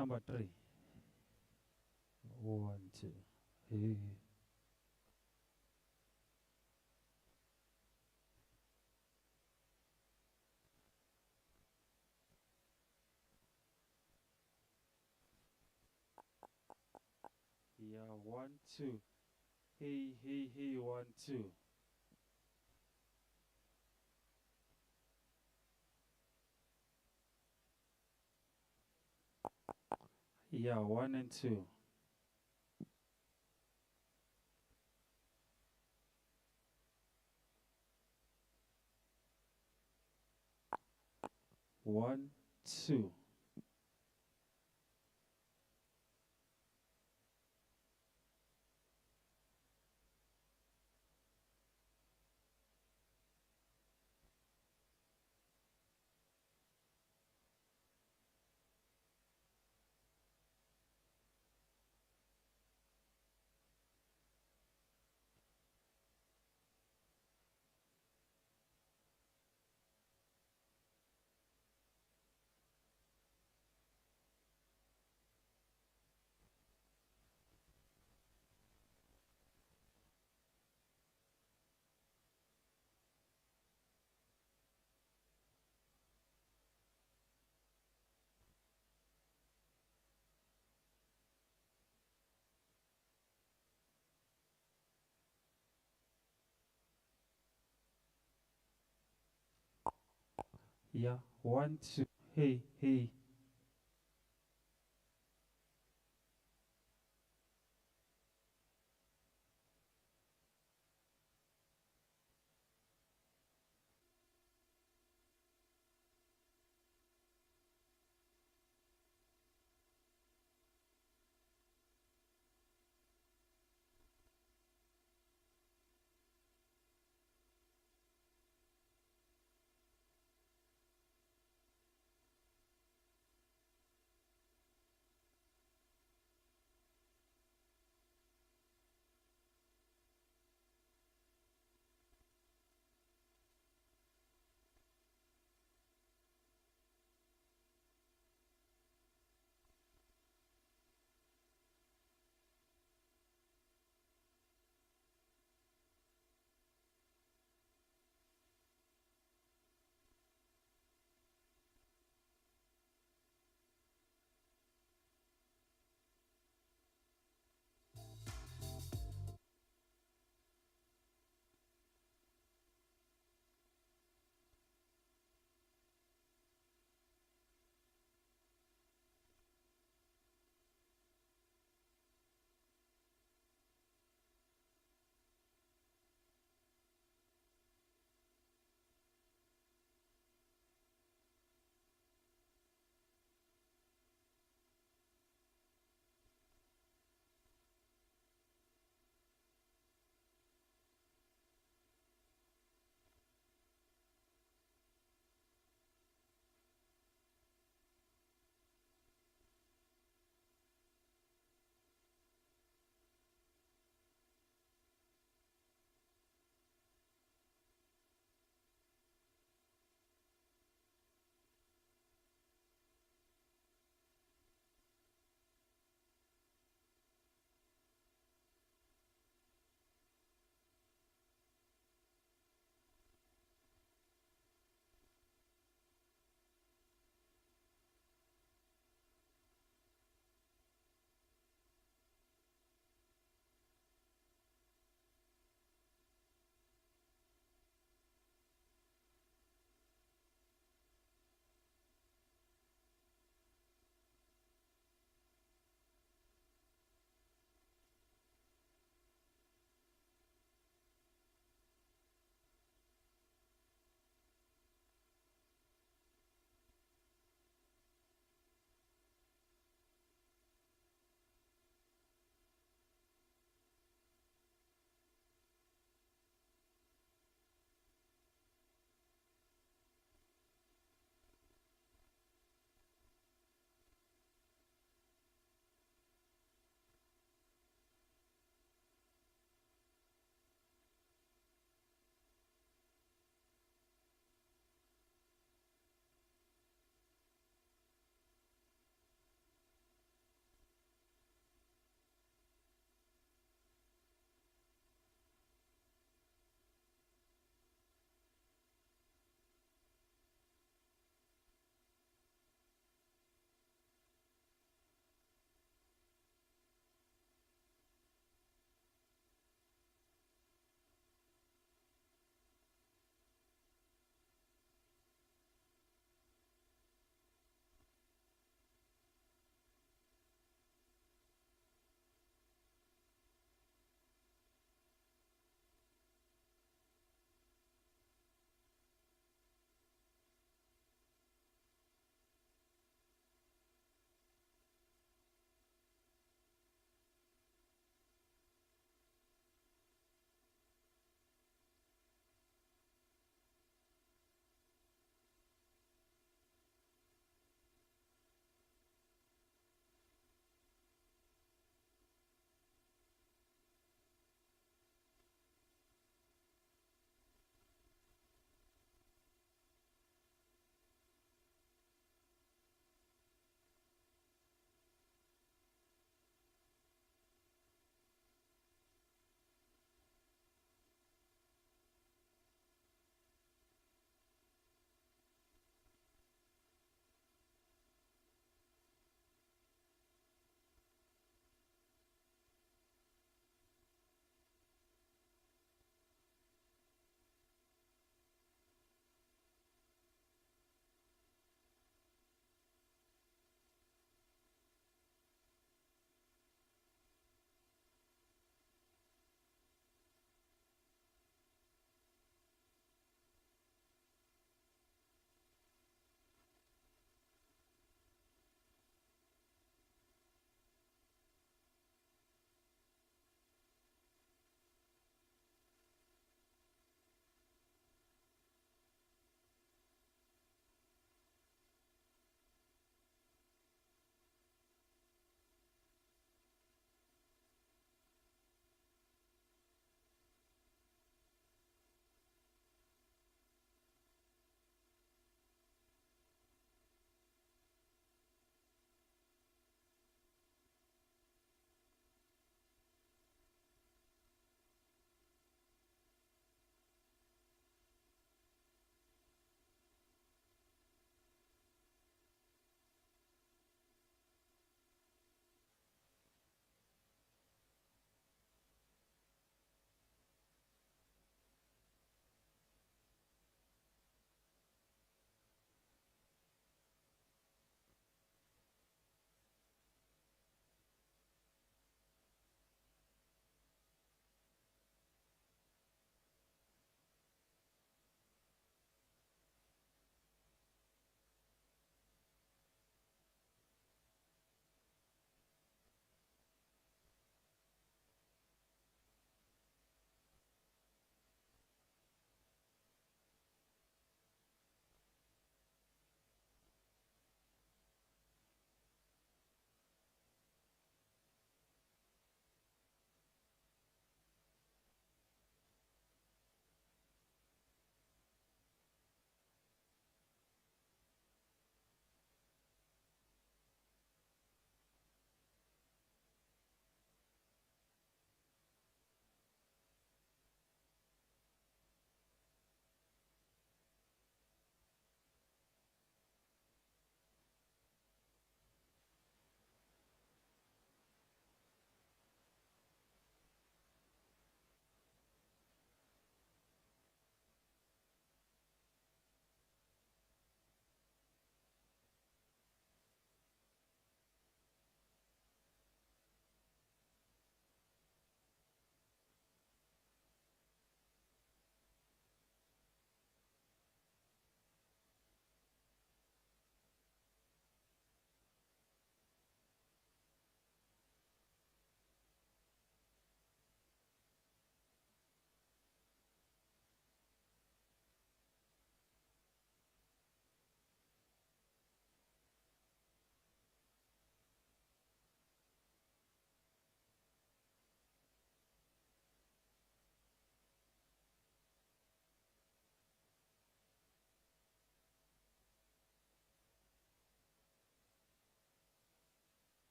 Number 3. 1, 2. Hey. Yeah, 1, 2. Hey, hey, hey, 1, 2. Yeah, 1 and 2. 1, 2. Yeah, 1, 2. Hey, hey.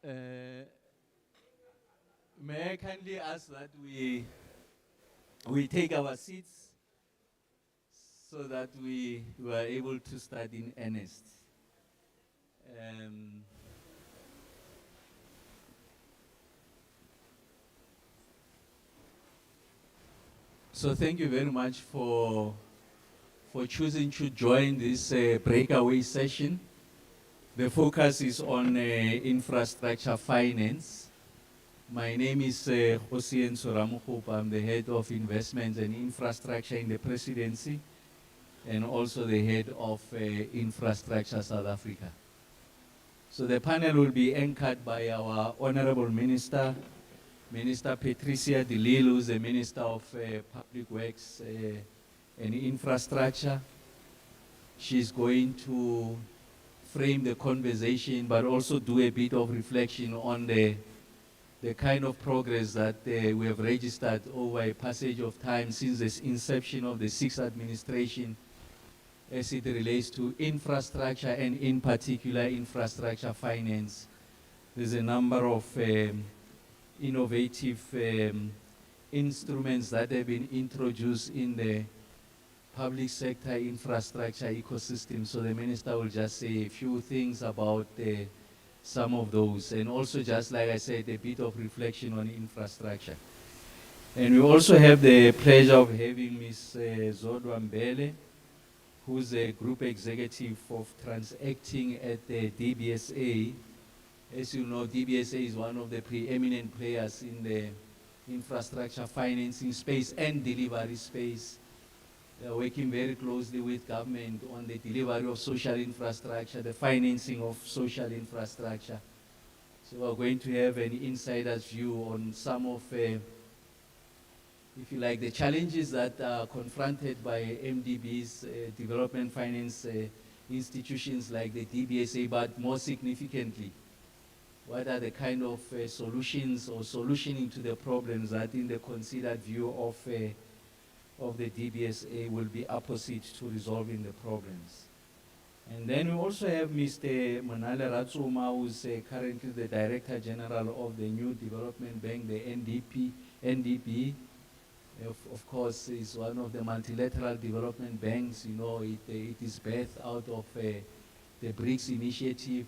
Uh, may I kindly ask that we take our seats so that we are able to start in earnest. Um, so thank you very much for choosing to join this breakaway session. The focus is on infrastructure finance. My name is Hossein Soramukhup. I'm the head of investments and infrastructure in the presidency, and also the head of Infrastructure South Africa. So the panel will be anchored by our Honorable Minister, Minister Patricia de Lille, who's the Minister of Public Works and Infrastructure. She's going to frame the conversation, but also do a bit of reflection on the kind of progress that we have registered over a passage of time since the inception of the sixth administration as it relates to infrastructure, and in particular infrastructure finance. There's a number of innovative instruments that have been introduced in the public sector infrastructure ecosystem. So the minister will just say a few things about some of those, and also, just like I said, a bit of reflection on infrastructure. And we also have the pleasure of having Ms. Zodwa Mbele, who's a group executive of transacting at the DBSA. As you know, DBSA is one of the preeminent players in the infrastructure financing space and delivery space. They are working very closely with government on the delivery of social infrastructure, the financing of social infrastructure. So we're going to have an insider's view on some of, if you like, the challenges that are confronted by MDBs, development finance institutions like the DBSA, but more significantly, what are the kind of solutions or solutioning to the problems that in the considered view of the DBSA will be opposite to resolving the problems. And then we also have Mr. Manale Ratsuma, who's currently the Director General of the New Development Bank, the NDB. Of course, is one of the multilateral development banks. You know, it is birthed out of the BRICS initiative.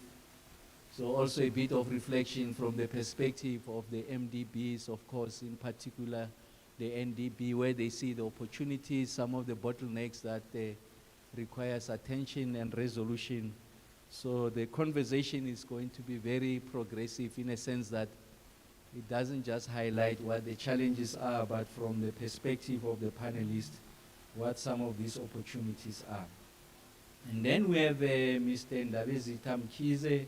So also a bit of reflection from the perspective of the MDBs, of course, in particular the NDB, where they see the opportunities, some of the bottlenecks that requires attention and resolution. So the conversation is going to be very progressive in a sense that it doesn't just highlight what the challenges are, but from the perspective of the panelists, what some of these opportunities are. And then we have Mr. Ndabezi Tamkize,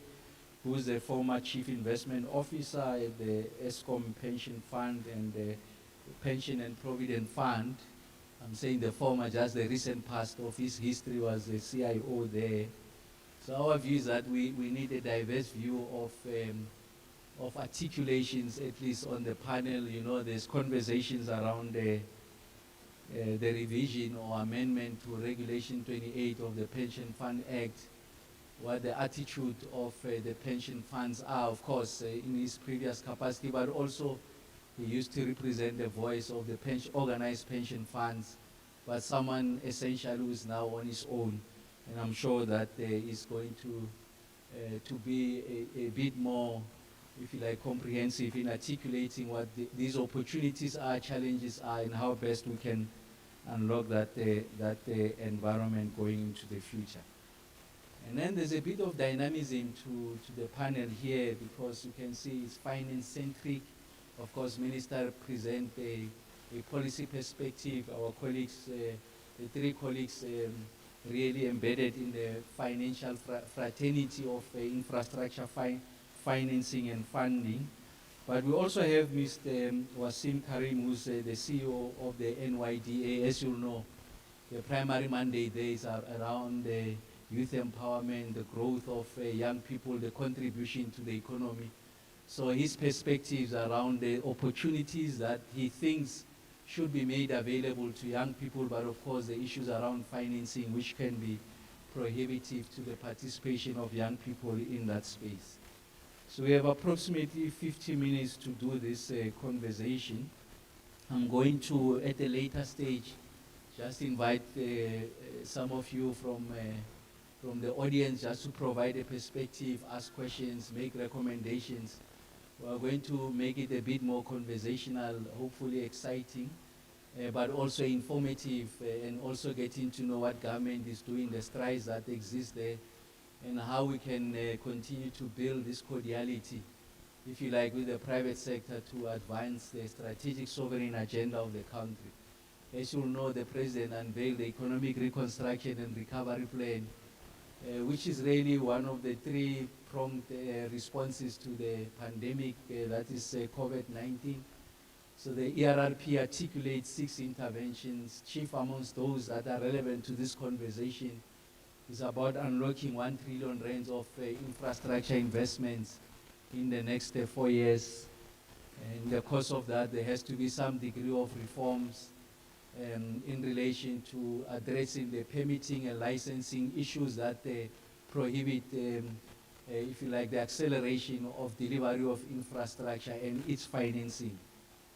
who's the former Chief Investment Officer at the ESCOM Pension Fund and the Pension and Provident Fund. I'm saying the former, just the recent past of his history was the CIO there. So our view is that we need a diverse view of articulations, at least on the panel. You know, there's conversations around the revision or amendment to Regulation 28 of the Pension Fund Act, what the attitude of the pension funds are, of course, in his previous capacity, but also he used to represent the voice of the organized pension funds, but someone essentially who is now on his own. And I'm sure that is going to to be a bit more, if you like, comprehensive in articulating what these opportunities are, challenges are, and how best we can unlock that environment going into the future. And then there's a bit of dynamism to the panel here, because you can see it's finance-centric. Of course, Minister present a policy perspective. Our colleagues, the three colleagues, really embedded in the financial fraternity of infrastructure financing and funding. But we also have Mr. Wasim Karim, who's the CEO of the NYDA. As you know, the primary mandate there is around the youth empowerment, the growth of young people, the contribution to the economy. So his perspectives around the opportunities that he thinks should be made available to young people, but of course the issues around financing, which can be prohibitive to the participation of young people in that space. So we have approximately 50 minutes to do this conversation. I'm going to, at a later stage, just invite some of you from the audience just to provide a perspective, ask questions, make recommendations. We're going to make it a bit more conversational, hopefully exciting, but also informative, and also getting to know what government is doing, the strides that exist there, and how we can continue to build this cordiality, if you like, with the private sector to advance the strategic sovereign agenda of the country. As you know, the President unveiled the Economic Reconstruction and Recovery Plan, which is really one of the three prompt responses to the pandemic, that is COVID-19. So the ERRP articulates 6 interventions. Chief amongst those that are relevant to this conversation is about unlocking 1 trillion rands of infrastructure investments in the next 4 years. And in the course of that, there has to be some degree of reforms in relation to addressing the permitting and licensing issues that prohibit, if you like, the acceleration of delivery of infrastructure and its financing.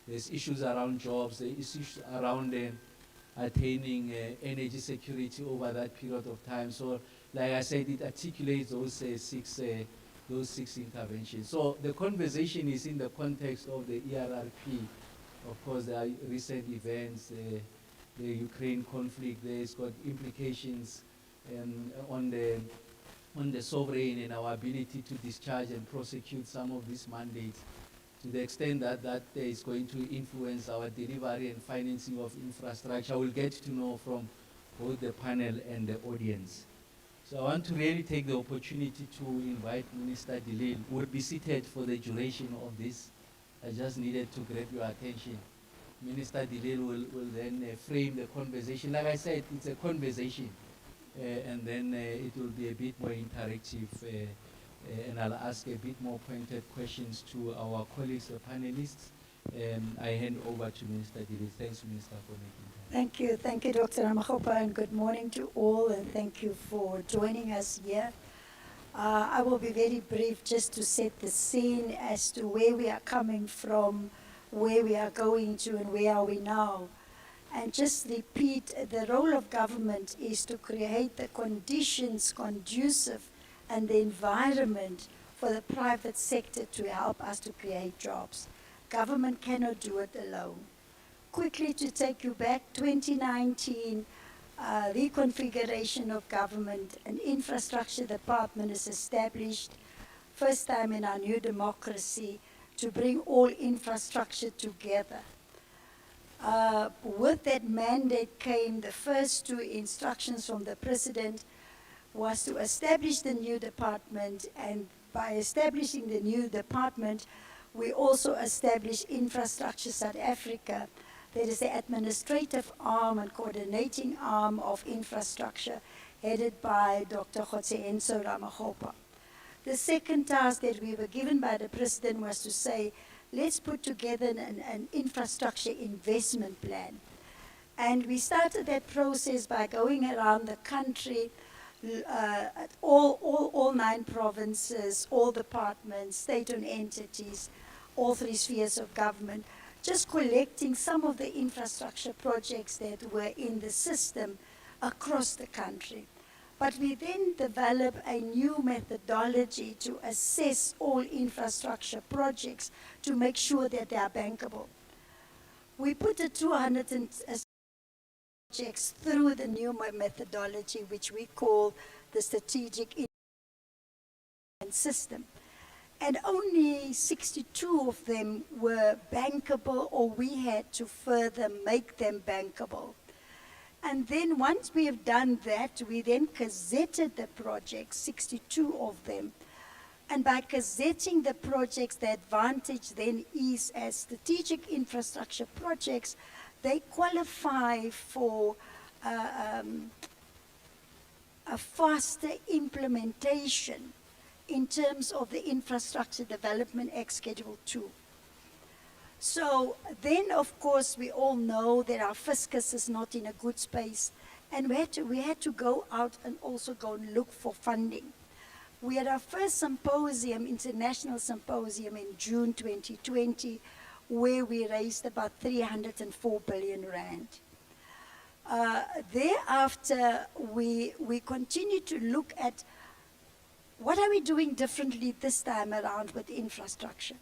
There's issues around jobs, there's issues around attaining energy security over that period of time. So, like I said, it articulates those six interventions. So the conversation is in the context of the ERRP. Of course, there are recent events, the Ukraine conflict. There's got implications on the sovereign and our ability to discharge and prosecute some of these mandates, to the extent that is going to influence our delivery and financing of infrastructure. We'll get to know from both the panel and the audience. So I want to really take the opportunity to invite Minister Dilil, who will be seated for the duration of this. I just needed to grab your attention. Minister Dilil will then frame the conversation. Like I said, it's a conversation, and then it will be a bit more interactive, and I'll ask a bit more pointed questions to our colleagues, the panelists. I hand over to Minister Dilil. Thanks, Minister, for making time. Thank you, Dr. Ramagopa, and good morning to all, and thank you for joining us here. I will be very brief just to set the scene as to where we are coming from, where we are going to, and where are we now. And just repeat, the role of government is to create the conditions conducive and the environment for the private sector to help us to create jobs. Government cannot do it alone. Quickly to take you back, 2019, reconfiguration of government, an infrastructure department is established, first time in our new democracy, to bring all infrastructure together. With that mandate came the first 2 instructions from the President, was to establish the new department, and by establishing the new department, we also established Infrastructure South Africa. That is the administrative arm and coordinating arm of infrastructure, headed by Dr. Socio-Economic Ramagopa. The second task that we were given by the President was to say, let's put together an infrastructure investment plan. And we started that process by going around the country, all 9 provinces, all departments, state-owned entities, all 3 spheres of government, just collecting some of the infrastructure projects that were in the system across the country. But we then develop a new methodology to assess all infrastructure projects to make sure that they are bankable. We put the 200 projects through the new methodology, which we call the strategic investment system. And only 62 of them were bankable, or we had to further make them bankable. And then once we have done that, we then gazetted the projects, 62 of them. And by gazetting the projects, the advantage then is, as strategic infrastructure projects, they qualify for a faster implementation in terms of the Infrastructure Development Act Schedule 2. So then, of course, we all know that our fiscus is not in a good space, and we had to go out and also go and look for funding. We had our first symposium, international symposium, in June 2020, where we raised about 304 billion rand. Thereafter, we continued to look at what are we doing differently this time around with infrastructure.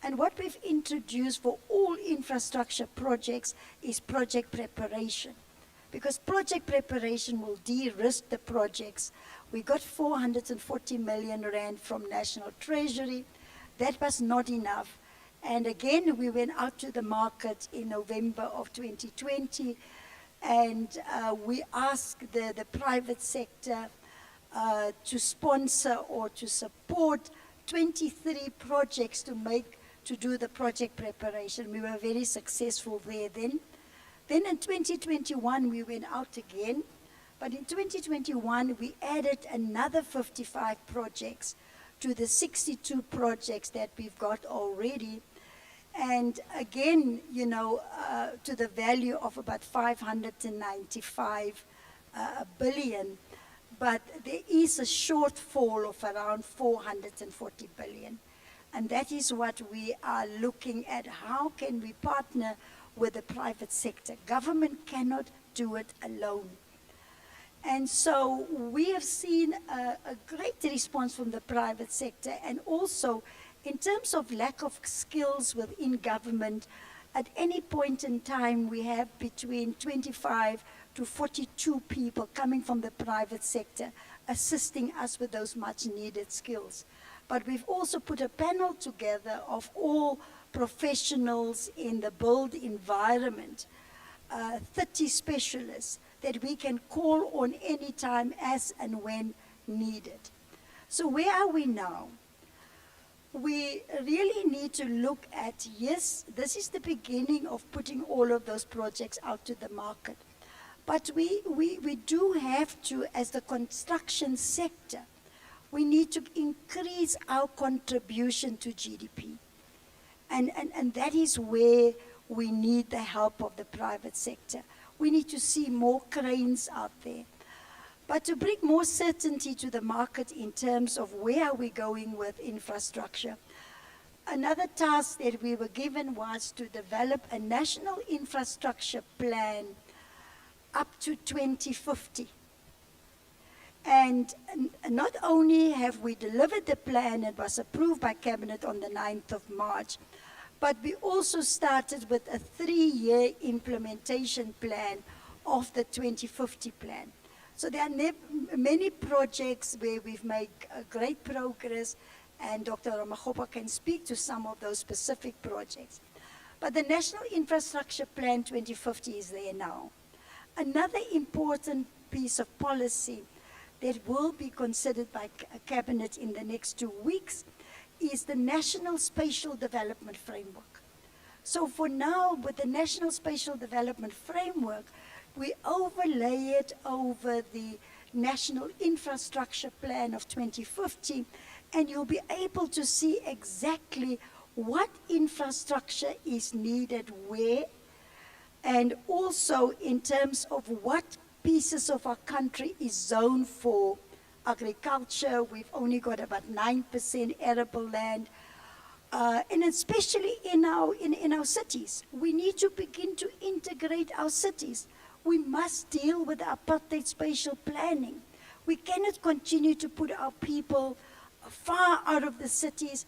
And what we've introduced for all infrastructure projects is project preparation. Because project preparation will de-risk the projects. We got 440 million rand from National Treasury. That was not enough. And again, we went out to the market in November of 2020, and we asked the private sector to sponsor or to support 23 projects to do the project preparation. We were very successful there then. Then in 2021, we went out again. But in 2021, we added another 55 projects to the 62 projects that we've got already. And again, you know, to the value of about 595 billion. But there is a shortfall of around 440 billion. And that is what we are looking at. How can we partner with the private sector? Government cannot do it alone. And so we have seen a great response from the private sector, and also in terms of lack of skills within government. At any point in time, we have between 25 to 42 people coming from the private sector assisting us with those much needed skills. But we've also put a panel together of all professionals in the build environment, 30 specialists that we can call on any time as and when needed. So where are we now? We really need to look at, yes, this is the beginning of putting all of those projects out to the market. But we do have to, as the construction sector, we need to increase our contribution to GDP. And that is where we need the help of the private sector. We need to see more cranes out there. But to bring more certainty to the market in terms of where are we going with infrastructure, another task that we were given was to develop a national infrastructure plan up to 2050. And not only have we delivered the plan, it was approved by Cabinet on the 9th of March, but we also started with a 3-year implementation plan of the 2050 plan. So there are many projects where we've made great progress, and Dr. Ramagopa can speak to some of those specific projects. But the National Infrastructure Plan 2050 is there now. Another important piece of policy that will be considered by Cabinet in the next 2 weeks is the National Spatial Development Framework. So for now, with the National Spatial Development Framework, we overlay it over the National Infrastructure Plan of 2050, and you'll be able to see exactly what infrastructure is needed where, and also in terms of what pieces of our country is zoned for agriculture. We've only got about 9% arable land. And especially in our cities, we need to begin to integrate our cities. We must deal with apartheid spatial planning. We cannot continue to put our people far out of the cities,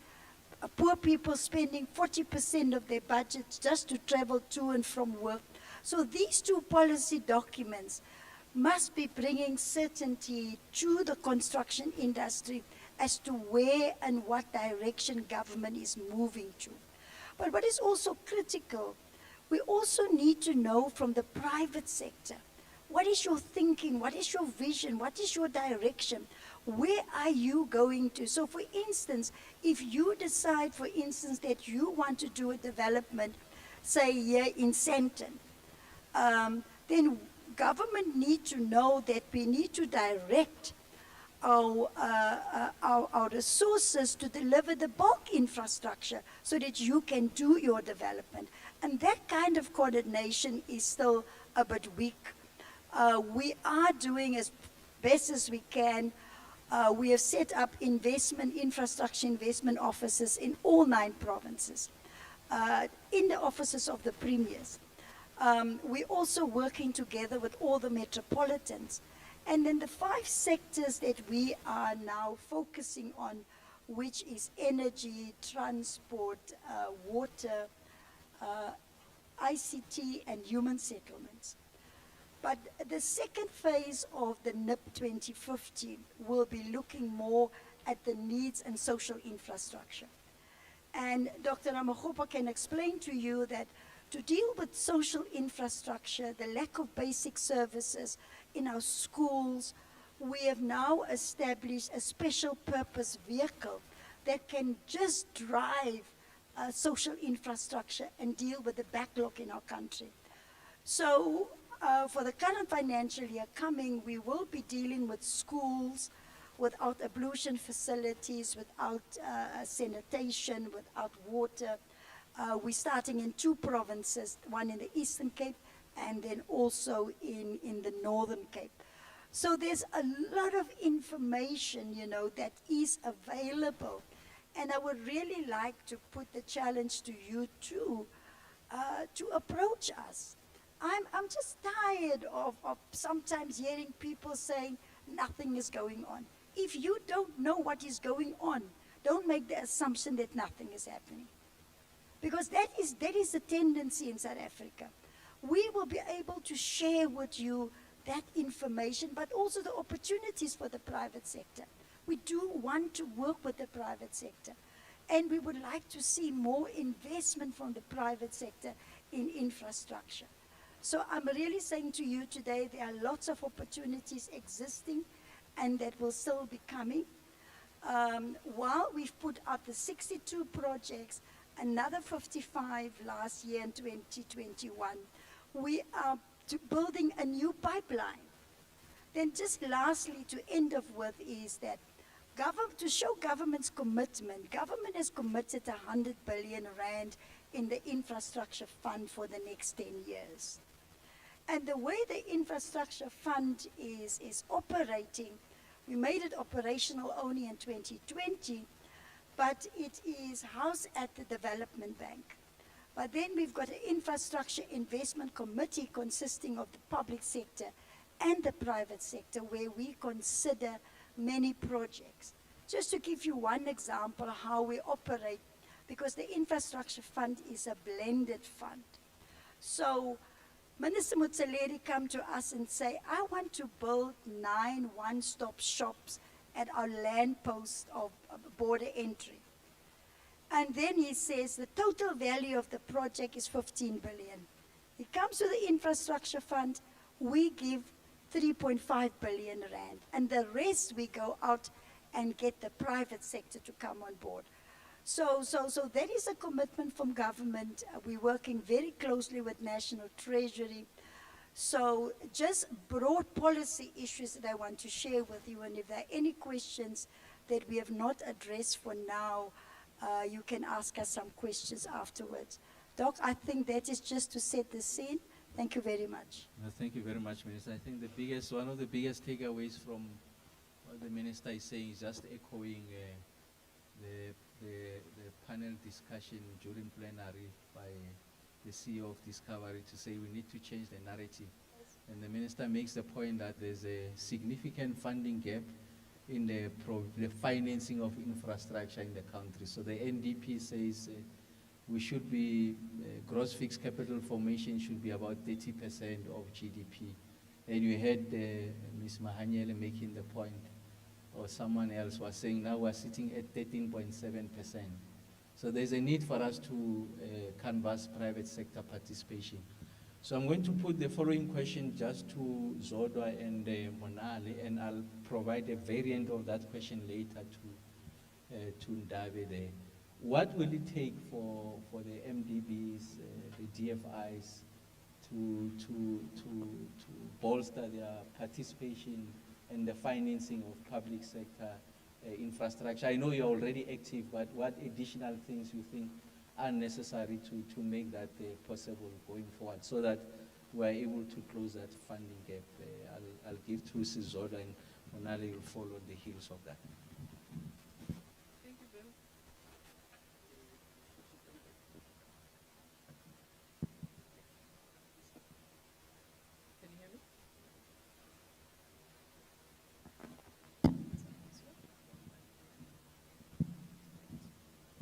poor people spending 40% of their budget just to travel to and from work. So these two policy documents must be bringing certainty to the construction industry as to where and what direction government is moving to. But what is also critical, we also need to know from the private sector, what is your thinking, what is your vision, what is your direction, where are you going to? So for instance, if you decide, for instance, that you want to do a development, say here in Sandton, then government need to know that we need to direct our resources to deliver the bulk infrastructure so that you can do your development. And that kind of coordination is still a bit weak. We are doing as best as we can. We have set up infrastructure investment offices in all 9 provinces, in the offices of the premiers. We're also working together with all the metropolitans. And then the 5 sectors that we are now focusing on, which is energy, transport, water, ICT, and human settlements. But the second phase of the NIP 2050 will be looking more at the needs and social infrastructure. And Dr. Ramagopa can explain to you that to deal with social infrastructure, the lack of basic services in our schools, we have now established a special purpose vehicle that can just drive social infrastructure and deal with the backlog in our country. So for the current financial year coming, we will be dealing with schools without ablution facilities, without sanitation, without water. We're starting in 2 provinces, one in the Eastern Cape and then also in the Northern Cape. So there's a lot of information, you know, that is available. And I would really like to put the challenge to you too, to approach us. I'm just tired of sometimes hearing people saying nothing is going on. If you don't know what is going on, don't make the assumption that nothing is happening. Because that is the tendency in South Africa. We will be able to share with you that information, but also the opportunities for the private sector. We do want to work with the private sector. And we would like to see more investment from the private sector in infrastructure. So I'm really saying to you today, there are lots of opportunities existing and that will still be coming. While we've put out the 62 projects, another 55 last year in 2021, we are building a new pipeline. Then just lastly, to end off with is that to show government's commitment, government has committed 100 billion rand in the infrastructure fund for the next 10 years. And the way the infrastructure fund is operating, we made it operational only in 2020, but it is housed at the development bank. But then we've got an infrastructure investment committee consisting of the public sector and the private sector where we consider many projects. Just to give you one example of how we operate, because the infrastructure fund is a blended fund. So Minister Motsoaledi come to us and say, I want to build 9 one-stop shops at our land post of border entry. And then he says the total value of the project is 15 billion. It comes to the infrastructure fund, we give 3.5 billion rand. And the rest we go out and get the private sector to come on board. So that is a commitment from government. We're working very closely with National Treasury. So just broad policy issues that I want to share with you. And if there are any questions that we have not addressed for now, you can ask us some questions afterwards. Doc, I think that is just to set the scene. Thank you very much. Thank you very much, Minister. I think one of the biggest takeaways from what the Minister is saying is just echoing the panel discussion during plenary by the CEO of Discovery to say we need to change the narrative And the minister makes the point that there's a significant funding gap in the financing of infrastructure in the country. So the NDP says we should be, gross fixed capital formation should be about 30% of GDP. And you heard Ms. Mahanyele making the point, or someone else was saying now we're sitting at 13.7%. So there's a need for us to canvass private sector participation. So I'm going to put the following question just to Zodwa and Monale, and I'll provide a variant of that question later to Ndabe there. What will it take for the MDBs, the DFIs, to bolster their participation in the financing of public sector infrastructure? I know you're already active, but what additional things you think are necessary to make that possible going forward so that we're able to close that funding gap? I'll give to Sizoda, and Monale will follow on the heels of that. Thank you, Bill. Can you hear me?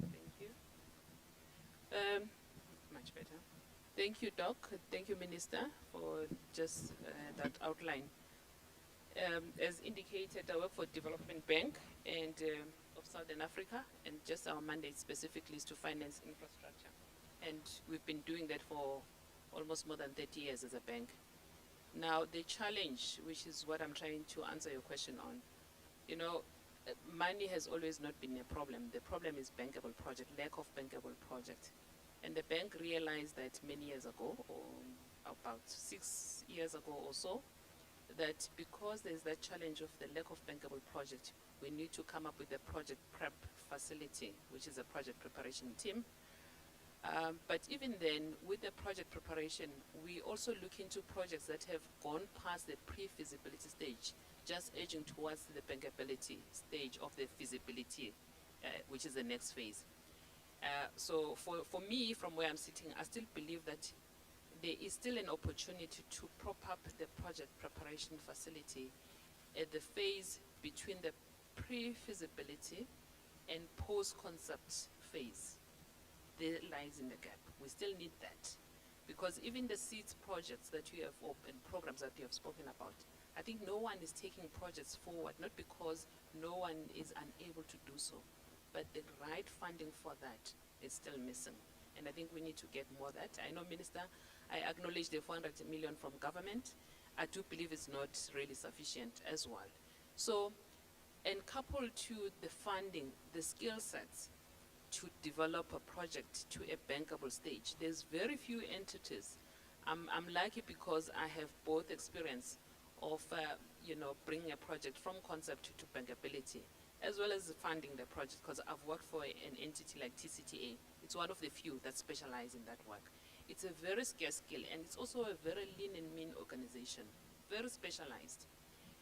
Thank you. Much better. Thank you, Doc. Thank you, Minister, for just that outline. As indicated, I work for Development Bank and of Southern Africa, and just our mandate specifically is to finance infrastructure. And we've been doing that for almost more than 30 years as a bank. Now, the challenge, which is what I'm trying to answer your question on, you know, money has always not been a problem. The problem is bankable project, lack of bankable project. And the bank realized that many years ago, or about 6 years ago or so, that because there's that challenge of the lack of bankable project, we need to come up with a project prep facility, which is a project preparation team. But even then, with the project preparation, we also look into projects that have gone past the pre-feasibility stage, just edging towards the bankability stage of the feasibility, which is the next phase. So for me, from where I'm sitting, I still believe that there is still an opportunity to prop up the project preparation facility at the phase between the pre-feasibility and post-concept phase. There lies in the gap. We still need that. Because even the seeds projects that you have opened, programs that you have spoken about, I think no one is taking projects forward, not because no one is unable to do so, but the right funding for that is still missing. And I think we need to get more of that. I know, Minister, I acknowledge the 400 million from government. I do believe it's not really sufficient as well. So, and coupled to the funding, the skill sets to develop a project to a bankable stage, there's very few entities. I'm lucky because I have both experience of bringing a project from concept to bankability, as well as funding the project, because I've worked for an entity like TCTA. It's one of the few that specialize in that work. It's a very scarce skill, and it's also a very lean and mean organization, very specialized.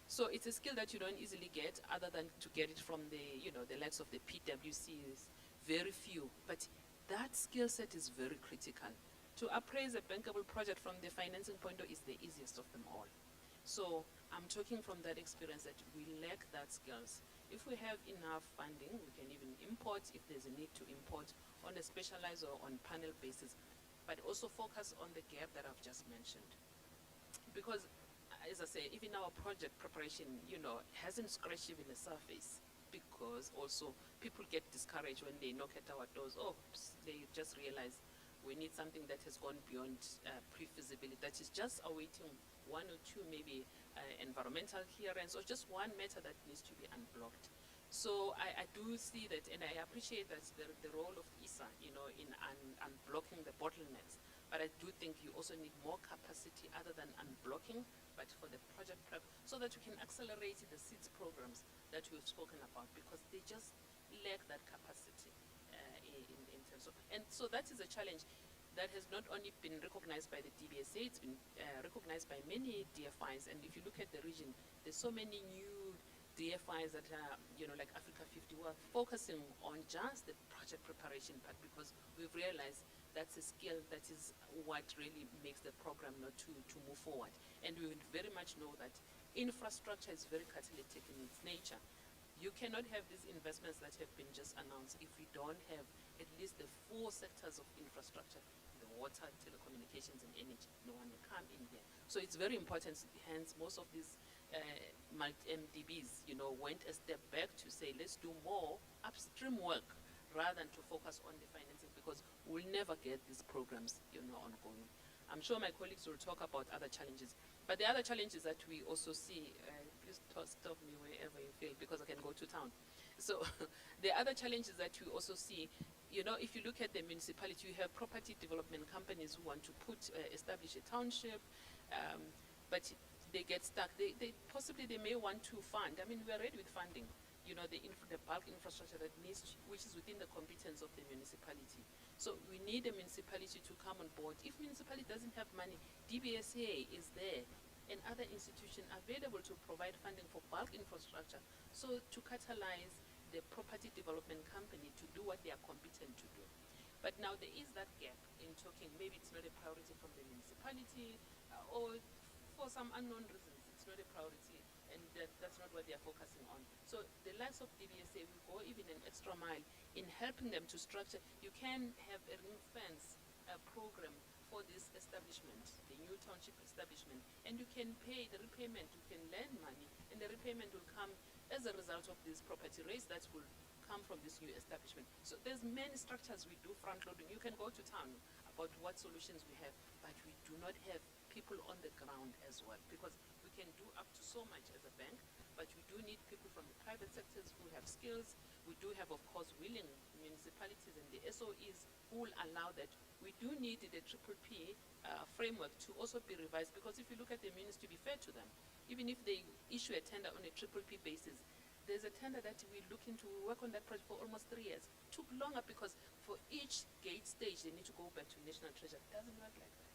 So it's a skill that you don't easily get, other than to get it from the likes of the PwCs, very few. But that skill set is very critical. To appraise a bankable project from the financing point of view is the easiest of them all. So I'm talking from that experience that we lack that skills. If we have enough funding, we can even import if there's a need to import on a specialized or on panel basis, but also focus on the gap that I've just mentioned. Because, as I say, even our project preparation, hasn't scratched even the surface, because also people get discouraged when they knock at our doors. They just realize we need something that has gone beyond pre-feasibility, that is just awaiting one or two maybe environmental clearance, or just one matter that needs to be unblocked. So I do see that, and I appreciate that the role of ISA, in unblocking the bottlenecks. But I do think you also need more capacity other than unblocking, but for the project prep, so that you can accelerate the seeds programs that we've spoken about, because they just lack that capacity in terms of, and so that is a challenge that has not only been recognized by the DBSA, it's been recognized by many DFIs. And if you look at the region, there's so many new DFIs that are, like Africa 50, who are focusing on just the project preparation part, because we've realized That's a skill that is what really makes the program not to move forward. And we would very much know that infrastructure is very catalytic in its nature. You cannot have these investments that have been just announced if we don't have at least the 4 sectors of infrastructure: the water, telecommunications, and energy. No one will come in here. So it's very important. Hence, most of these MDBs, went a step back to say, let's do more upstream work rather than to focus on the financing, because we'll never get these programs, ongoing. I'm sure my colleagues will talk about other challenges. But the other challenges that we also see, please stop me wherever you feel, because I can go to town. So the other challenges that we also see, if you look at the municipality, you have property development companies who want to establish a township, but they get stuck. They may want to fund. I mean, we are ready with funding, the bulk infrastructure which is within the competence of the municipality. So we need the municipality to come on board. If municipality doesn't have money, DBSA is there and other institutions available to provide funding for bulk infrastructure, so to catalyze the property development company to do what they are competent to do. But now there is that gap in talking. Maybe it's not a priority from the municipality, or for some unknown reasons, it's not a priority, and that's not what they are focusing on. So the likes of DBSA will go even an extra mile in helping them to structure. You can have a ring fence program for this establishment, the new township establishment, and you can pay the repayment, you can lend money, and the repayment will come as a result of this property raise that will come from this new establishment. So there's many structures we do front loading. You can go to town about what solutions we have, but we do not have people on the ground as well, because we can do up to so much as a bank, but we do need people from the private sectors who have skills. We do have, of course, willing municipalities and the SOEs who will allow that. We do need the PPP framework to also be revised, because if you look at the ministry, to be fair to them, even if they issue a tender on a PPP basis, there's a tender that we're looking to work on that project for almost 3 years. It took longer because for each gate stage, they need to go back to national treasure. It doesn't work like that,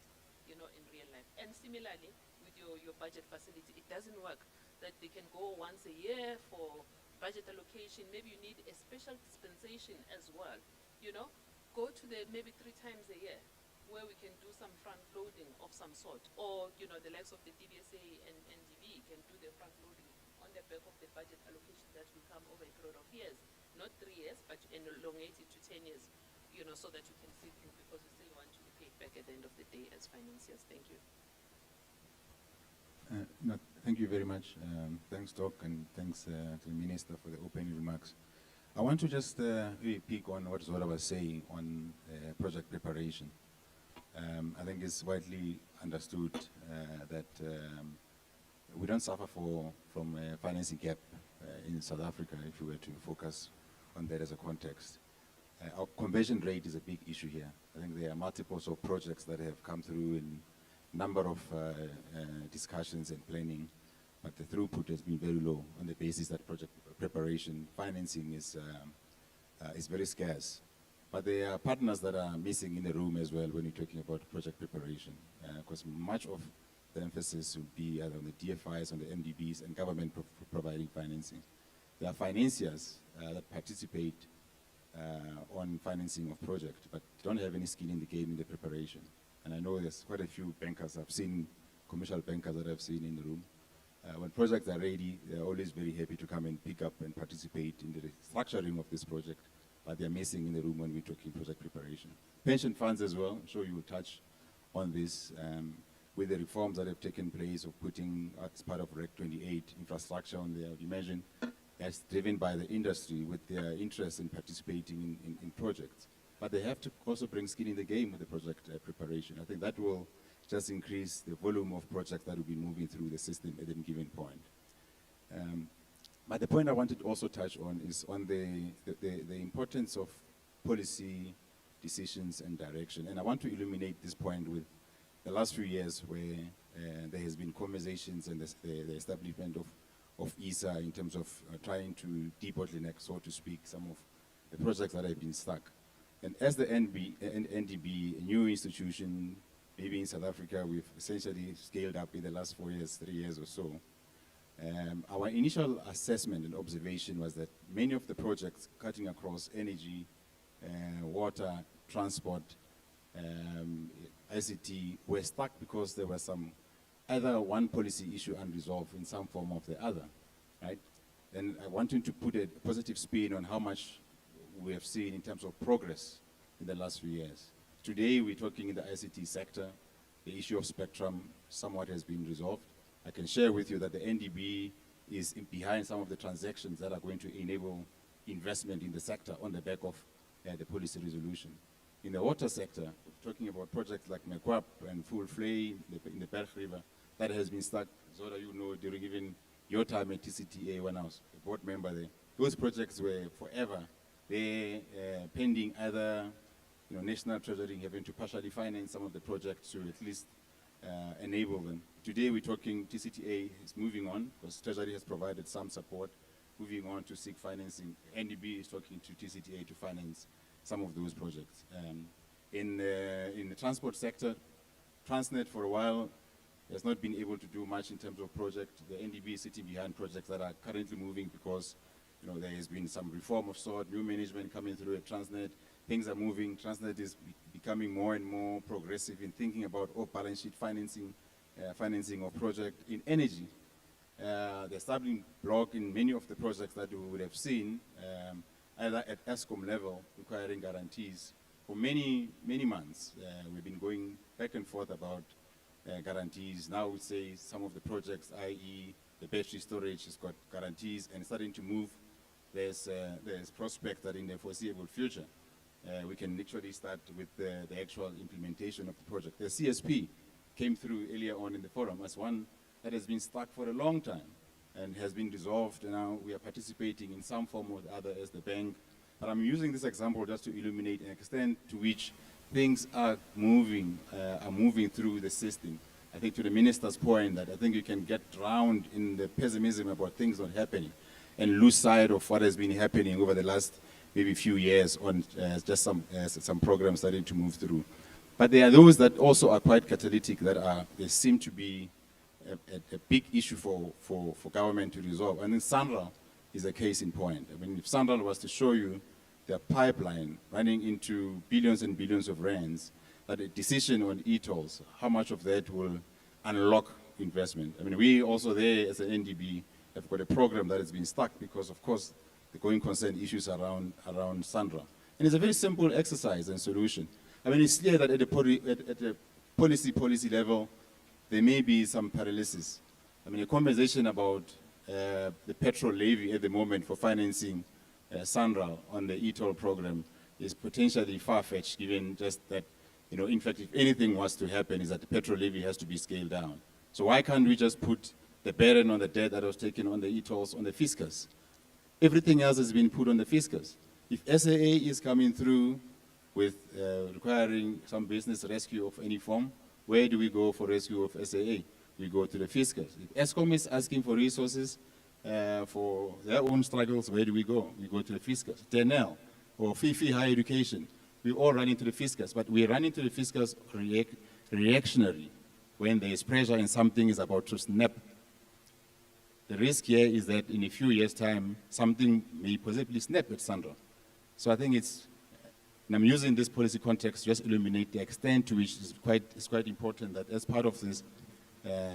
in real life. And similarly, with your budget facility, it doesn't work that they can go once a year for budget allocation. Maybe you need a special dispensation as well, go to maybe 3 times a year, where we can do some front loading of some sort, or the likes of the DBSA and NDB can do the front loading on the back of the budget allocation that will come over a period of years, not 3 years, but elongate it to 10 years, so that you can see through, because you still want to be paid back at the end of the day as financiers. Thank you. No, thank you very much. Thanks, Doc, and thanks to the Minister for the opening remarks. I want to just really pick on what Zora was saying on project preparation. I think it's widely understood that we don't suffer from a financing gap in South Africa, if we were to focus on that as a context. Our conversion rate is a big issue here. I think there are multiples of projects that have come through in number of discussions and planning, but the throughput has been very low on the basis that project preparation financing is very scarce. But there are partners that are missing in the room as well when you're talking about project preparation, because much of the emphasis will be either on the DFIs, on the MDBs, and government providing financing. There are financiers that participate on financing of projects, but don't have any skin in the game in the preparation. And I know there's quite a few bankers I've seen, commercial bankers that I've seen in the room. When projects are ready, they're always very happy to come and pick up and participate in the structuring of this project, but they're missing in the room when we're talking project preparation. Pension funds as well, I'm sure you will touch on this, with the reforms that have taken place of putting, as part of Rec 28, infrastructure on there. Imagine that's driven by the industry with their interest in participating in projects. But they have to also bring skin in the game with the project preparation. I think that will just increase the volume of projects that will be moving through the system at any given point. But the point I wanted to also touch on is on the importance of policy decisions and direction. And I want to illuminate this point with the last few years where there has been conversations and the establishment of ESA in terms of trying to debottleneck, so to speak, some of the projects that have been stuck. And as the NDB, a new institution, maybe in South Africa, we've essentially scaled up in the last 4 years, 3 years or so. Our initial assessment and observation was that many of the projects cutting across energy, water, transport, ICT were stuck because there was some either one policy issue unresolved in some form or the other, right? And I wanted to put a positive spin on how much we have seen in terms of progress in the last few years. Today, we're talking in the ICT sector. The issue of spectrum somewhat has been resolved. I can share with you that the NDB is behind some of the transactions that are going to enable investment in the sector on the back of the policy resolution. In the water sector, we're talking about projects like Mekwap and Full Flay in the Berg River that has been stuck, Zola, you know, during even your time at TCTA when I was a board member there. Those projects were forever. They pending either National Treasury having to partially finance some of the projects to at least enable them. Today we're talking TCTA is moving on because Treasury has provided some support, moving on to seek financing. NDB is talking to TCTA to finance some of those projects. In the transport sector, Transnet for a while has not been able to do much in terms of project. The NDB is sitting behind projects that are currently moving because there has been some reform of sort, new management coming through at Transnet. Things are moving. Transnet is becoming more and more progressive in thinking about off-balance sheet financing of project in energy. The stumbling block in many of the projects that we would have seen, either at ESCOM level, requiring guarantees. For many, many months, we've been going back and forth about guarantees. Now we say some of the projects, i.e. the battery storage has got guarantees and starting to move. There's prospect that in the foreseeable future, we can literally start with the actual implementation of the project. The CSP came through earlier on in the forum as one that has been stuck for a long time and has been resolved. And now we are participating in some form or the other as the bank. But I'm using this example just to illuminate an extent to which things are moving through the system. I think to the minister's point that I think you can get drowned in the pessimism about things not happening and lose sight of what has been happening over the last maybe few years on just some programs starting to move through. But there are those that also are quite catalytic they seem to be a big issue for government to resolve. And then Sandra is a case in point. I mean, if Sandra was to show you their pipeline running into billions and billions of rands, that a decision on e-tolls, how much of that will unlock investment? I mean, we also there as an NDB have got a program that has been stuck because, of course, the going concern issues around Sandra. And it's a very simple exercise and solution. I mean, it's clear that at the policy level, there may be some paralysis. I mean, a conversation about the petrol levy at the moment for financing Sandra on the e-toll program is potentially far-fetched, given just that, in fact, if anything was to happen, is that the petrol levy has to be scaled down. So why can't we just put the burden on the debt that was taken on the e-tolls on the fiscus? Everything else has been put on the fiscus. If SAA is coming through with requiring some business rescue of any form, where do we go for rescue of SAA? We go to the fiscus. If ESCOM is asking for resources for their own struggles, where do we go? We go to the fiscus. TENEL or FIFI Higher Education, we all run into the fiscus, but we run into the fiscus reactionary when there is pressure and something is about to snap. The risk here is that in a few years' time, something may possibly snap at Sandra. So I think and I'm using this policy context to just illuminate the extent to which it's quite important that as part of this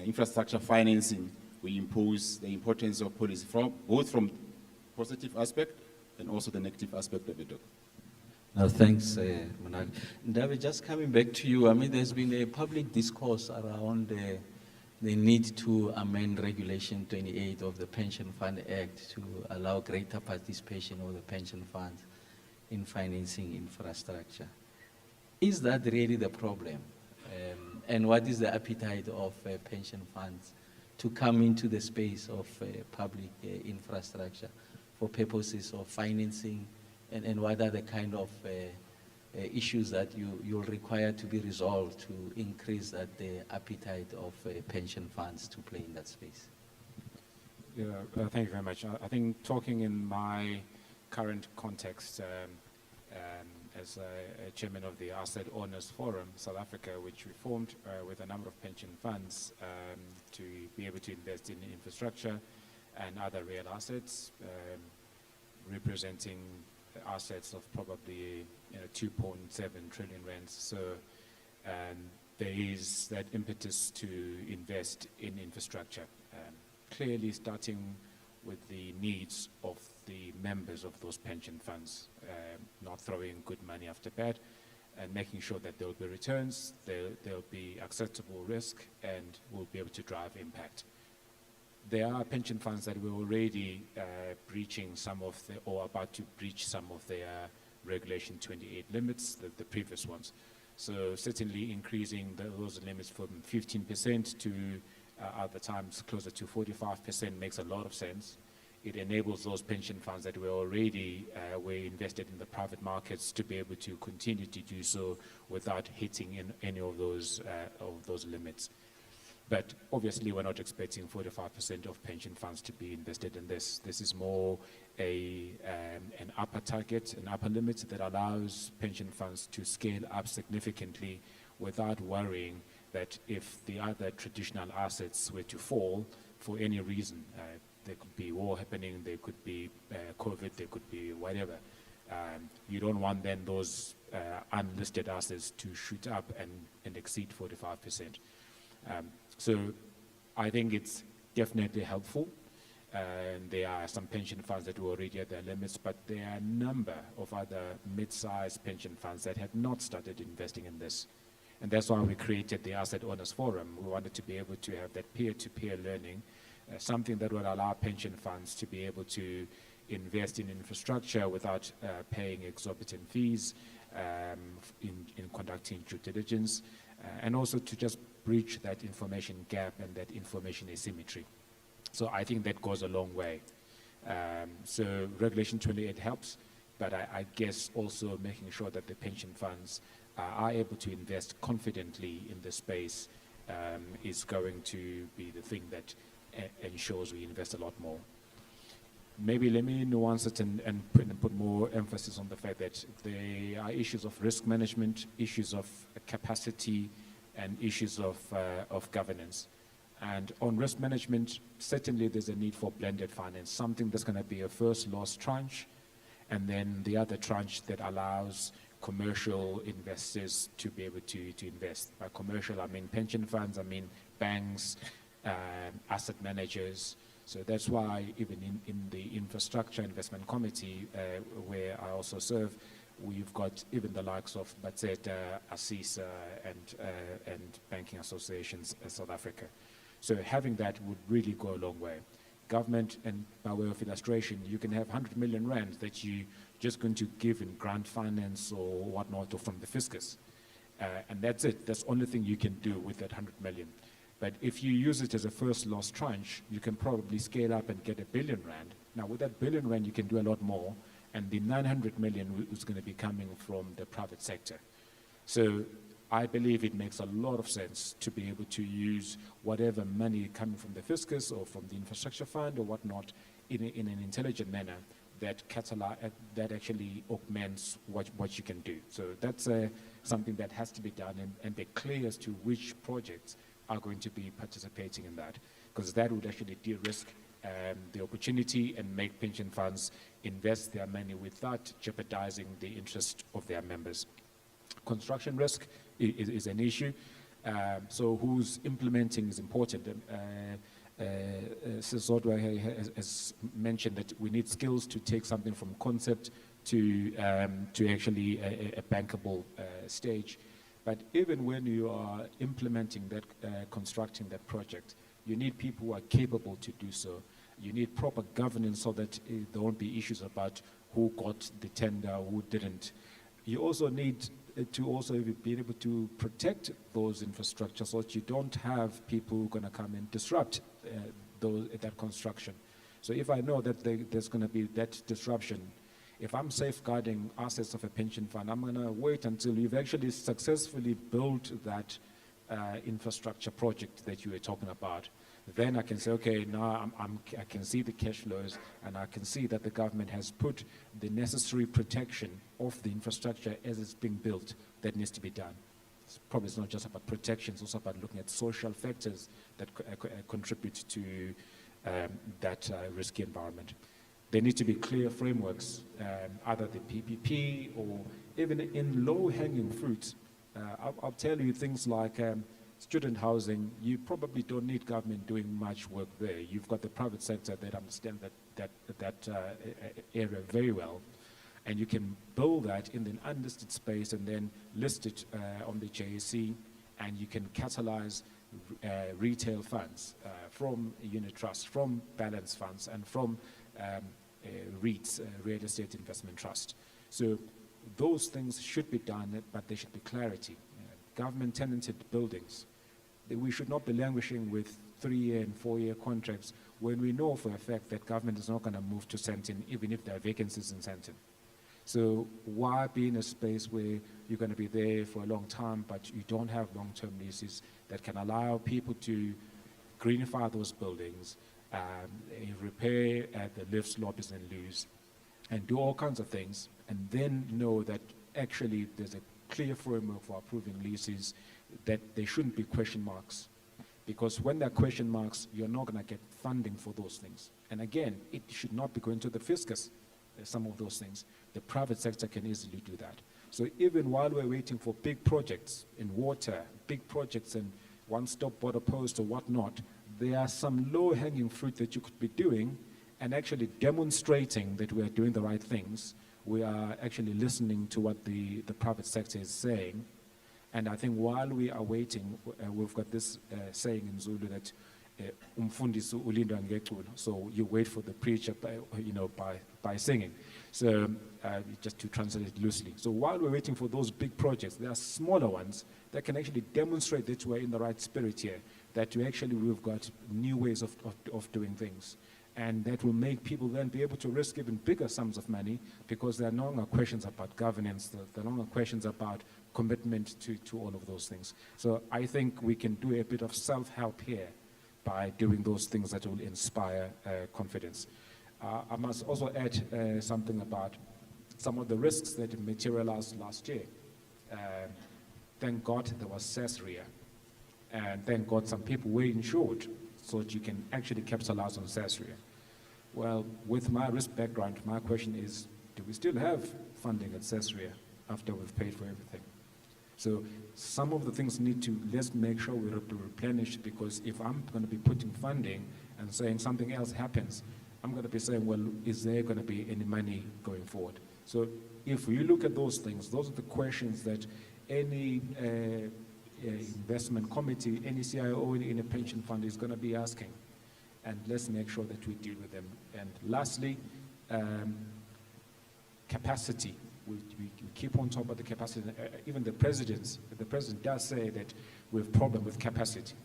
infrastructure financing, we impose the importance of policy both from positive aspect and also the negative aspect of it. No, thanks, Manag. David, just coming back to you, I mean, there's been a public discourse around the need to amend Regulation 28 of the Pension Fund Act to allow greater participation of the pension funds in financing infrastructure. Is that really the problem? And what is the appetite of pension funds to come into the space of public infrastructure for purposes of financing? And what are the kind of issues that you'll require to be resolved to increase the appetite of pension funds to play in that space? Yeah, thank you very much. I think talking in my current context as a chairman of the Asset Owners Forum, South Africa, which we formed with a number of pension funds to be able to invest in infrastructure and other real assets, representing assets of probably 2.7 trillion rands. So there is that impetus to invest in infrastructure, clearly starting with the needs of the members of those pension funds, not throwing good money after bad, and making sure that there will be returns, there'll be acceptable risk, and we'll be able to drive impact. There are pension funds that were already breaching some of the, or about to breach some of their Regulation 28 limits, the previous ones. So certainly increasing those limits from 15% to other times closer to 45% makes a lot of sense. It enables those pension funds that were already were invested in the private markets to be able to continue to do so without hitting any of those limits. But obviously, we're not expecting 45% of pension funds to be invested in this. This is more an upper target, an upper limit that allows pension funds to scale up significantly without worrying that if the other traditional assets were to fall for any reason, there could be war happening, there could be COVID, there could be whatever. You don't want then those unlisted assets to shoot up and exceed 45%. So I think it's definitely helpful. And there are some pension funds that were already at their limits, but there are a number of other mid-sized pension funds that have not started investing in this. And that's why we created the Asset Owners Forum. We wanted to be able to have that peer-to-peer learning, something that will allow pension funds to be able to invest in infrastructure without paying exorbitant fees in conducting due diligence, and also to just breach that information gap and that information asymmetry. So I think that goes a long way. So Regulation 28 helps, but I guess also making sure that the pension funds are able to invest confidently in the space is going to be the thing that ensures we invest a lot more. Maybe let me nuance it and put more emphasis on the fact that there are issues of risk management, issues of capacity, and issues of governance. And on risk management, certainly there's a need for blended finance, something that's going to be a first loss tranche, and then the other tranche that allows commercial investors to be able to invest. By commercial, I mean pension funds, I mean banks, asset managers. So that's why even in the Infrastructure Investment Committee, where I also serve, we've got even the likes of Batseta, ASISA, and banking associations in South Africa. So having that would really go a long way. Government, and by way of illustration, you can have 100 million rand that you're just going to give in grant finance or whatnot, or from the fiscus. And that's it. That's the only thing you can do with that 100 million. But if you use it as a first loss tranche, you can probably scale up and get 1 billion rand. Now, with that 1 billion rand, you can do a lot more. And the 900 million is going to be coming from the private sector. So I believe it makes a lot of sense to be able to use whatever money coming from the fiscus or from the infrastructure fund or whatnot in an intelligent manner that that actually augments what you can do. So that's something that has to be done, and be clear as to which projects are going to be participating in that, because that would actually de-risk the opportunity and make pension funds invest their money without jeopardizing the interest of their members. Construction risk is an issue. So who's implementing is important. Sisodwa has mentioned that we need skills to take something from concept to actually a bankable stage. But even when you are implementing that, constructing that project, you need people who are capable to do so. You need proper governance so that there won't be issues about who got the tender, who didn't. You also need to also be able to protect those infrastructures so that you don't have people who are going to come and disrupt that construction. So if I know that there's going to be that disruption, if I'm safeguarding assets of a pension fund, I'm going to wait until you've actually successfully built that infrastructure project that you were talking about. Then I can say, okay, now I can see the cash flows, and I can see that the government has put the necessary protection of the infrastructure as it's being built that needs to be done. It's not just about protection, it's also about looking at social factors that contribute to that risky environment. There need to be clear frameworks, either the PPP or even in low-hanging fruit. I'll tell you things like student housing. You probably don't need government doing much work there. You've got the private sector that understand that area very well, and you can build that in an unlisted space and then list it on the JSE, and you can catalyze retail funds from unit trusts, from balance funds, and from REITs, real estate investment trust. So those things should be done, but there should be clarity. Government tenanted buildings, we should not be languishing with 3-year and 4-year contracts when we know for a fact that government is not going to move to Sandton even if there are vacancies in Sandton. So why be in a space where you're going to be there for a long time but you don't have long-term leases that can allow people to greenify those buildings, repair the lifts, lobbies and loos, and do all kinds of things, and then know that actually there's a clear framework for approving leases, that there shouldn't be question marks. Because when there are question marks, you're not going to get funding for those things. And again, it should not be going to the fiscus, some of those things. The private sector can easily do that. So even while we're waiting for big projects in water, big projects in one-stop border post or whatnot, there are some low-hanging fruit that you could be doing and actually demonstrating that we are doing the right things. We are actually listening to what the private sector is saying. And I think while we are waiting, we've got this saying in Zulu that umfundisi ulindwa ngeculo. So you wait for the preacher by singing. So just to translate it loosely. So while we're waiting for those big projects, there are smaller ones that can actually demonstrate that we're in the right spirit here, that we've got new ways of doing things. And that will make people then be able to risk even bigger sums of money because there are no longer questions about governance, there are no longer questions about commitment to all of those things. So I think we can do a bit of self-help here by doing those things that will inspire confidence. I must also add something about some of the risks that materialized last year. Thank God there was Sasria, and thank God some people were insured so that you can actually capitalize on Sasria. Well, with my risk background, my question is, do we still have funding at Sasria after we've paid for everything? So some of the things let's make sure we replenish, because if I'm going to be putting funding and saying something else happens, I'm going to be saying, well, is there going to be any money going forward? So if you look at those things, those are the questions that any investment committee, any CIO in a pension fund is going to be asking. And let's make sure that we deal with them. And lastly, capacity. We keep on top of the capacity. Even the president does say that we have a problem with capacity.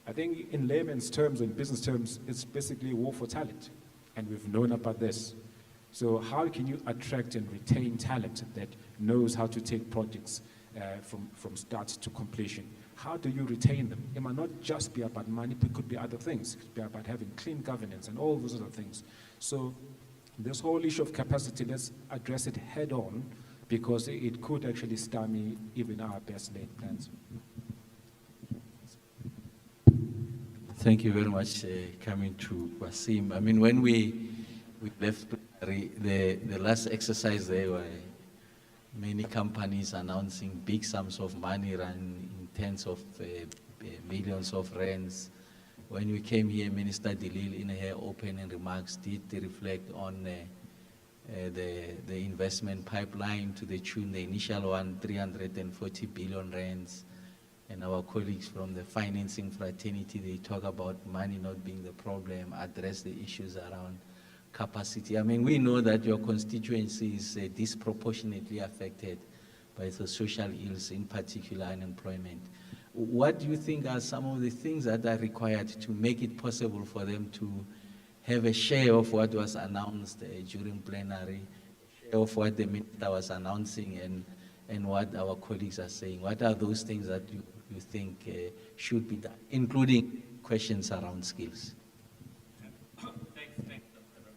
I think in layman's terms, in business terms, it's basically a war for talent. And we've known about this. So how can you attract and retain talent that knows how to take projects from start to completion? How do you retain them? It might not just be about money, but it could be other things. It could be about having clean governance and all those other things. So this whole issue of capacity, let's address it head on, because it could actually stymie even our best laid plans. Thank you very much. Coming to Wasim, I mean, when we left the last exercise, there were many companies announcing big sums of money, run in tens of millions of rands. When we came here, Minister Delil, in her opening remarks, did reflect on the investment pipeline to the tune, the initial one, 340 billion rands. And our colleagues from the financing fraternity, they talk about money not being the problem, address the issues around capacity. I mean, we know that your constituency is disproportionately affected by the social ills, in particular unemployment. What do you think are some of the things that are required to make it possible for them to have a share of what was announced during plenary, share of what the minister was announcing and what our colleagues are saying? What are those things that you think should be done, including questions around skills? Thanks, Dr.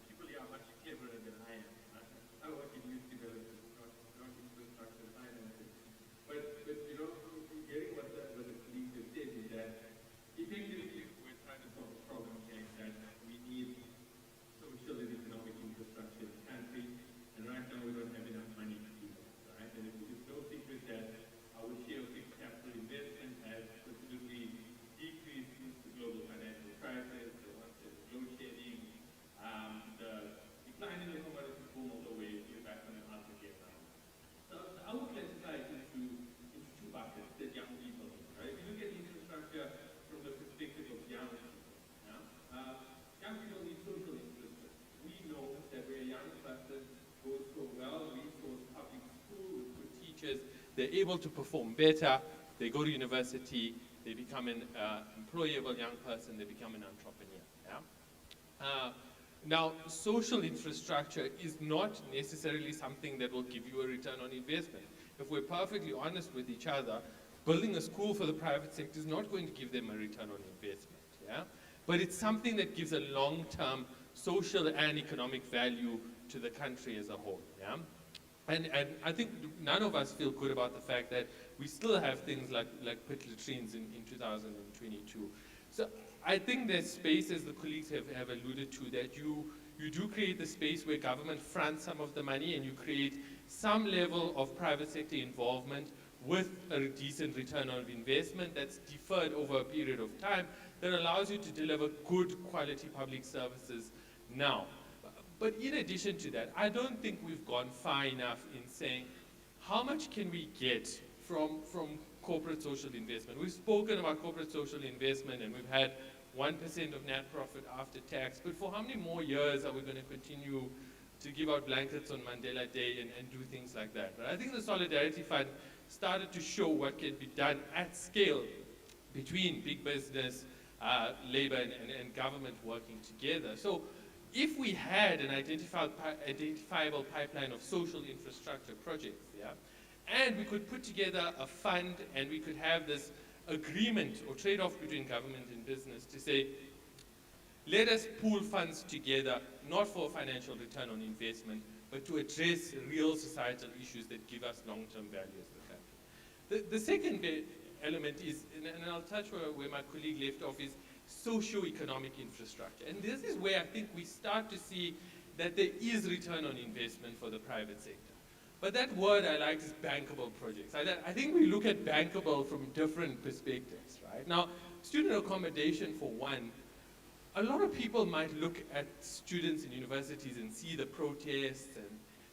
People here are much cleverer than I am. I work in youth development, not infrastructure finances. But hearing what the colleagues have said is that effectively we're trying to solve a problem here that they're able to perform better, they go to university, they become an employable young person, they become an entrepreneur. Yeah? Now, social infrastructure is not necessarily something that will give you a return on investment. If we're perfectly honest with each other, building a school for the private sector is not going to give them a return on investment. Yeah? But it's something that gives a long-term social and economic value to the country as a whole. Yeah? And I think none of us feel good about the fact that we still have things like pit latrines in 2022. So I think there's space, as the colleagues have alluded to, that you do create the space where government fronts some of the money and you create some level of private sector involvement with a decent return on investment that's deferred over a period of time that allows you to deliver good quality public services now. But in addition to that, I don't think we've gone far enough in saying how much can we get from corporate social investment. We've spoken about corporate social investment and we've had 1% of net profit after tax, but for how many more years are we going to continue to give out blankets on Mandela Day and do things like that? But I think the Solidarity Fund started to show what can be done at scale between big business, labor and government working together. So if we had an identifiable pipeline of social infrastructure projects, yeah, and we could put together a fund and we could have this agreement or trade-off between government and business to say, let us pool funds together, not for a financial return on investment, but to address real societal issues that give us long-term value as the country. The second element is, and I'll touch where my colleague left off, is socio-economic infrastructure. And this is where I think we start to see that there is return on investment for the private sector. But that word I like is bankable projects. I think we look at bankable from different perspectives, right? Now, student accommodation, for one, a lot of people might look at students in universities and see the protests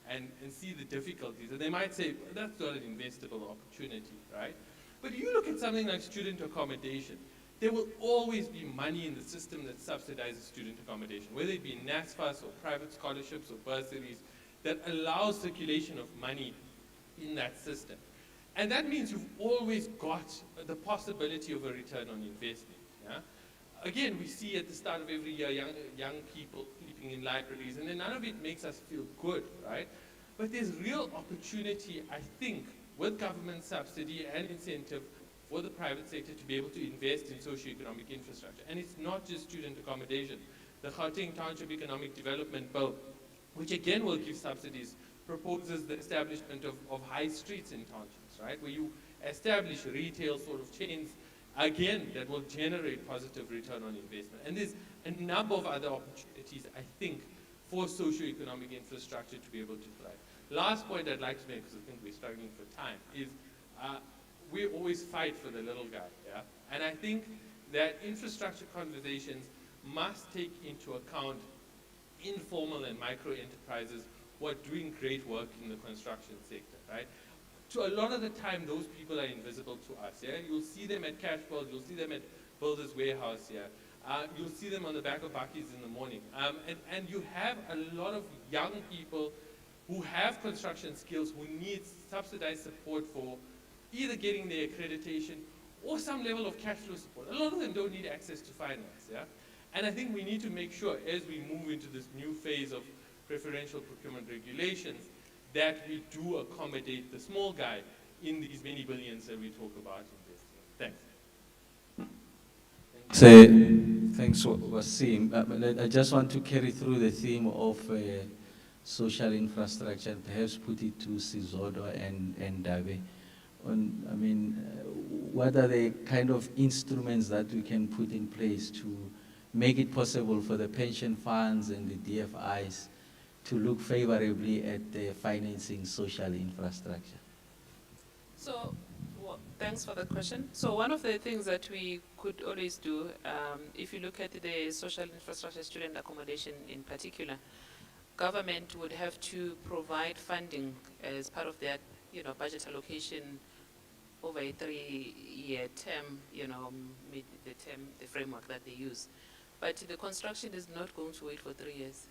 and see the difficulties, and they might say, well, that's not an investable opportunity, right? But you look at something like student accommodation, there will always be money in the system that subsidizes student accommodation, whether it be NSFAS or private scholarships or bursaries, that allows circulation of money in that system. And that means you've always got the possibility of a return on investment. Yeah? Again, we see at the start of every year young people sleeping in libraries, and then none of it makes us feel good, right? But there's real opportunity, I think, with government subsidy and incentive for the private sector to be able to invest in socio-economic infrastructure. And it's not just student accommodation. The Gauteng Township Economic Development Bill, which again will give subsidies, proposes the establishment of high streets in townships, right? Where you establish retail sort of chains, again, that will generate positive return on investment. And there's a number of other opportunities, I think, for socio-economic infrastructure to be able to thrive. Last point I'd like to make, because I think we're struggling for time, is we always fight for the little guy, yeah? And I think that infrastructure conversations must take into account informal and micro enterprises who are doing great work in the construction sector, right? To a lot of the time, those people are invisible to us, yeah? You'll see them at cash balls, you'll see them at Builders Warehouse, yeah? You'll see them on the back of buckies in the morning. And you have a lot of young people who have construction skills who need subsidized support for either getting their accreditation or some level of cash flow support. A lot of them don't need access to finance, yeah? And I think we need to make sure, as we move into this new phase of preferential procurement regulations, that we do accommodate the small guy in these many billions that we talk about investing. Thanks. Thanks, Wasim. I just want to carry through the theme of social infrastructure and perhaps put it to Sizodo and Dabe. What are the kind of instruments that we can put in place to make it possible for the pension funds and the DFIs to look favorably at financing social infrastructure? So, well, thanks for the question. So one of the things that we could always do, if you look at the social infrastructure, student accommodation in particular, government would have to provide funding as part of their, budget allocation over a 3-year term, the framework that they use. But the construction is not going to wait for 3 years.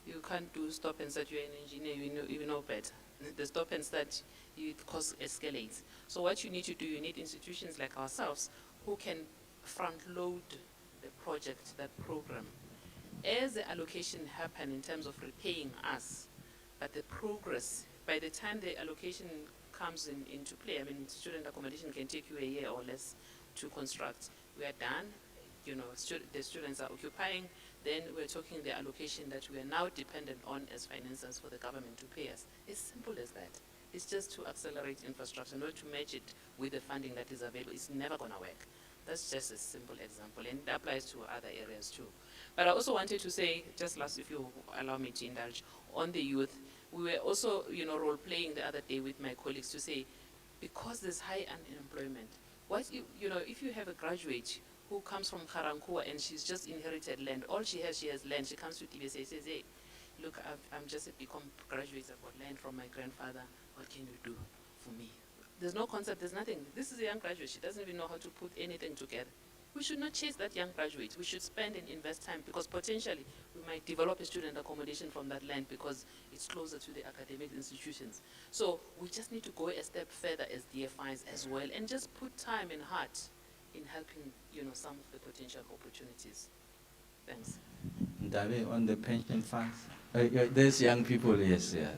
You can't do stop and start. You're an engineer, you know better, the stop and start, the cost escalates. So what you need to do, you need institutions like ourselves who can front load the project, that program. As the allocation happen in terms of repaying us, but the progress, by the time the allocation comes into play, I mean, student accommodation can take you a year or less to construct. We are done, you know, the students are occupying, then we're talking the allocation that we are now dependent on as financiers for the government to pay us. It's simple as that. It's just to accelerate infrastructure, not to match it with the funding that is available. It's never going to work. That's just a simple example, and it applies to other areas too. But I also wanted to say, just last, if you allow me to indulge, on the youth, we were also, you know, role-playing the other day with my colleagues to say, because there's high unemployment, you know, if you have a graduate who comes from Karankua and she's just inherited land, all she has land, she comes to TBSA, says, hey, look, I'm just a BCom graduate, I've got land from my grandfather, what can you do for me? There's no concept, there's nothing. This is a young graduate, she doesn't even know how to put anything together. We should not chase that young graduate. We should spend and invest time, because potentially we might develop a student accommodation from that land because it's closer to the academic institutions. So we just need to go a step further as DFIs as well, and just put time and heart in helping, you know, some of the potential opportunities. Thanks. Ndabe, on the pension funds, there's young people, yes, yeah.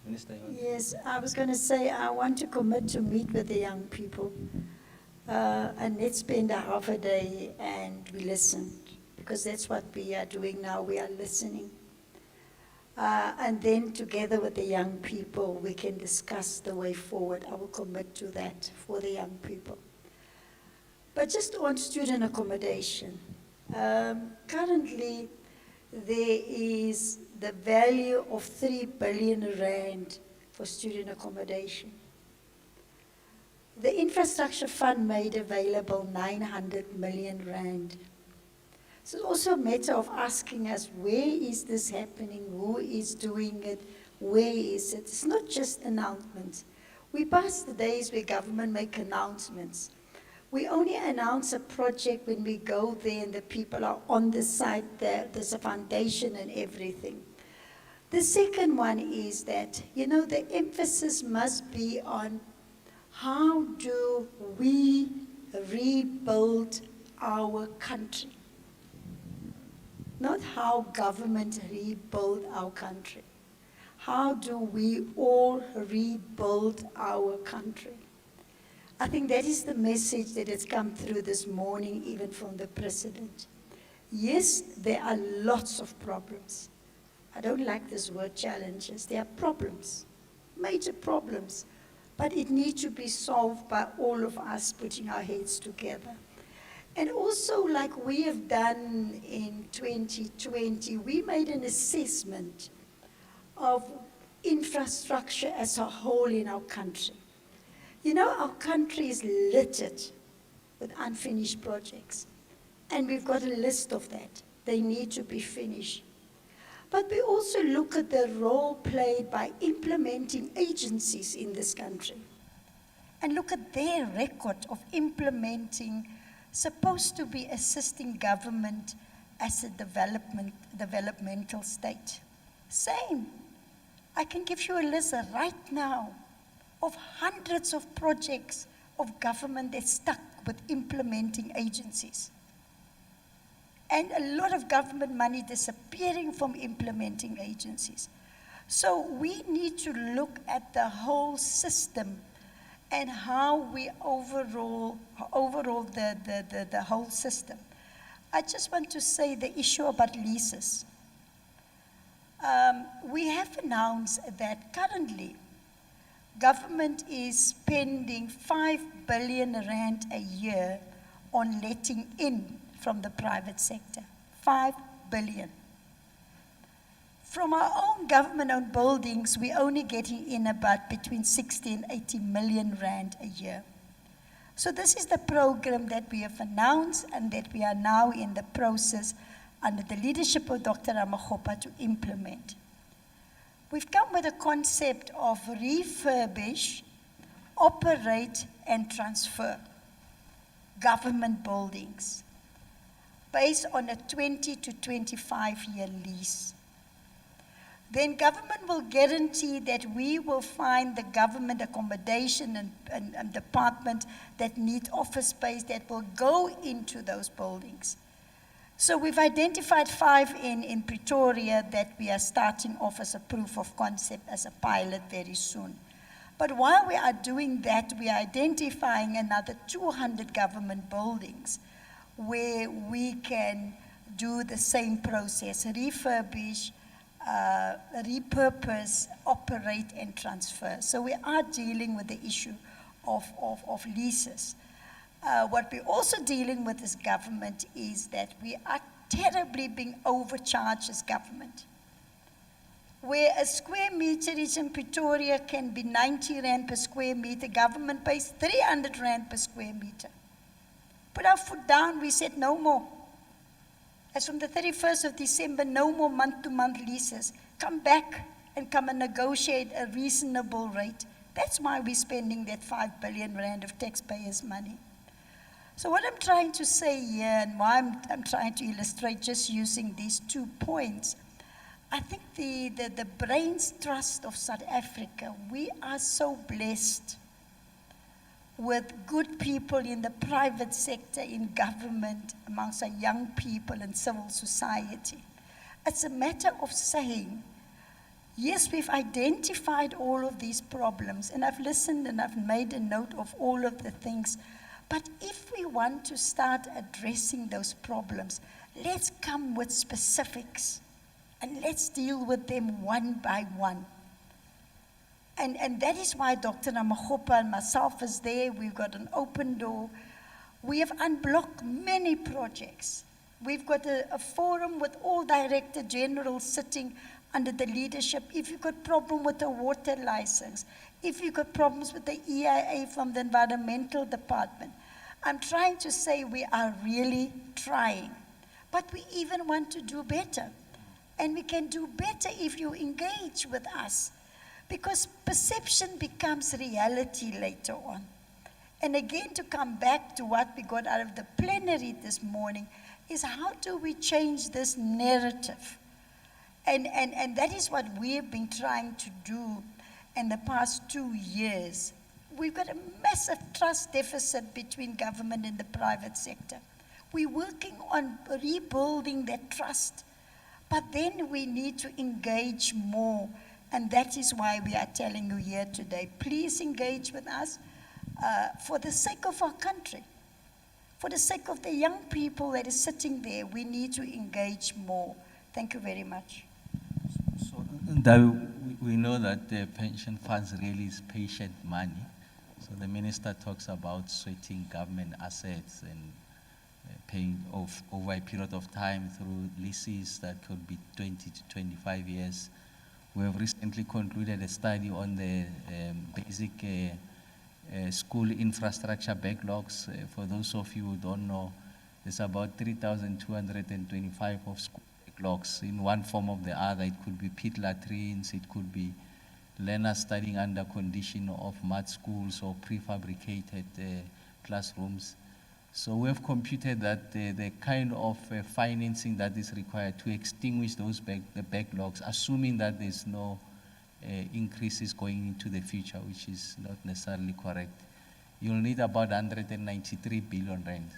Minister, you want- Yes, I was going to say I want to commit to meet with the young people. And let's spend a half a day and we listen, because that's what we are doing now. We are listening. And then together with the young people, we can discuss the way forward. I will commit to that for the young people. But just on student accommodation, currently there is the value of 3 billion rand for student accommodation. The infrastructure fund made available 900 million rand. So it's also a matter of asking us, where is this happening? Who is doing it? Where is it? It's not just announcements. We pass the days where government make announcements. We only announce a project when we go there and the people are on the site there. There's a foundation and everything. The second one is that, you know, the emphasis must be on how do we rebuild our country? Not how government rebuild our country. How do we all rebuild our country? I think that is the message that has come through this morning, even from the President. Yes, there are lots of problems. I don't like this word challenges. There are problems, major problems. But it needs to be solved by all of us putting our heads together. And also, like we have done in 2020, we made an assessment of infrastructure as a whole in our country. You know, our country is littered with unfinished projects. And we've got a list of that. They need to be finished. But we also look at the role played by implementing agencies in this country. And look at their record of implementing, supposed to be assisting government as a developmental state. Same. I can give you a list right now of hundreds of projects of government that's stuck with implementing agencies. And a lot of government money disappearing from implementing agencies. So we need to look at the whole system and how we overall the whole system. I just want to say the issue about leases. We have announced that currently government is spending 5 billion rand a year on letting in from the private sector. 5 billion. From our own government-owned buildings, we're only getting in about between 60 and 80 million rand a year. So this is the program that we have announced and that we are now in the process under the leadership of Dr. Ramokgopa to implement. We've come with a concept of refurbish, operate, and transfer government buildings based on a 20 to 25-year lease. then government will guarantee that we will find the government accommodation and department that need office space that will go into those buildings. So we've identified 5 in Pretoria that we are starting off as a proof of concept, as a pilot very soon. But while we are doing that, we are identifying another 200 government buildings where we can do the same process, refurbish, repurpose, operate, and transfer. So we are dealing with the issue of leases. What we're also dealing with as government is that we are terribly being overcharged as government. Where a square meter is in Pretoria can be 90 Rand per square meter, government pays 300 Rand per square meter. Put our foot down, we said no more. As from the 31st of December, no more month-to-month leases. Come back and come and negotiate a reasonable rate. That's why we're spending that 5 billion Rand of taxpayers' money. So what I'm trying to say here, and why I'm trying to illustrate just using these 2 points, I think the brains trust of South Africa, we are so blessed with good people in the private sector, in government, amongst our young people and civil society. It's a matter of saying, yes, we've identified all of these problems, and I've listened and I've made a note of all of the things, but if we want to start addressing those problems, let's come with specifics. And let's deal with them one by one. And that is why Dr. Ramagopa and myself is there. We've got an open door. We have unblocked many projects. We've got a forum with all director generals sitting under the leadership. If you've got problem with the water license, if you've got problems with the EIA from the environmental department, I'm trying to say we are really trying. But we even want to do better. And we can do better if you engage with us, because perception becomes reality later on. And again, to come back to what we got out of the plenary this morning, is how do we change this narrative? And that is what we have been trying to do in the past 2 years. We've got a massive trust deficit between government and the private sector. We're working on rebuilding that trust. But then we need to engage more, and that is why we are telling you here today, please engage with us for the sake of our country. For the sake of the young people that is sitting there, we need to engage more. Thank you very much. So we know that the pension funds really is patient money. So the minister talks about sweating government assets and paying off over a period of time through leases that could be 20 to 25 years. We have recently concluded a study on the basic school infrastructure backlogs. For those of you who don't know, there's about 3,225 of school backlogs in one form or the other. It could be pit latrines, it could be learners studying under condition of mud schools or prefabricated classrooms. So we have computed that the kind of financing that is required to extinguish those the backlogs, assuming that there's no increases going into the future, which is not necessarily correct, you'll need about 193 billion rand.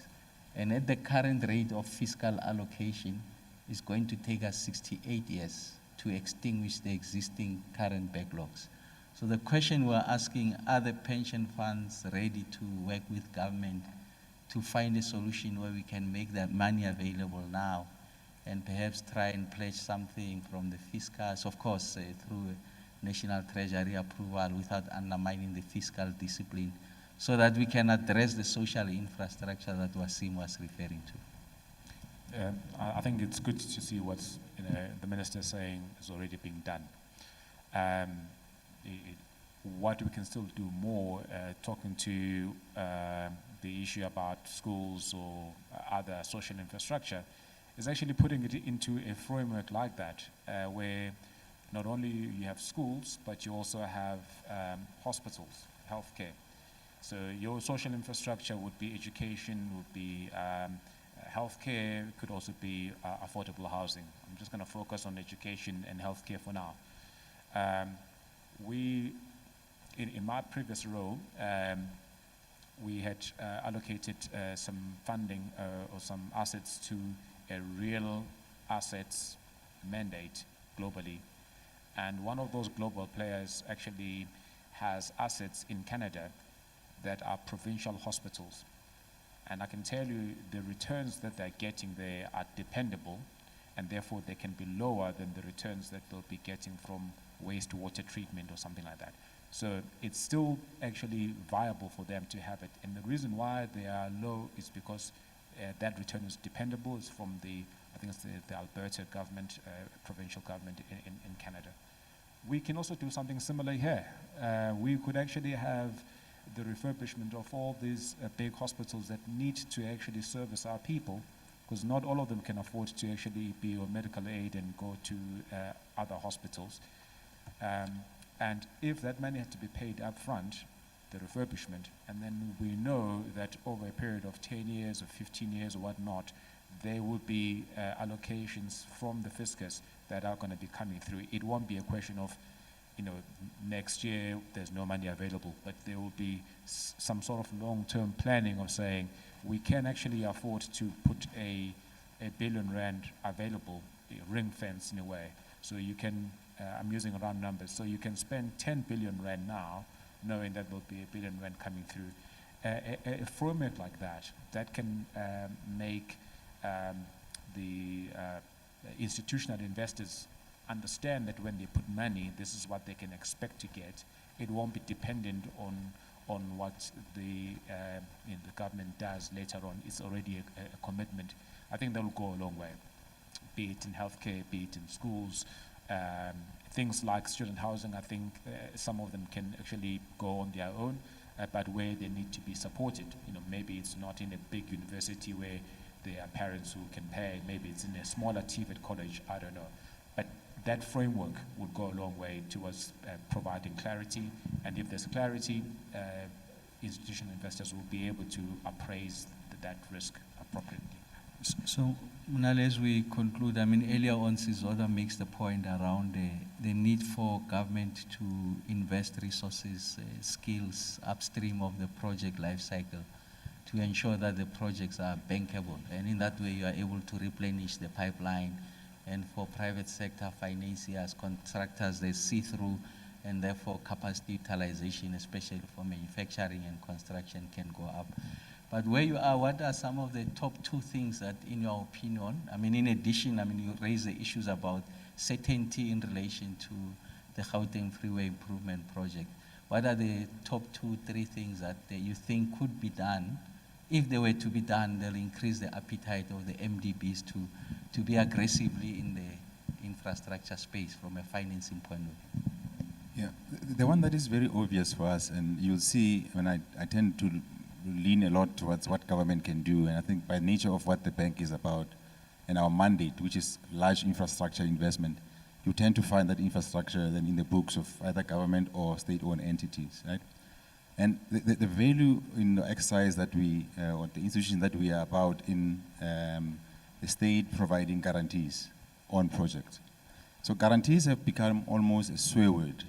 And at the current rate of fiscal allocation, it's going to take us 68 years to extinguish the existing current backlogs. So the question we're asking, are the pension funds ready to work with government to find a solution where we can make that money available now and perhaps try and pledge something from the fiscals, of course, through National Treasury approval without undermining the fiscal discipline, so that we can address the social infrastructure that Wasim was referring to. I think it's good to see what's the minister saying is already being done. What we can still do more, talking to the issue about schools or other social infrastructure, is actually putting it into a framework like that, where not only you have schools, but you also have hospitals, healthcare. So your social infrastructure would be education, would be healthcare could also be affordable housing. I'm just going to focus on education and healthcare for now. In my previous role, we had allocated some funding or some assets to a real assets mandate globally. And one of those global players actually has assets in Canada that are provincial hospitals. And I can tell you the returns that they're getting there are dependable, and therefore they can be lower than the returns that they'll be getting from wastewater treatment or something like that. So it's still actually viable for them to have it. And the reason why they are low is because that return is dependable. It's from I think it's the Alberta government, provincial government in Canada. We can also do something similar here. We could actually have the refurbishment of all these big hospitals that need to actually service our people, because not all of them can afford to actually be on medical aid and go to other hospitals. And if that money had to be paid up front, the refurbishment, and then we know that over a period of 10 years or 15 years or whatnot, there will be allocations from the fiscus that are going to be coming through. It won't be a question of, next year there's no money available, but there will be some sort of long-term planning of saying we can actually afford to put a R1 billion available, ring fence in a way. So you can, I'm using round numbers, so you can spend 10 billion rand now, knowing that there'll be R1 billion coming through. A framework like that can make the institutional investors understand that when they put money, this is what they can expect to get. It won't be dependent on what the government does later on. It's already a commitment. I think that will go a long way, be it in healthcare, be it in schools. Things like student housing, I think some of them can actually go on their own, but where they need to be supported. Maybe it's not in a big university where there are parents who can pay. Maybe it's in a smaller TVET college, I don't know. But that framework would go a long way towards providing clarity. And if there's clarity, institutional investors will be able to appraise that risk appropriately. So, Munale, as we conclude, earlier on, Sizoda makes the point around the need for government to invest resources, skills upstream of the project life cycle to ensure that the projects are bankable. And in that way, you are able to replenish the pipeline. And for private sector financiers, contractors, they see through, and therefore capacity utilization, especially for manufacturing and construction, can go up. But where you are, what are some of the top 2 things that, in your opinion, in addition, you raise the issues about certainty in relation to the Gauteng Freeway Improvement Project. What are the top 2, 3 things that you think could be done? If they were to be done, they'll increase the appetite of the MDBs to be aggressively in the infrastructure space from a financing point of view. Yeah, the one that is very obvious for us, and you'll see when I tend to lean a lot towards what government can do, and I think by nature of what the bank is about and our mandate, which is large infrastructure investment, you tend to find that infrastructure then in the books of either government or state-owned entities, right? And the value in the exercise that we, or the institution that we are about in the state providing guarantees on projects. So guarantees have become almost a swear word.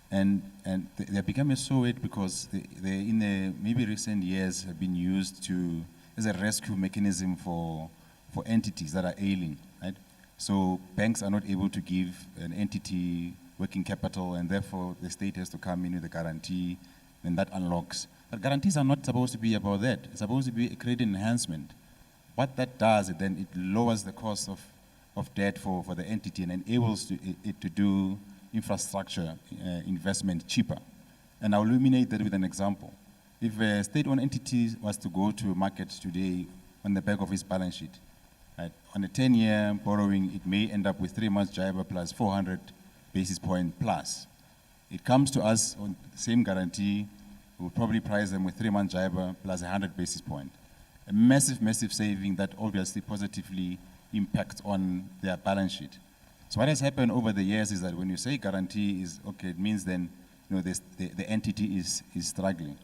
And they have become a swear word because they in the maybe recent years have been used as a rescue mechanism for entities that are ailing, right? So banks are not able to give an entity working capital, and therefore the state has to come in with a guarantee, and that unlocks. But guarantees are not supposed to be about that. It's supposed to be a credit enhancement. What that does, then it lowers the cost of debt for the entity and enables it to do infrastructure investment cheaper. And I'll illuminate that with an example. If a state-owned entity was to go to a market today on the back of its balance sheet, right, on a 10-year borrowing, it may end up with 3 months JIBOR plus 400 basis point plus. It comes to us on the same guarantee, we'll probably price them with 3 months JIBOR plus 100 basis point. A massive, massive saving that obviously positively impacts on their balance sheet. So what has happened over the years is that when you say guarantee is okay, it means then the entity is struggling.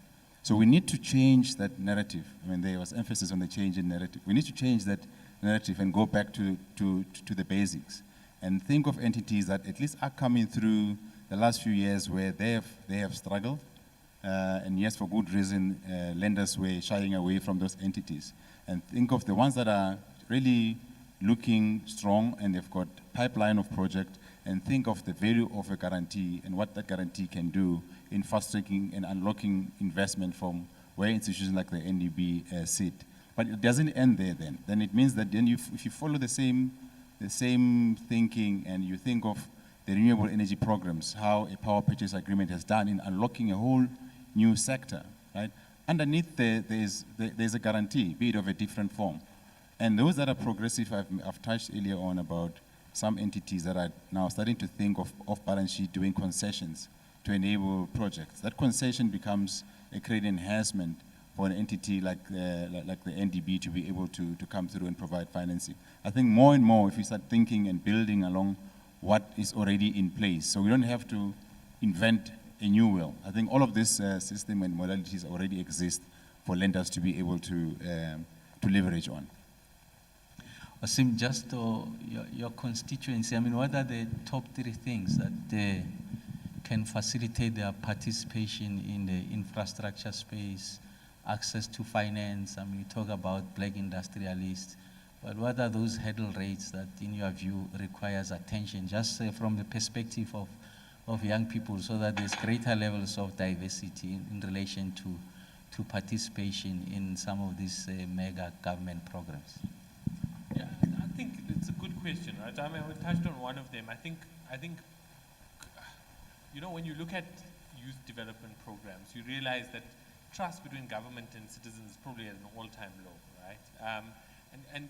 So we need to change that narrative. I mean, there was emphasis on the change in narrative. We need to change that narrative and go back to the basics and think of entities that at least are coming through the last few years where they have struggled. And yes, for good reason, lenders were shying away from those entities. And think of the ones that are really looking strong and they've got pipeline of project, and think of the value of a guarantee and what that guarantee can do in fast-tracking and unlocking investment from where institutions like the NDB sit. But it doesn't end there then. Then it means that then if you follow the same thinking and you think of the renewable energy programs, how a power purchase agreement has done in unlocking a whole new sector, right? Underneath there's a guarantee, be it of a different form. And those that are progressive, I've touched earlier on about some entities that are now starting to think of off-balance sheet doing concessions to enable projects. That concession becomes a credit enhancement for an entity like the NDB to be able to come through and provide financing. I think more and more, if we start thinking and building along what is already in place, so we don't have to invent a new wheel. I think all of this system and modalities already exist for lenders to be able to leverage on. Wasim, just your constituency, I mean, what are the top 3 things that can facilitate their participation in the infrastructure space, access to finance? I mean, you talk about black industrialists, but what are those hurdle rates that, in your view, requires attention, just from the perspective of young people, so that there's greater levels of diversity in relation to participation in some of these mega government programs? Yeah, I think it's a good question, right? I mean, we touched on one of them. I think, you know, when you look at youth development programs, you realize that trust between government and citizens is probably at an all-time low, right? And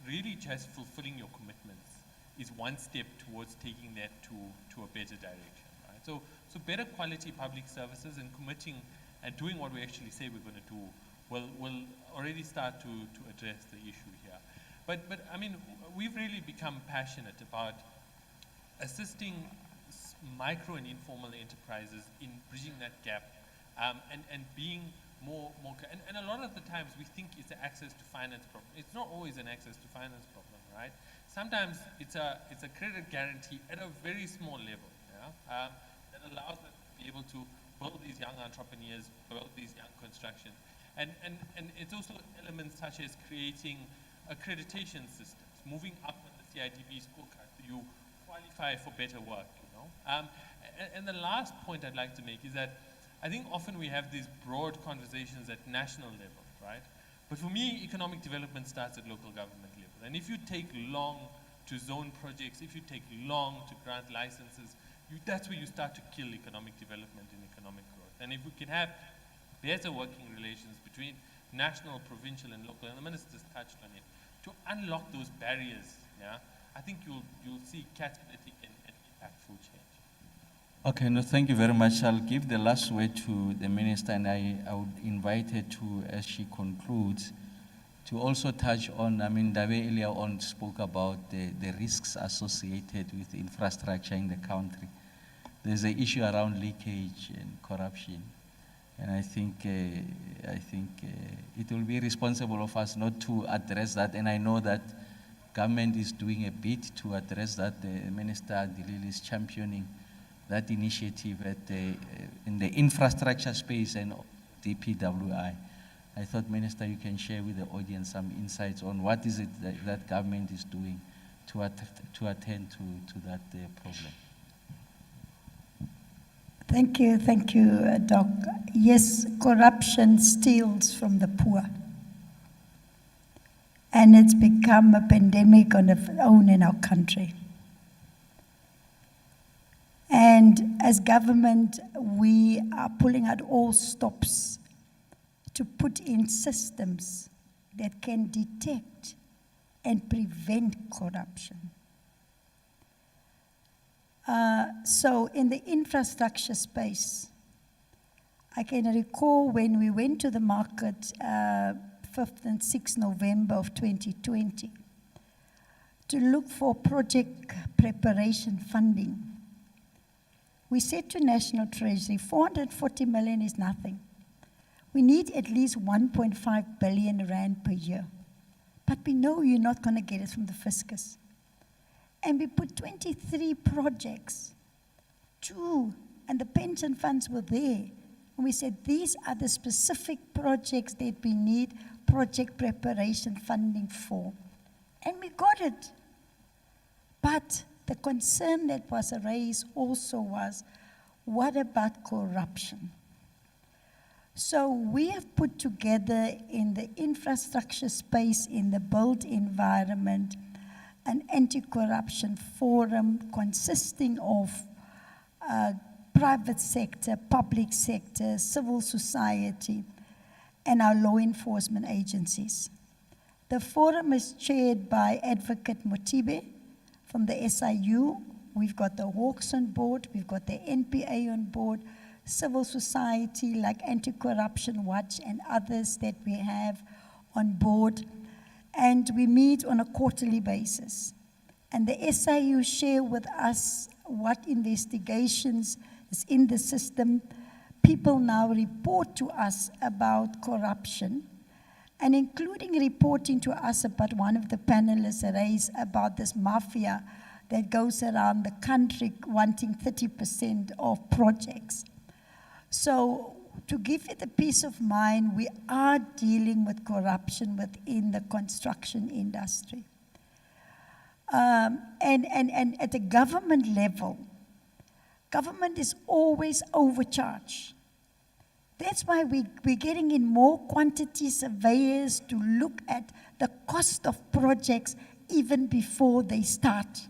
really just fulfilling your commitments is one step towards taking that to a better direction, right? So better quality public services and committing and doing what we actually say we're going to do will already start to address the issue here. But I mean, we've really become passionate about assisting micro and informal enterprises in bridging that gap, and being more and a lot of the times we think it's an access to finance problem. It's not always an access to finance problem, right? Sometimes it's a credit guarantee at a very small level, yeah, that allows us to be able to build these young entrepreneurs, build these young constructions, and it's also elements such as creating accreditation systems, moving up on the CIDB scorecard so you qualify for better work, you know. And the last point I'd like to make is that I think often we have these broad conversations at national level, right? But for me, economic development starts at local government level. And if you take long to zone projects, if you take long to grant licenses, that's where you start to kill economic development and economic growth. And if we can have better working relations between national, provincial, and local, and the ministers touched on it, to unlock those barriers, yeah, I think you'll see catalytic and impactful change. Okay, no, thank you very much. I'll give the last word to the minister, and I would invite her to, as she concludes, to also touch on, I mean, Dawe earlier on spoke about the risks associated with infrastructure in the country. There's an issue around leakage and corruption. And I think it will be responsible of us not to address that. And I know that government is doing a bit to address that. The Minister Dilili is championing that initiative in the infrastructure space and DPWI. I thought, Minister, you can share with the audience some insights on what is it that government is doing to attend to that problem. Thank you, Doc. Yes, corruption steals from the poor. And it's become a pandemic on its own in our country. And as government, we are pulling out all stops to put in systems that can detect and prevent corruption. So in the infrastructure space, I can recall when we went to the market 5th and 6th November of 2020 to look for project preparation funding. We said to National Treasury, 440 million is nothing. We need at least 1.5 billion rand per year. But we know you're not going to get it from the fiscus. And we put 23 projects, and the pension funds were there. And we said, these are the specific projects that we need project preparation funding for. And we got it. But the concern that was raised also was, what about corruption? So we have put together in the infrastructure space, in the built environment, an anti-corruption forum consisting of private sector, public sector, civil society, and our law enforcement agencies. The forum is chaired by Advocate Motibe from the SIU. We've got the Hawks on board, we've got the NPA on board, civil society like Anti-Corruption Watch and others that we have on board. And we meet on a quarterly basis. And the SIU share with us what investigations is in the system. People now report to us about corruption, and including reporting to us about one of the panelists raised about this mafia that goes around the country wanting 30% of projects. So to give you the peace of mind, we are dealing with corruption within the construction industry. And at the government level, government is always overcharged. That's why we're getting in more quantity surveyors to look at the cost of projects even before they start.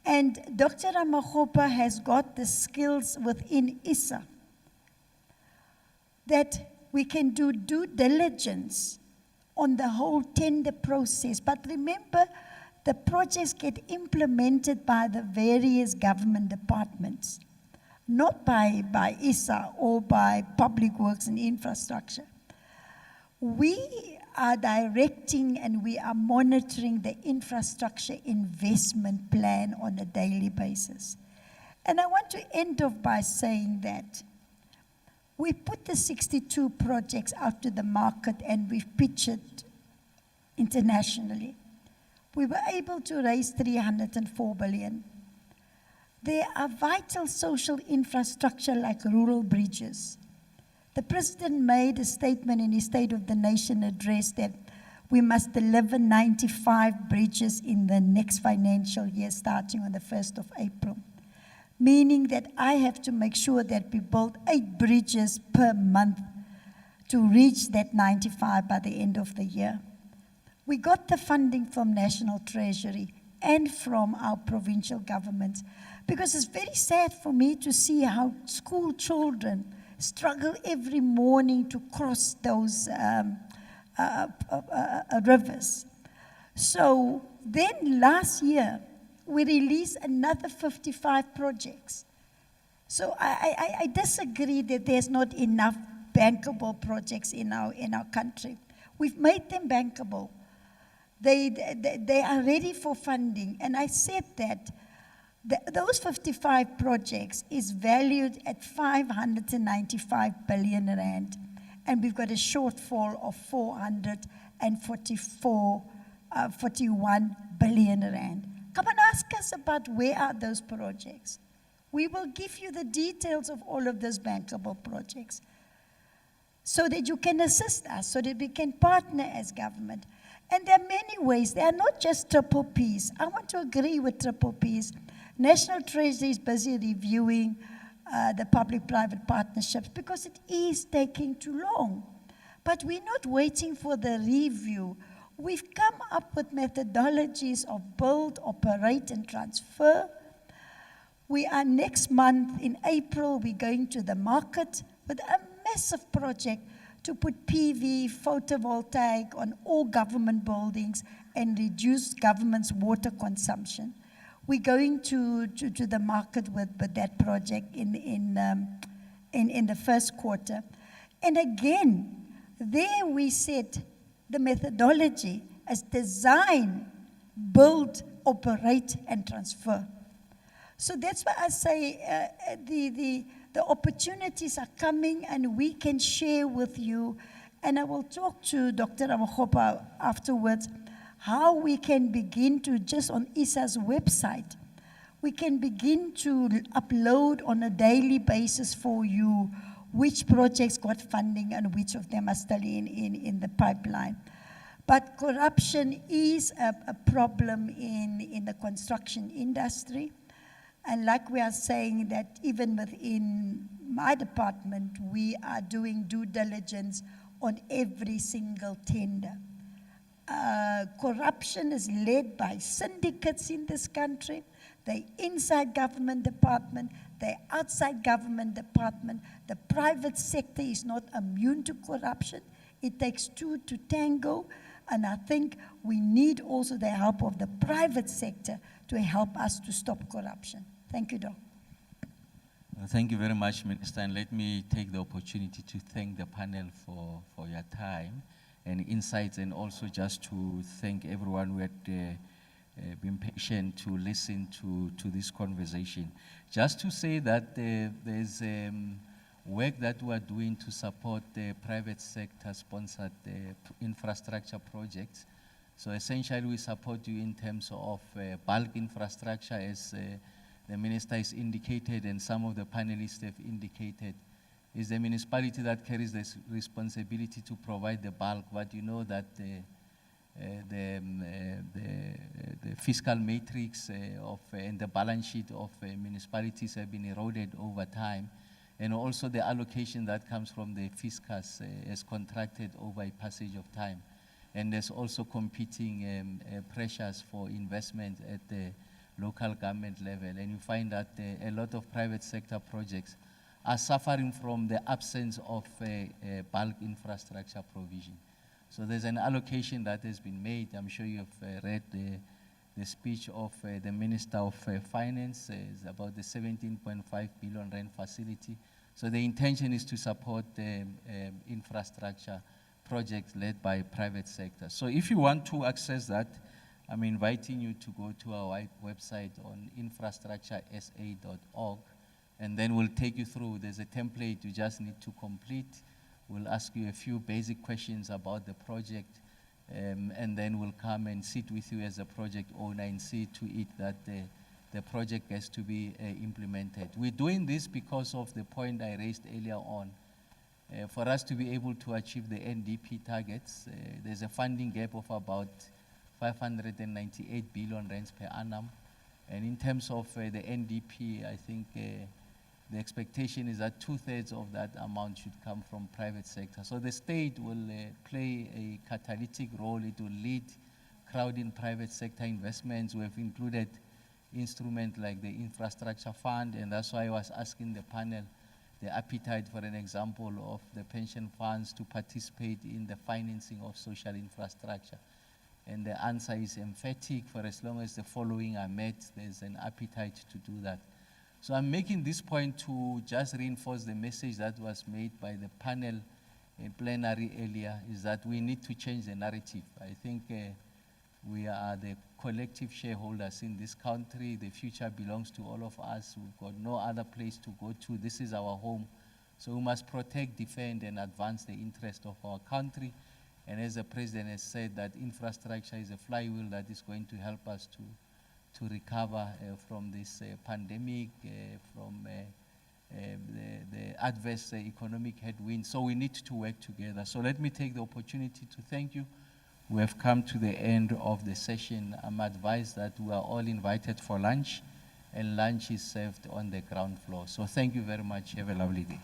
And Dr. Ramagopa has got the skills within ISA that we can do due diligence on the whole tender process. But remember, the projects get implemented by the various government departments, not by ISA or by Public Works and Infrastructure. We are directing and we are monitoring the infrastructure investment plan on a daily basis. And I want to end off by saying that we put the 62 projects out to the market and we've pitched it internationally. We were able to raise 304 billion. There are vital social infrastructure like rural bridges. The President made a statement in his State of the Nation address that we must deliver 95 bridges in the next financial year starting on the 1st of April. Meaning that I have to make sure that we build 8 bridges per month to reach that 95 by the end of the year. We got the funding from National Treasury and from our provincial governments, because it's very sad for me to see how school children struggle every morning to cross those rivers. So then last year, we released another 55 projects. So I disagree that there's not enough bankable projects in our country. We've made them bankable. They are ready for funding. And I said that those 55 projects is valued at 595 billion rand, and we've got a shortfall of 41 billion rand. Come and ask us about where are those projects. We will give you the details of all of those bankable projects so that you can assist us, so that we can partner as government. And there are many ways. They are not just triple Ps. I want to agree with triple Ps. National Treasury is busy reviewing the public-private partnerships because it is taking too long. But we're not waiting for the review. We've come up with methodologies of build, operate, and transfer. We are next month, in April, we're going to the market with a massive project to put PV, photovoltaic on all government buildings and reduce government's water consumption. We're going to the market with that project in the first quarter. And again, there we said the methodology as design, build, operate, and transfer. So that's why I say the The opportunities are coming and we can share with you. And I will talk to Dr. Amagopa afterwards how we can begin to, just on ISA's website, we can begin to upload on a daily basis for you which projects got funding and which of them are still in the pipeline. But corruption is a problem in the construction industry. And like we are saying that even within my department, we are doing due diligence on every single tender. Corruption is led by syndicates in this country. They're inside government department, they're outside government department. The private sector is not immune to corruption. It takes two to tango, and I think we need also the help of the private sector to help us to stop corruption. Thank you, Doc. Thank you very much, Minister, and let me take the opportunity to thank the panel for your time and insights, and also just to thank everyone who had been patient to listen to this conversation. Just to say that there's work that we are doing to support the private sector sponsored infrastructure projects. So essentially we support you in terms of bulk infrastructure, as the Minister has indicated and some of the panelists have indicated. Is the municipality that carries this responsibility to provide the bulk, but you know that the fiscal matrix and the balance sheet of municipalities have been eroded over time, and also the allocation that comes from the fiscus is contracted over a passage of time. And there's also competing pressures for investment at the local government level, and you find that a lot of private sector projects are suffering from the absence of bulk infrastructure provision. So there's an allocation that has been made. I'm sure you've read the speech of the Minister of Finance. It's about the 17.5 billion rand facility. So the intention is to support the infrastructure projects led by private sector. So if you want to access that, I'm inviting you to go to our website on infrastructuresa.org, and then we'll take you through. There's a template you just need to complete. We'll ask you a few basic questions about the project, and then we'll come and sit with you as a project owner and see to it that the project has to be implemented. We're doing this because of the point I raised earlier on. For us to be able to achieve the NDP targets, there's a funding gap of about 598 billion rands per annum. And in terms of the NDP, I think the expectation is that 2/3 of that amount should come from private sector. So the state will play a catalytic role. It will lead crowding private sector investments. We have included instruments like the infrastructure fund, and that's why I was asking the panel the appetite, for an example, of the pension funds to participate in the financing of social infrastructure. And the answer is emphatic. For as long as the following are met, there's an appetite to do that. So I'm making this point to just reinforce the message that was made by the panel in plenary earlier, is that we need to change the narrative. I think we are the collective shareholders in this country. The future belongs to all of us. We've got no other place to go to. This is our home. So we must protect, defend, and advance the interest of our country. And as the President has said, that infrastructure is a flywheel that is going to help us to recover from this pandemic, from the adverse economic headwinds. So we need to work together. So let me take the opportunity to thank you. We have come to the end of the session. I'm advised that we are all invited for lunch, and lunch is served on the ground floor. So thank you very much. Have a lovely day.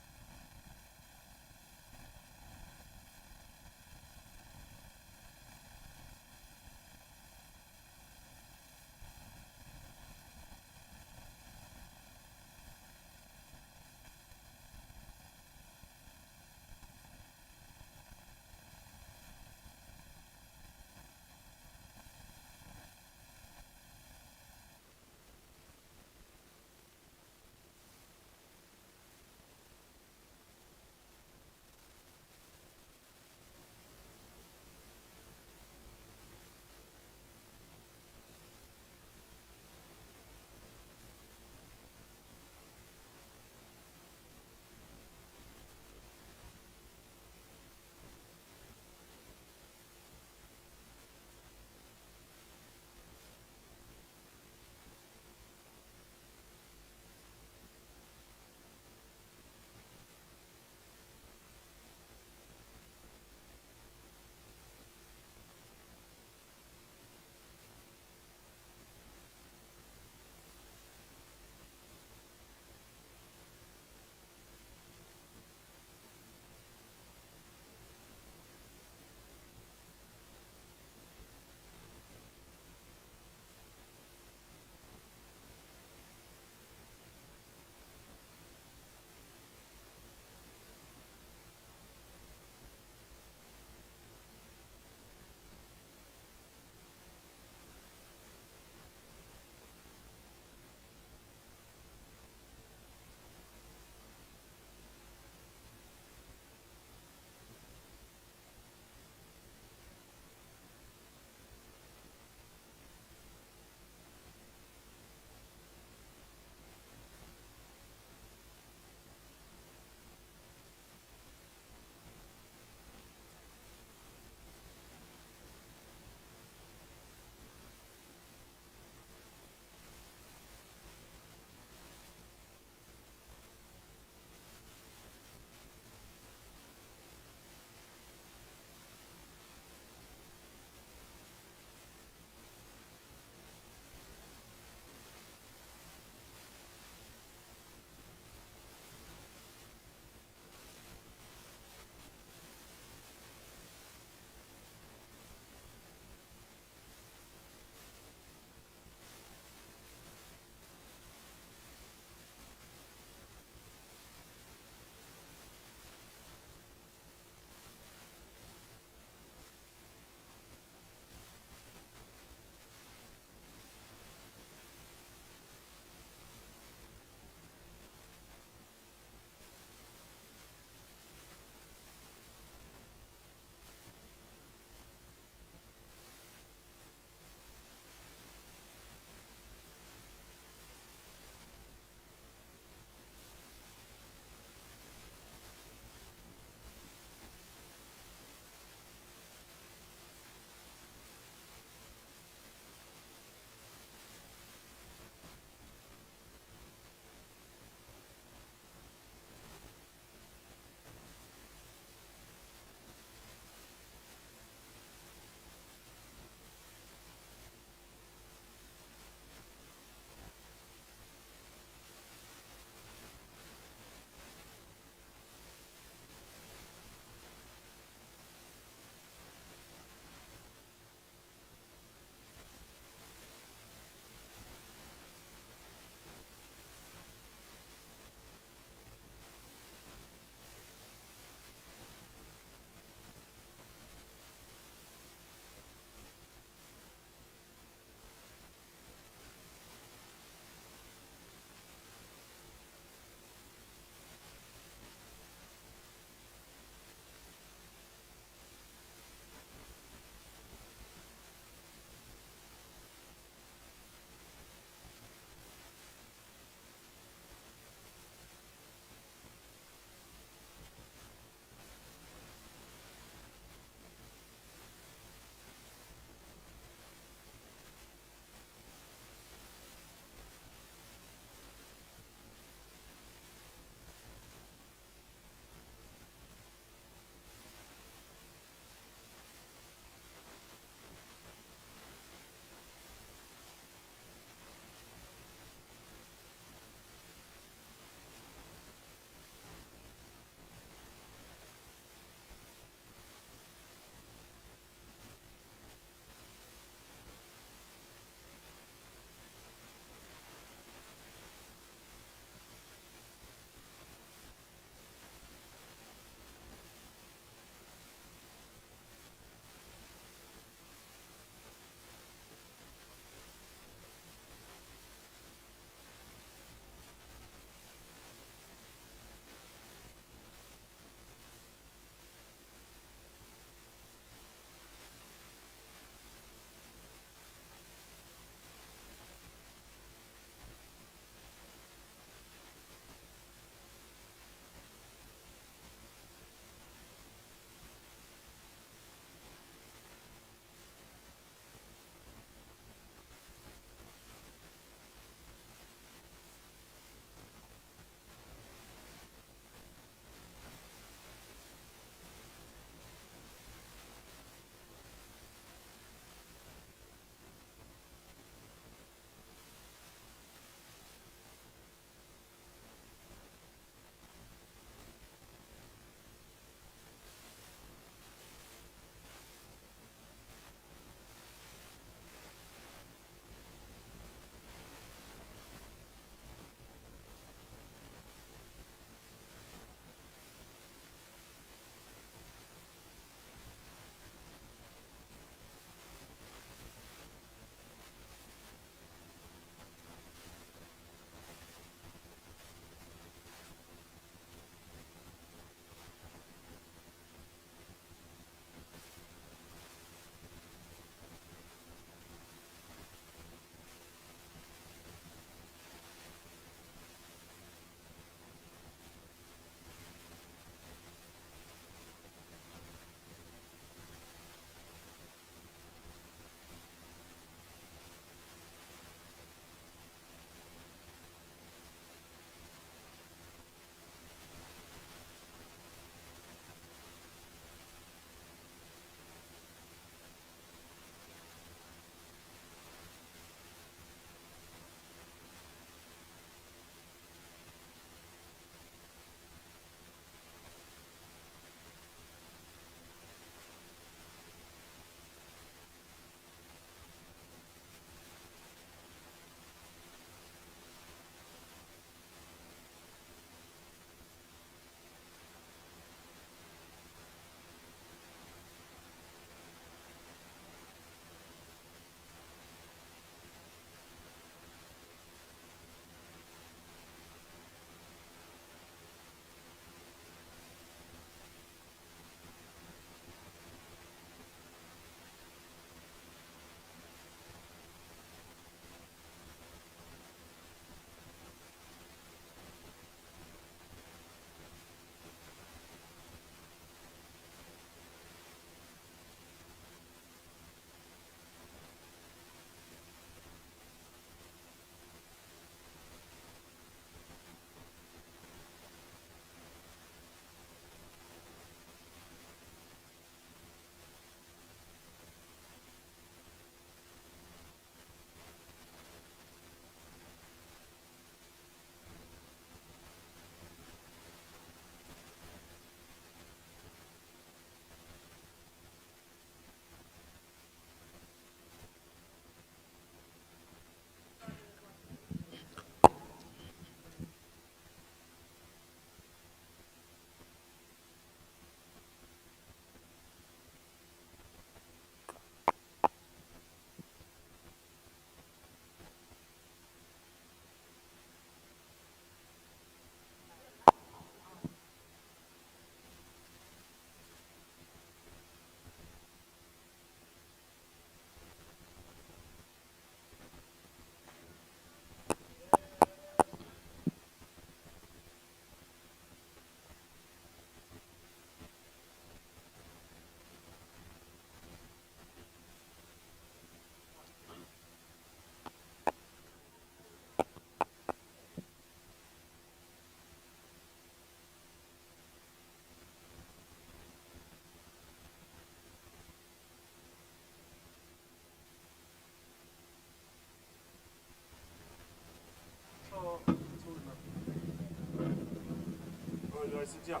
guys sit down.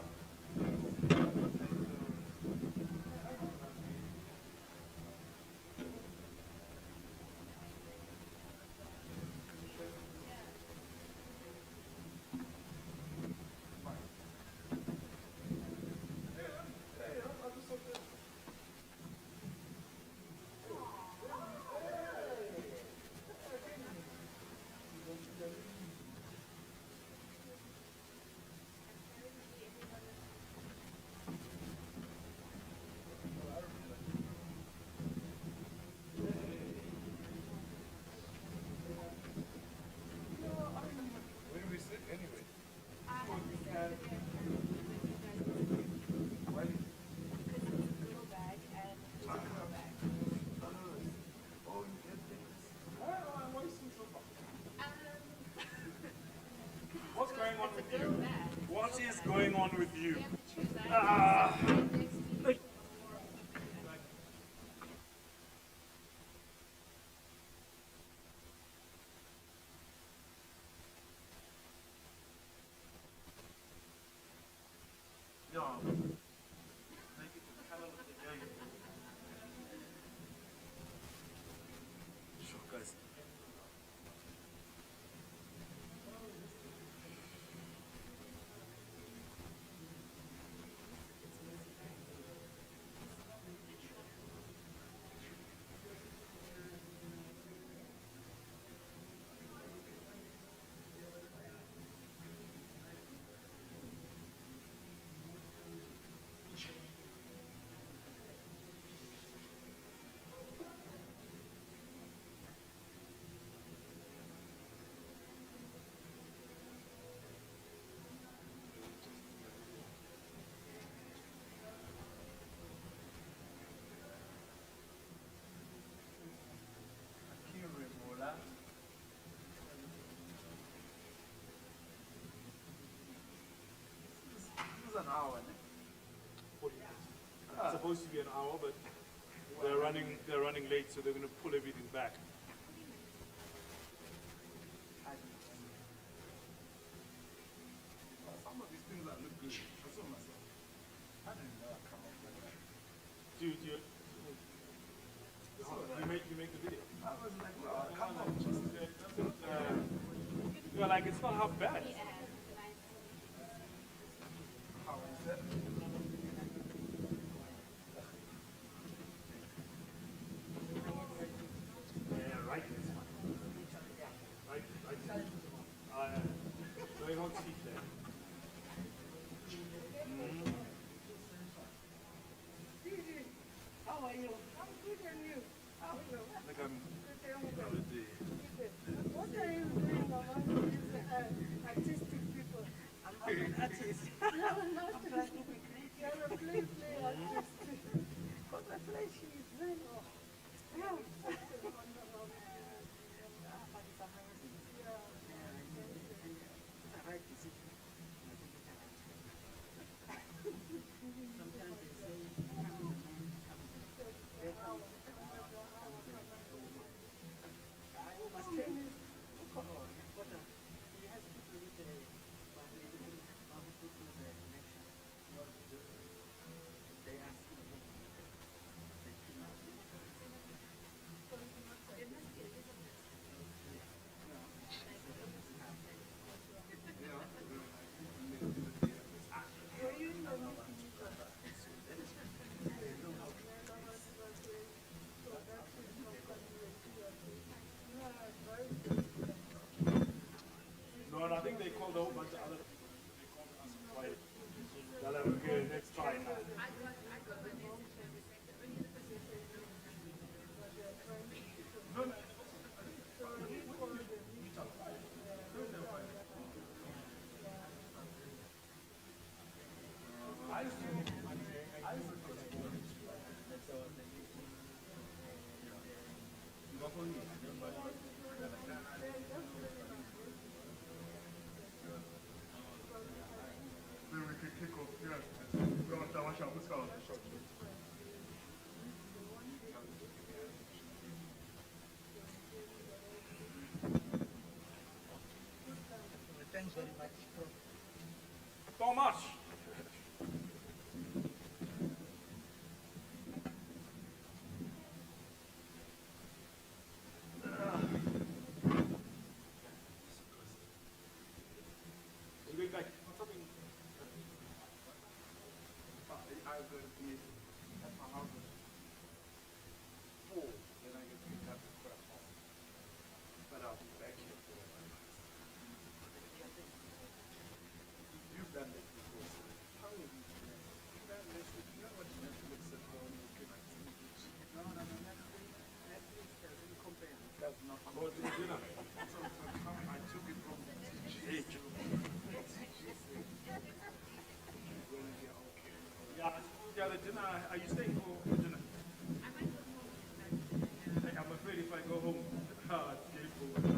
Where do we sit anyway? What's going on with you? What is going on with you? Yeah. Make it the color of the day. Sure, guys. This is an hour, isn't it? 40 minutes. It's supposed to be an hour, but they're running late, so they're going to pull everything back. Some of these things that look good. I saw myself. I didn't know I'd come up with that. Dude, you make the video. I was like, well, come on, just you're like, it's not half bad. How is it? Yeah, right. Right. No, you don't see that. How are you? I'm good, and you? How are you? Like I'm What are you doing among these artistic people? I'm an artist. You're an artist. You're a play artist. Because the play she is very well. Yeah. No, and I think they called a whole bunch of other people. They called us quiet. They'll have a good, let's try it now. No, no. Then we can kick off, yeah. We want to wash out the skull. Thanks very much. Thomas! other dinner? Are you staying for dinner? I'm afraid if I go home, it's getting over.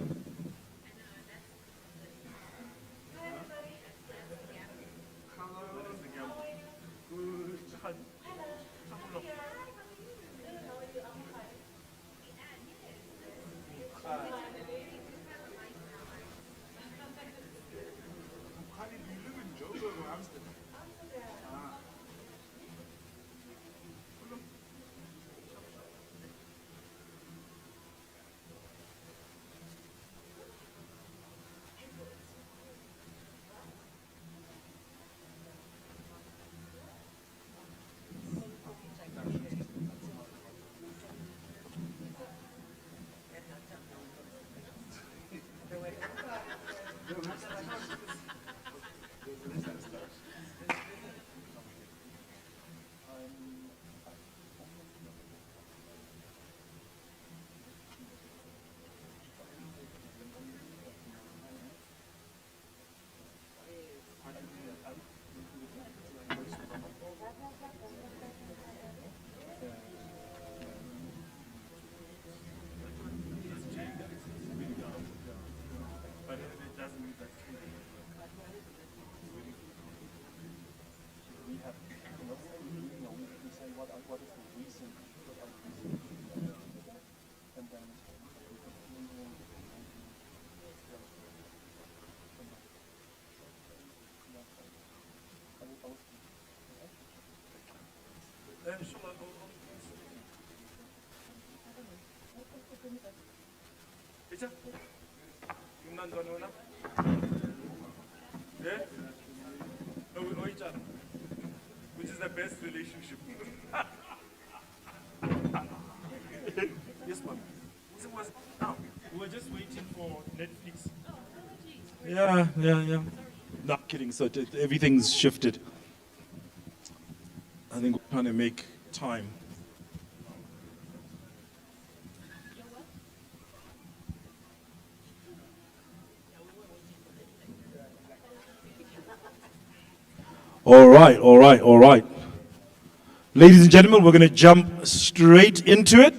Which is the best relationship? Yes, ma'am. We were just waiting for Netflix. Yeah. Not kidding. So everything's shifted. I think we're trying to make time. All right. Ladies and gentlemen, we're going to jump straight into it.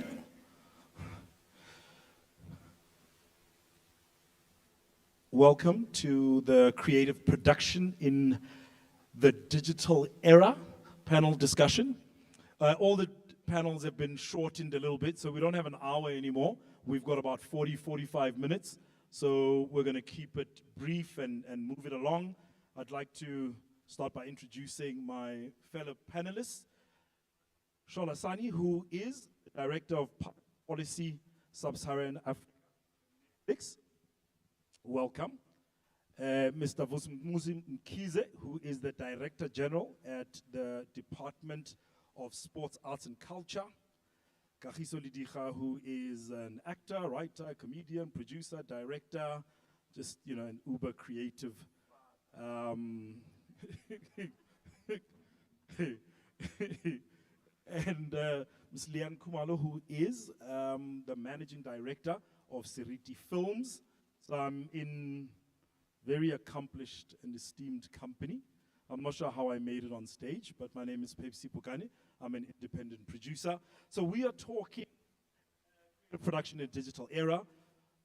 Welcome to the creative production in the digital era panel discussion. All the panels have been shortened a little bit, so we don't have an hour anymore. We've got about 40, 45 minutes. So we're going to keep it brief and move it along. I'd like to start by introducing my fellow panelists. Shola Sani, who is the Director of Public Policy Sub-Saharan Africa. Welcome. Mr. Vusumuzi Mkhize, who is the Director General at the Department of Sports, Arts and Culture. Kagiso Lidiga, who is an actor, writer, comedian, producer, director, just, an uber creative. And Ms. Lian Kumalo, who is the Managing Director of Seriti Films. So I'm in very accomplished and esteemed company. I'm not sure how I made it on stage, but my name is Pepsi Pukane. I'm an independent producer. So we are talking production in a digital era.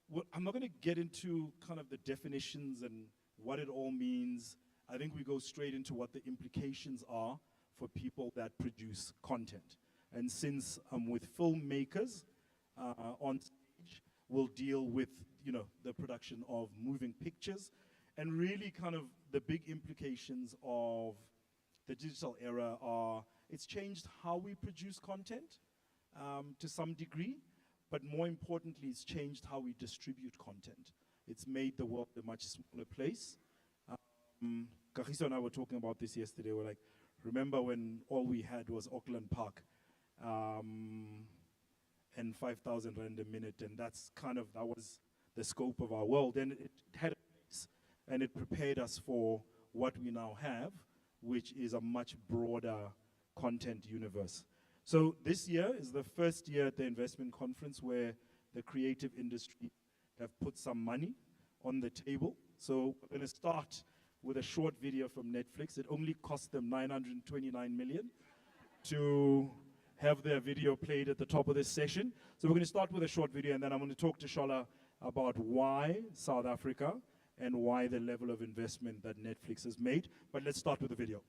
Well, I'm not going to get into kind of the definitions and what it all means. I think we go straight into what the implications are for people that produce content. And since I'm with filmmakers on stage, we'll deal with, the production of moving pictures and really kind of the big implications of the digital era are, it's changed how we produce content to some degree, but more importantly, it's changed how we distribute content. It's made the world a much smaller place. Kagiso and I were talking about this yesterday. We're like, remember when all we had was Auckland Park and 5,000 rand a minute, and that was the scope of our world. And it had a place, and it prepared us for what we now have, which is a much broader content universe. So this year is the first year at the investment conference where the creative industry have put some money on the table. So we're going to start with a short video from Netflix. It only cost them 929 million. to have their video played at the top of this session. So we're going to start with a short video, and then I'm going to talk to Shola about why South Africa and why the level of investment that Netflix has made. But let's start with the video.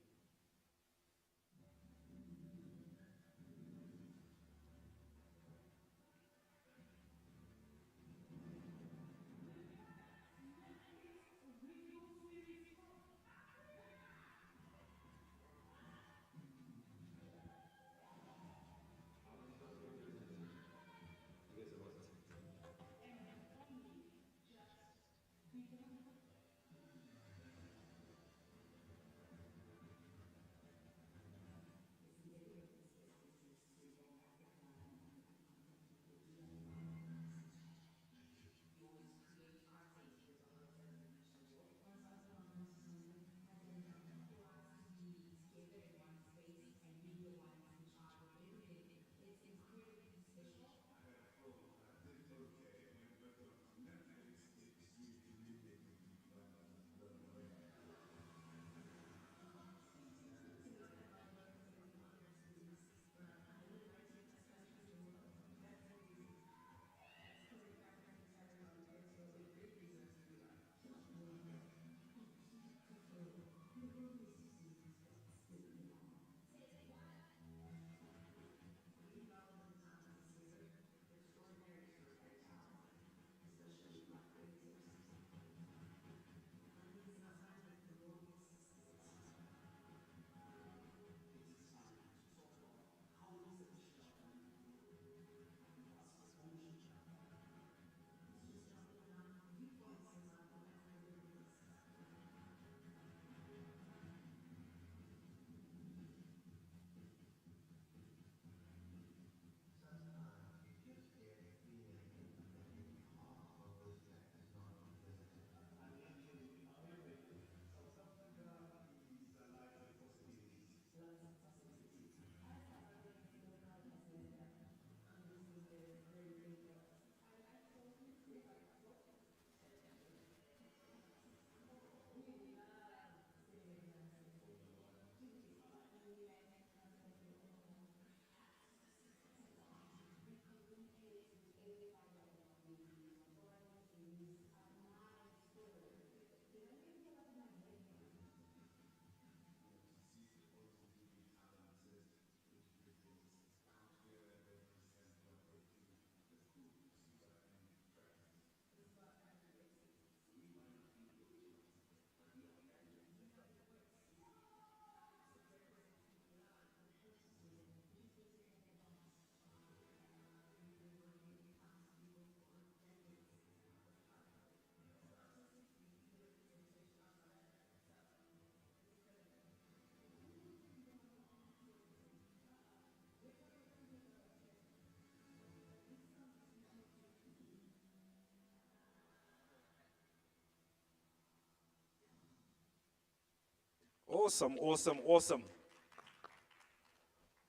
Awesome, awesome, awesome.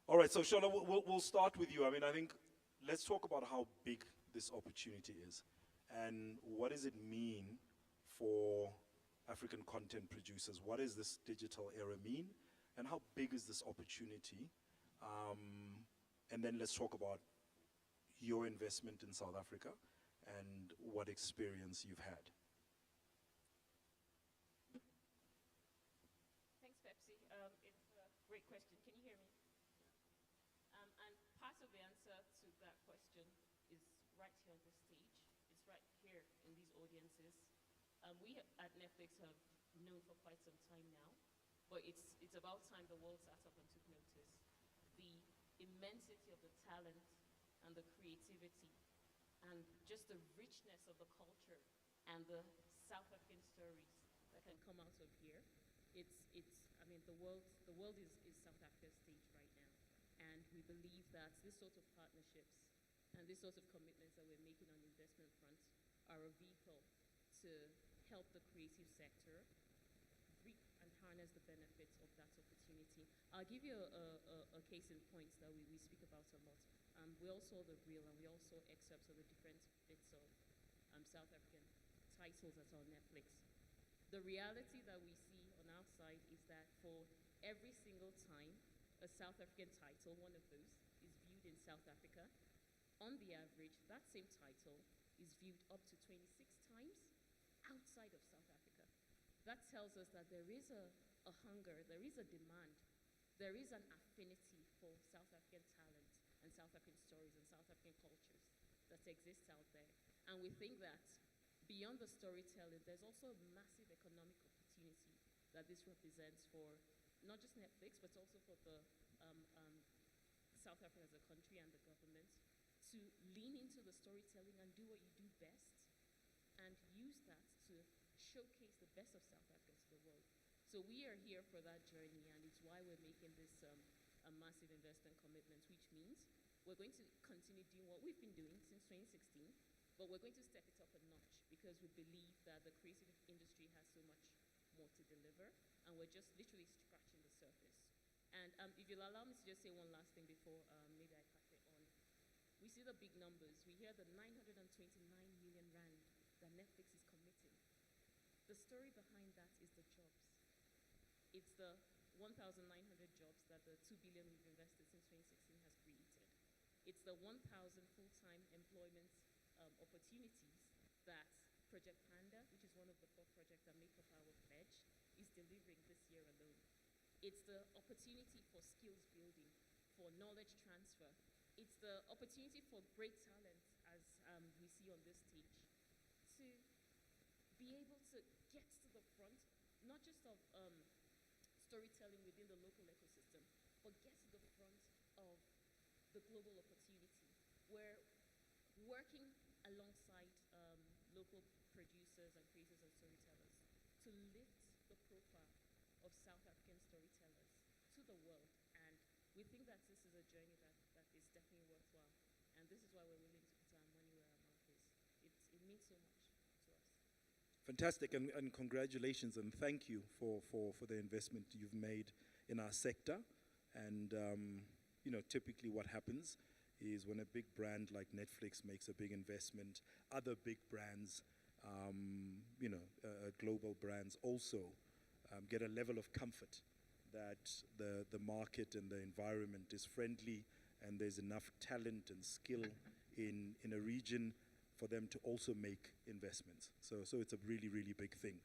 All right, so Shola, we'll start with you. I mean, I think let's talk about how big this opportunity is and what does it mean for African content producers? What does this digital era mean? And how big is this opportunity? And then let's talk about your investment in South Africa and what experience you've had. Thanks, Pepsi. It's a great question. Can you hear me? And part of the answer to that question is right here on the stage. It's right here in these audiences. We at Netflix have known for quite some time now, but it's about time the world sat up and took notice. The immensity of the talent and the creativity and just the richness of the culture and the South African stories that can come out of here. I mean, the world is South Africa's stage right now. And we believe that this sort of partnerships and this sort of commitments that we're making on the investment front are a vehicle to help the creative sector reap and harness the benefits of that opportunity. I'll give you a case in point that we speak about a lot. We all saw the reel and we all saw excerpts of the different bits of South African titles that's on Netflix. The reality that we see on our side is that for every single time a South African title, one of those, is viewed in South Africa, on the average, that same title is viewed up to 26 times outside of South Africa. That tells us that there is a hunger, there is a demand, there is an affinity for South African talent and South African stories and South African cultures that exists out there. And we think that beyond the storytelling, there's also a massive economic opportunity that this represents for not just Netflix, but also for the South Africa as a country and the government to lean into the storytelling and do what you do best and use that to showcase the best of South Africa to the world. So we are here for that journey, and it's why we're making this a massive investment commitment, which means we're going to continue doing what we've been doing since 2016, but we're going to step it up a notch because we believe that the creative industry has so much more to deliver, and we're just literally scratching the surface. And if you'll allow me to just say one last thing before maybe I pass it on. We see the big numbers. We hear the 929 million rand that Netflix is committing. The story behind that is the jobs. It's the 1,900 jobs that the 2 billion we've invested since 2016 has created. It's the 1,000 full-time employment opportunities that Project Panda, which is one of the 4 projects that make up our pledge, is delivering this year alone. It's the opportunity for skills building, for knowledge transfer. It's the opportunity for great talent, as we see on this stage, to be able to get to the front, not just of storytelling within the local ecosystem, but get to the front of the global opportunity. We're working alongside local producers and creators and storytellers to lift the profile of South African storytellers to the world. And we think that this is a journey that is definitely worthwhile. And this is why we're willing to put our money where our mouth is. It means so much to us. Fantastic, and congratulations, and thank you for the investment you've made in our sector. And typically what happens is when a big brand like Netflix makes a big investment, other big brands, global brands also get a level of comfort that the market and the environment is friendly and there's enough talent and skill in a region for them to also make investments. So it's a really, really big thing.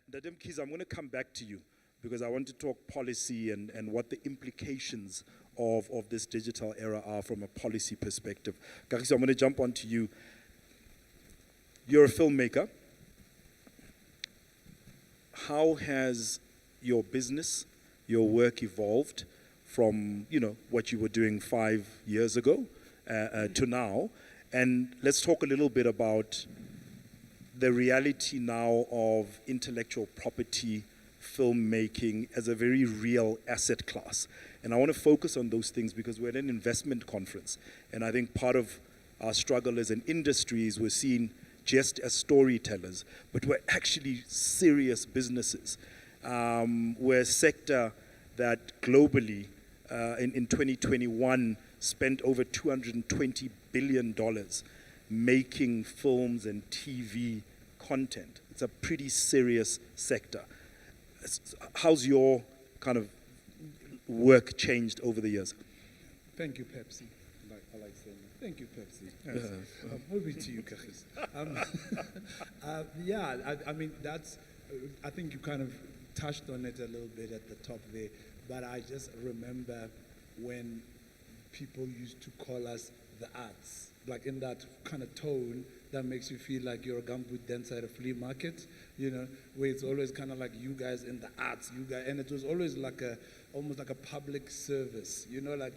Dadem Kiza, I'm going to come back to you because I want to talk policy and what the implications of this digital era are from a policy perspective. Kagiso, I'm going to jump onto you. You're a filmmaker. How has your business, your work evolved from what you were doing 5 years ago to now? And let's talk a little bit about the reality now of intellectual property filmmaking as a very real asset class. And I want to focus on those things because we're at an investment conference. And I think part of our struggle as an industry is we're seen just as storytellers, but we're actually serious businesses. We're a sector that globally in 2021 spent over $220 billion making films and TV content. It's a pretty serious sector. How's your kind of work changed over the years? Thank you, Pepsi. I like saying that. Thank you, Pepsi. Yes. Over to you, Kachis. I mean, that's, I think you kind of touched on it a little bit at the top there, but I just remember when people used to call us the arts, like in that kind of tone that makes you feel like you're a gumboot dancer at a flea market, where it's always kind of like you guys in the arts, you guys, and it was always like almost like a public service, like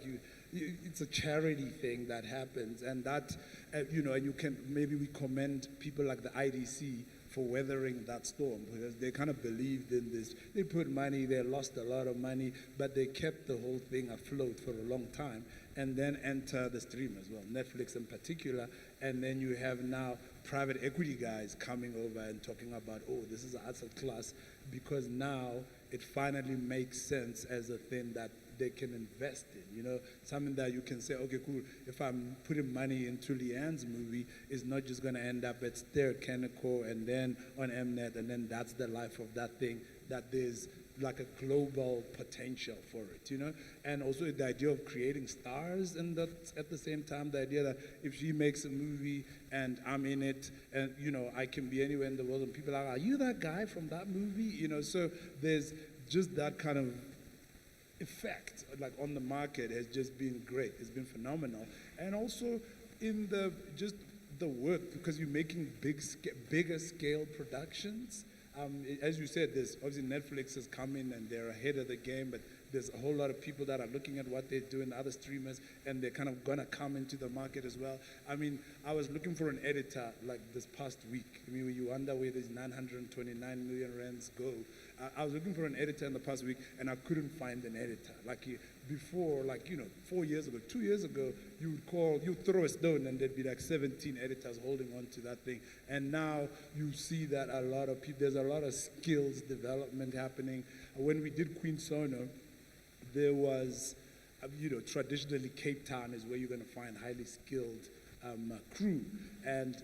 it's a charity thing that happens, and that, and you can, maybe we commend people like the IDC for weathering that storm, because they kind of believed in this. They put money, they lost a lot of money, but they kept the whole thing afloat for a long time. And then enter the stream as well, Netflix in particular. And then you have now private equity guys coming over and talking about, oh, this is an asset class, because now it finally makes sense as a thing that they can invest in, something that you can say, okay, cool, if I'm putting money into Leanne's movie, it's not just gonna end up at Ster, Kenneco, and then on Mnet, and then that's the life of that thing, that there's like a global potential for it, you know? And also the idea of creating stars, and that at the same time, the idea that if she makes a movie and I'm in it, and, you know, I can be anywhere in the world, and people are like, are you that guy from that movie? You know, so there's just that kind of effect, like on the market, has just been great. It's been phenomenal. And also in the work, because you're making bigger scale productions. As you said, there's obviously Netflix has come in and they're ahead of the game, but there's a whole lot of people that are looking at what they're doing, other streamers, and they're kind of gonna come into the market as well. I mean, I was looking for an editor like this past week. I mean, when you wonder where these 929 million rands go. I was looking for an editor in the past week, and I couldn't find an editor. Like before, like, you know, 4 years ago, 2 years ago, you'd throw a stone and there'd be like 17 editors holding on to that thing. And now you see that a lot of people, there's a lot of skills development happening. When we did Queen Sono, there was, you know, traditionally Cape Town is where you're going to find highly skilled crew. And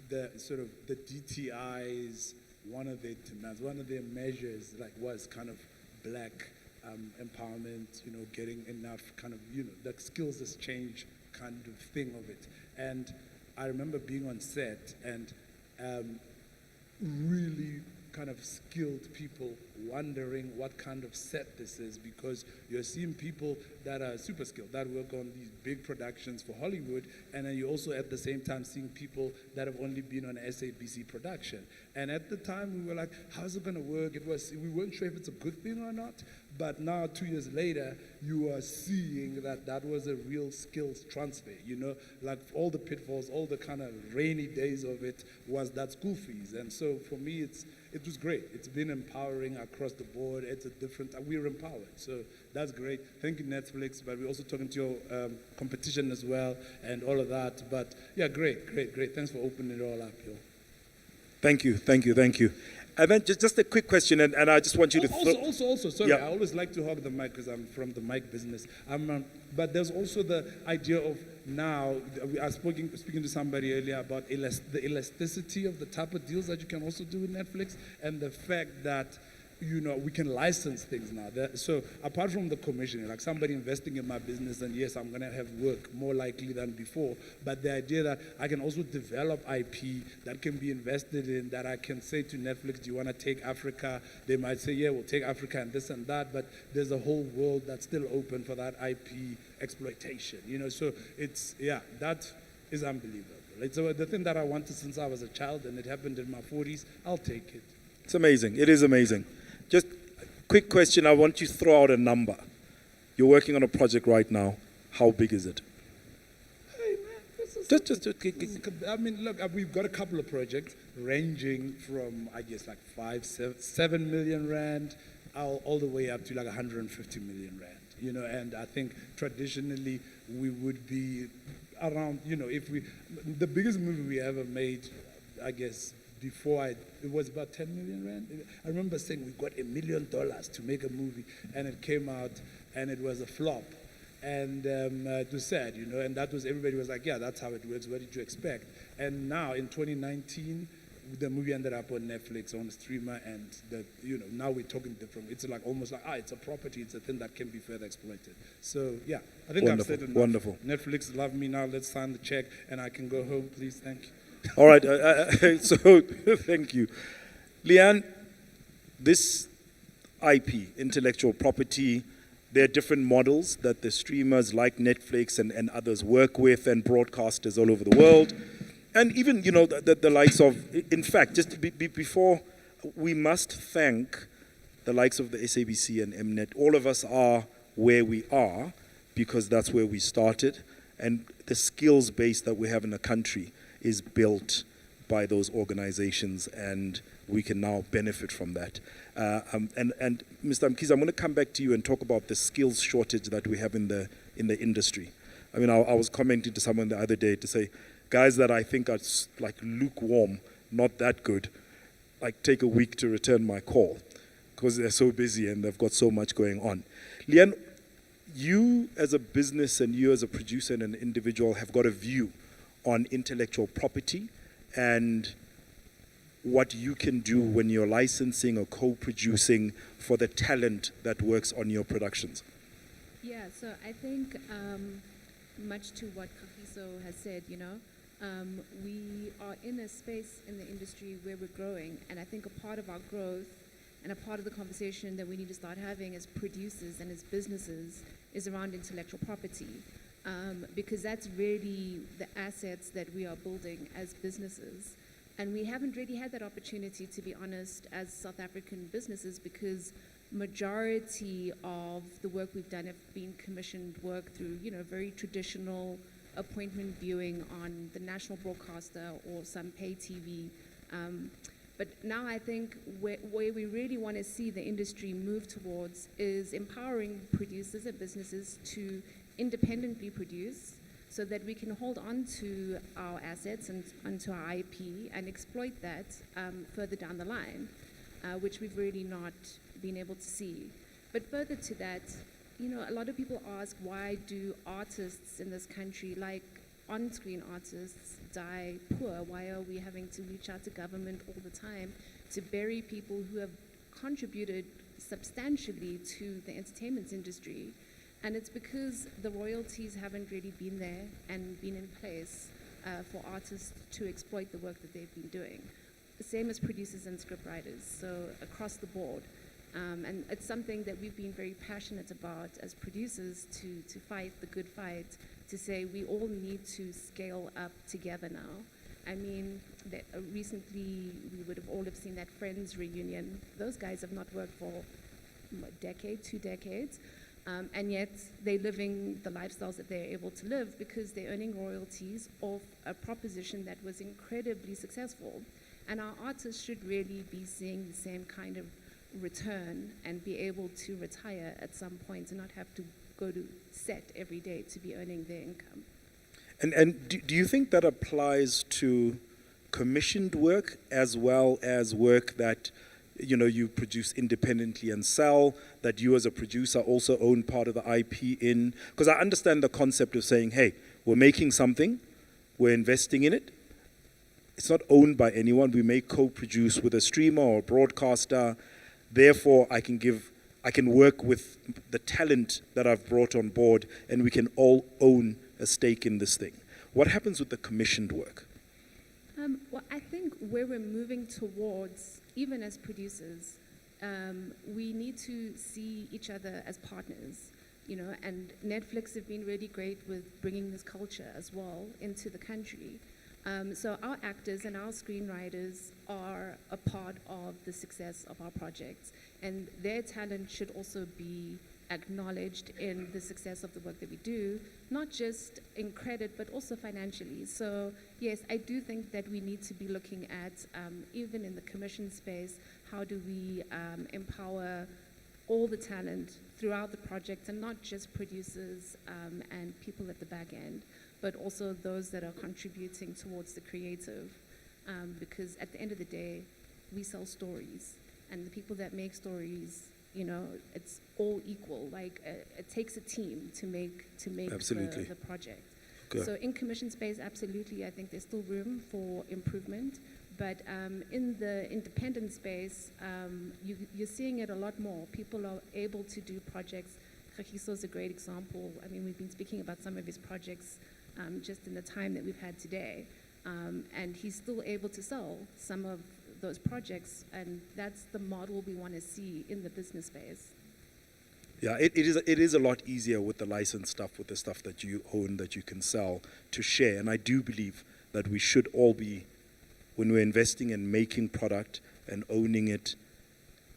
the sort of the DTI's, one of their demands, one of their measures, like, was kind of black empowerment, you know, getting enough kind of, you know, the skills exchange kind of thing of it. And I remember being on set and really kind of skilled people wondering what kind of set this is, because you're seeing people that are super skilled, that work on these big productions for Hollywood, and then you're also at the same time seeing people that have only been on an SABC production. And at the time we were like, how's it gonna work? We weren't sure if it's a good thing or not, but now 2 years later, you are seeing that that was a real skills transfer, you know, like all the pitfalls, all the kind of rainy days of it was that school fees. And so for me, it was great. It's been empowering across the board. It's a different, we're empowered. So that's great. Thank you, Netflix, but we're also talking to your competition as well and all of that. But yeah, great. Thanks for opening it all up, yo. Thank you. And then just a quick question, and I just want you to... Also, sorry, Yeah. I always like to hog the mic because I'm from the mic business. But there's also the idea of now, I was speaking to somebody earlier about the elasticity of the type of deals that you can also do with Netflix, and the fact that, you know, we can license things now. So apart from the commission, like somebody investing in my business, and yes, I'm going to have work more likely than before, but the idea that I can also develop IP that can be invested in, that I can say to Netflix, do you want to take Africa? They might say, yeah, we'll take Africa and this and that, but there's a whole world that's still open for that IP exploitation, you know, so that is unbelievable. It's the thing that I wanted since I was a child, and it happened in my 40s. I'll take it. It's amazing. It is amazing. Just a quick question. I want you to throw out a number. You're working on a project right now. How big is it? Hey, man, this is... I mean, look, we've got a couple of projects ranging from, I guess, like 7 million rand all the way up to like 150 million rand. You know, and I think traditionally we would be around, you know, the biggest movie we ever made, I guess, it was about 10 million rand. I remember saying we got $1 million to make a movie, and it came out and it was a flop. And it was sad, you know, and everybody was like, yeah, that's how it works. What did you expect? And now in 2019, the movie ended up on Netflix, on a streamer, and now we're talking different. It's like almost like, it's a property, it's a thing that can be further exploited. So yeah, I think I've said enough. Wonderful. Netflix, love me now, let's sign the check, and I can go home, please, thank you. All right, so thank you. Leanne, this IP, intellectual property, there are different models that the streamers like Netflix and others work with, and broadcasters all over the world. And even, you know, the likes of, in fact, just before, we must thank the likes of the SABC and Mnet. All of us are where we are because that's where we started. And the skills base that we have in the country is built by those organizations, and we can now benefit from that. And Mr. Mkhize, I'm going to come back to you and talk about the skills shortage that we have in the industry. I mean, I was commenting to someone the other day to say, guys that I think are like lukewarm, not that good, like take a week to return my call because they're so busy and they've got so much going on. Leanne, you as a business and you as a producer and an individual have got a view on intellectual property and what you can do when you're licensing or co-producing for the talent that works on your productions? Yeah, so I think much to what Kagiso has said, we are in a space in the industry where we're growing, and I think a part of our growth and a part of the conversation that we need to start having as producers and as businesses is around intellectual property, because that's really the assets that we are building as businesses. And we haven't really had that opportunity, to be honest, as South African businesses, because majority of the work we've done have been commissioned work through, very traditional appointment viewing on the national broadcaster or some pay TV. But now I think where we really want to see the industry move towards is empowering producers and businesses to independently produce, so that we can hold on to our assets and onto our IP and exploit that further down the line, which we've really not been able to see. But further to that, a lot of people ask, why do artists in this country, like on-screen artists, die poor? Why are we having to reach out to government all the time to bury people who have contributed substantially to the entertainment industry? And it's because the royalties haven't really been there and been in place for artists to exploit the work that they've been doing. The same as producers and scriptwriters, so across the board. And it's something that we've been very passionate about as producers, to fight the good fight, to say we all need to scale up together now. I mean, recently we would have all have seen that Friends reunion. Those guys have not worked for a decade, 2 decades. And yet they're living the lifestyles that they're able to live because they're earning royalties off a proposition that was incredibly successful. And our artists should really be seeing the same kind of return and be able to retire at some point and not have to go to set every day to be earning their income. And do you think that applies to commissioned work as well as work that you produce independently and sell, that you as a producer also own part of the IP in? Because I understand the concept of saying, hey, we're making something, we're investing in it. It's not owned by anyone. We may co-produce with a streamer or a broadcaster. Therefore, I can work with the talent that I've brought on board, and we can all own a stake in this thing. What happens with the commissioned work? Well, I think where we're moving towards, even as producers, we need to see each other as partners, and Netflix have been really great with bringing this culture as well into the country. So our actors and our screenwriters are a part of the success of our projects, and their talent should also be acknowledged in the success of the work that we do, not just in credit, but also financially. So yes, I do think that we need to be looking at, even in the commission space, how do we empower all the talent throughout the project, and not just producers and people at the back end, but also those that are contributing towards the creative. Because at the end of the day, we sell stories, and the people that make stories, it's all equal. Like it takes a team to make Absolutely. the project. Okay. So in commission space, absolutely, I think there's still room for improvement. But in the independent space, you're seeing it a lot more. People are able to do projects. Kagiso is a great example. I mean, we've been speaking about some of his projects just in the time that we've had today. And he's still able to sell some of those projects, and that's the model we want to see in the business space. Yeah, it is a lot easier with the licensed stuff, with the stuff that you own, that you can sell, to share. And I do believe that we should all be, when we're investing in making product and owning it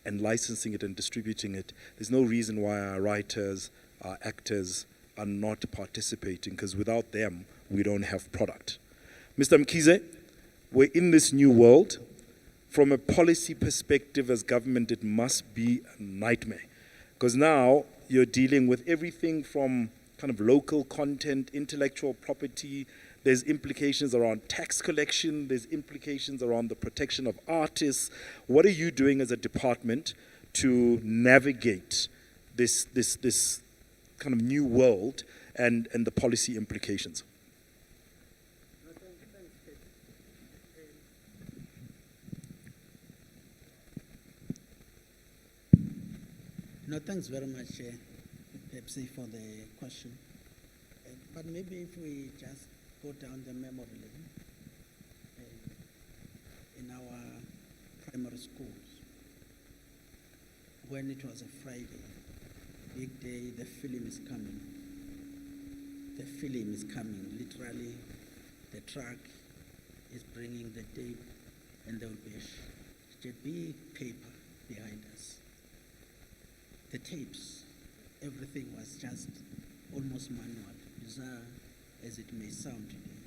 and licensing it and distributing it, there's no reason why our writers, our actors are not participating, because without them, we don't have product. Mr. Mkhize, we're in this new world. From a policy perspective as government, it must be a nightmare. Because now you're dealing with everything from kind of local content, intellectual property. There's implications around tax collection. There's implications around the protection of artists. What are you doing as a department to navigate this kind of new world and the policy implications? No, thanks very much, Pepsi, for the question. But maybe if we just go down the memory lane, in our primary schools, when it was a Friday, big day, the film is coming. The film is coming, literally, the truck is bringing the tape, and there will be a big paper behind us. The tapes, everything was just almost manual, bizarre as it may sound today.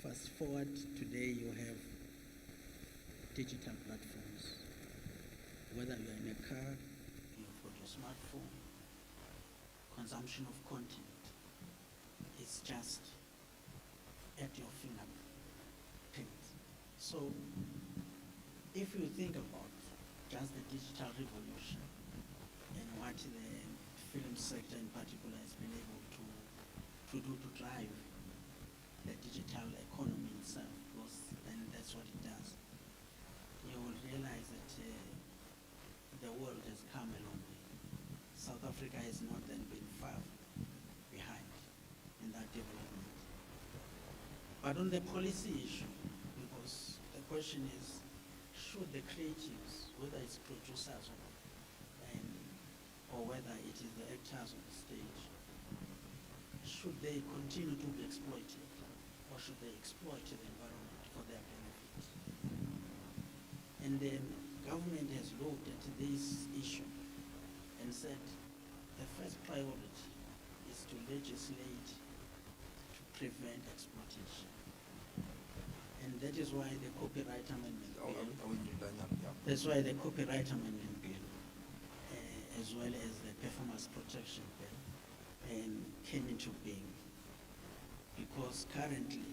Fast forward, today you have digital platforms. Whether you're in a car, you've got your smartphone, consumption of content is just at your fingertips. So if you think about just the digital revolution and what the film sector in particular has been able to do to drive the digital economy itself, because then that's what it does, you will realize that the world has come a long way. South Africa has not then been far behind in that development. But on the policy issue, because the question is, should the creatives, whether it's producers or whether it is the actors on the stage, should they continue to be exploited, or should they exploit the environment for their benefit? And then government has looked at this issue and said the first priority is to legislate to prevent exploitation. And that is why the copyright amendment bill, that's why the copyright amendment bill, as well as the performance protection bill, came into being. Because currently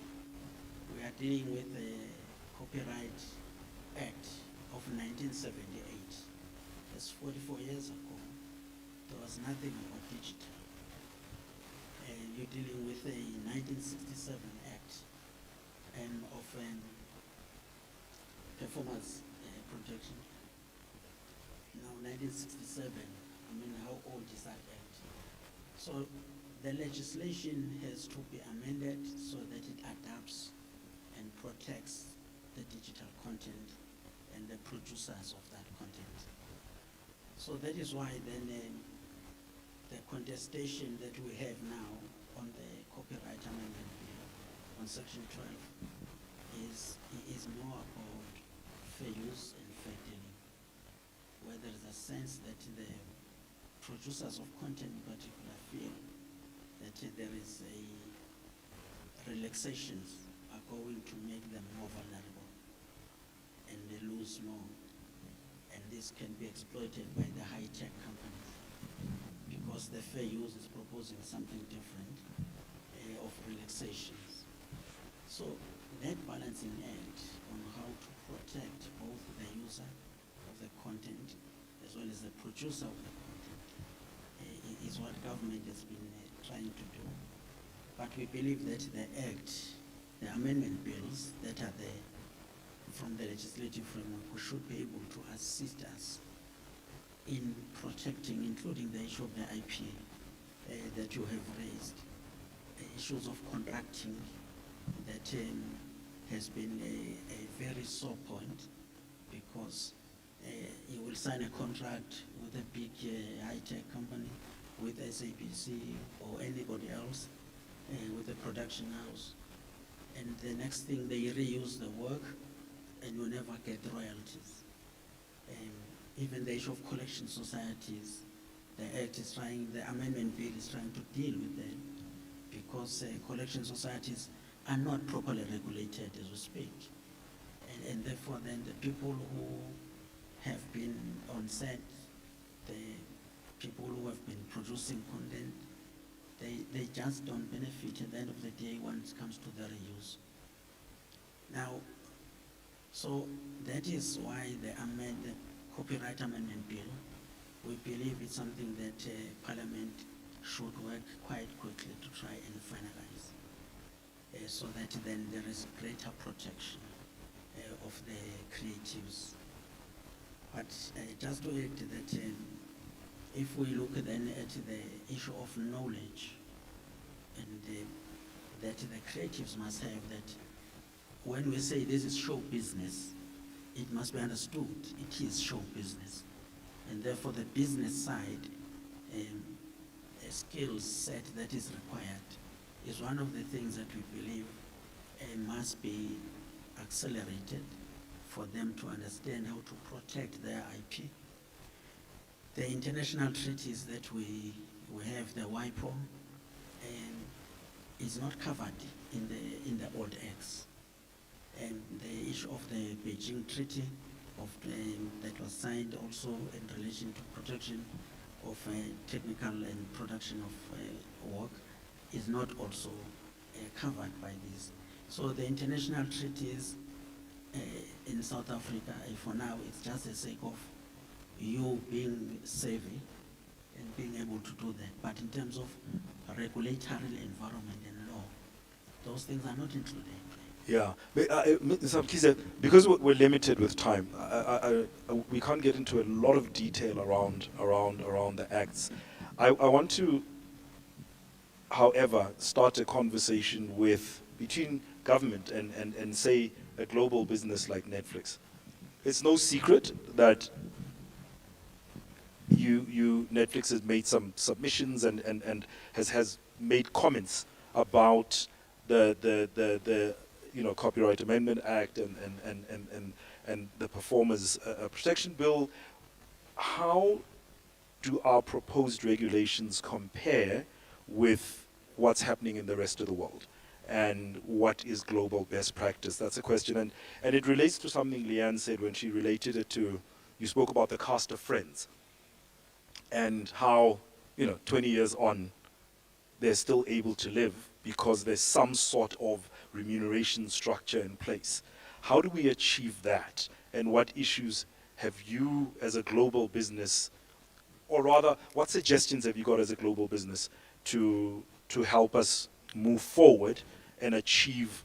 we are dealing with the Copyright Act of 1978. That's 44 years ago. There was nothing about digital. You're dealing with a 1967 Act and of performance protection. Now 1967, I mean, how old is that act? So the legislation has to be amended so that it adapts and protects the digital content and the producers of that content. So that is why then the contestation that we have now on the copyright amendment bill on section 12 is more about fair use and fair dealing, where there is a sense that the producers of content in particular feel that there is a relaxations are going to make them more vulnerable and they lose more, and this can be exploited by the high-tech companies because the fair use is proposing something different of relaxations. So that balancing act on how to protect both the user of the content as well as the producer of the content is what government has been trying to do. But we believe that the act, the amendment bills that are there from the legislative framework, we should be able to assist us in protecting, including the issue of the IP that you have raised, issues of contracting that has been a very sore point, because you will sign a contract with a big high-tech company, with SABC or anybody else, with a production house, and the next thing they reuse the work and you never get royalties. Even the issue of collection societies, the act is trying, the amendment bill is trying to deal with them, because collection societies are not properly regulated as we speak. And therefore then the people who have been on set, the people who have been producing content, they just don't benefit at the end of the day when it comes to the reuse. Now, so that is why the copyright amendment bill, we believe it's something that Parliament should work quite quickly to try and finalize, so that then there is greater protection of the creatives. But just to add that if we look then at the issue of knowledge, and that the creatives must have that when we say this is show business, it must be understood it is show business. And therefore the business side, a skill set that is required is one of the things that we believe must be accelerated for them to understand how to protect their IP. The international treaties that we have, the WIPO, is not covered in the old acts. And the issue of the Beijing Treaty that was signed also in relation to protection of technical and production of work is not also covered by this. So the international treaties in South Africa, for now, it's just a sake of you being savvy and being able to do that. But in terms of regulatory environment and law, those things are not included. Yeah, but, Mr. Mkhize, because we're limited with time, we can't get into a lot of detail around the acts. I want to, however, start a conversation between government and say a global business like Netflix. It's no secret that Netflix has made some submissions and has made comments about the Copyright Amendment Act and the Performers Protection Bill. How do our proposed regulations compare with what's happening in the rest of the world? And what is global best practice? That's a question. And it relates to something Leanne said when she related it to, you spoke about the cast of Friends and how, 20 years on, they're still able to live because there's some sort of remuneration structure in place. How do we achieve that? And what issues have you as a global business, or rather, what suggestions have you got as a global business to help us move forward and achieve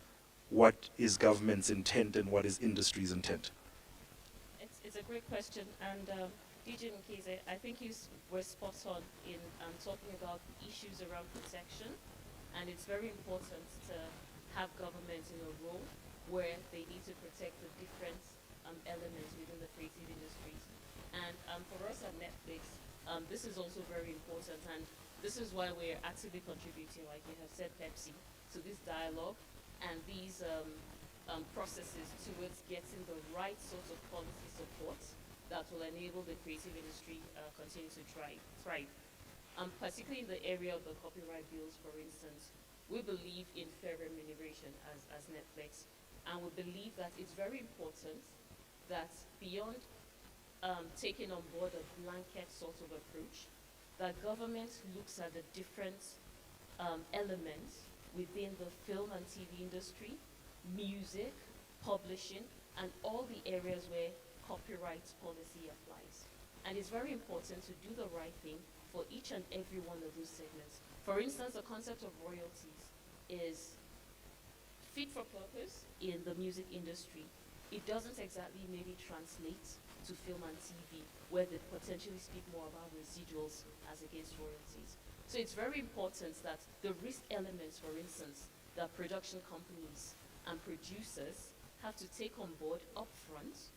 what is government's intent and what is industry's intent? It's a great question, and DJ Mkhize, I think you were spot on in talking about issues around protection, and it's very important to have government in a role where they need to protect the different elements within the creative industries. And for us at Netflix, this is also very important, and this is why we're actively contributing, like you have said, Pepsi, to this dialogue and these processes towards getting the right sort of policy support that will enable the creative industry continue to thrive. Particularly in the area of the copyright bills, for instance, we believe in fair remuneration as Netflix, and we believe that it's very important that beyond taking on board a blanket sort of approach, that government looks at the different elements within the film and TV industry, music, publishing, and all the areas where copyright policy applies. And it's very important to do the right thing for each and every one of those segments. For instance, the concept of royalties is fit for purpose in the music industry. It doesn't exactly maybe translate to film and TV, where they potentially speak more about residuals as against royalties. So it's very important that the risk elements, for instance, that production companies and producers have to take on board upfront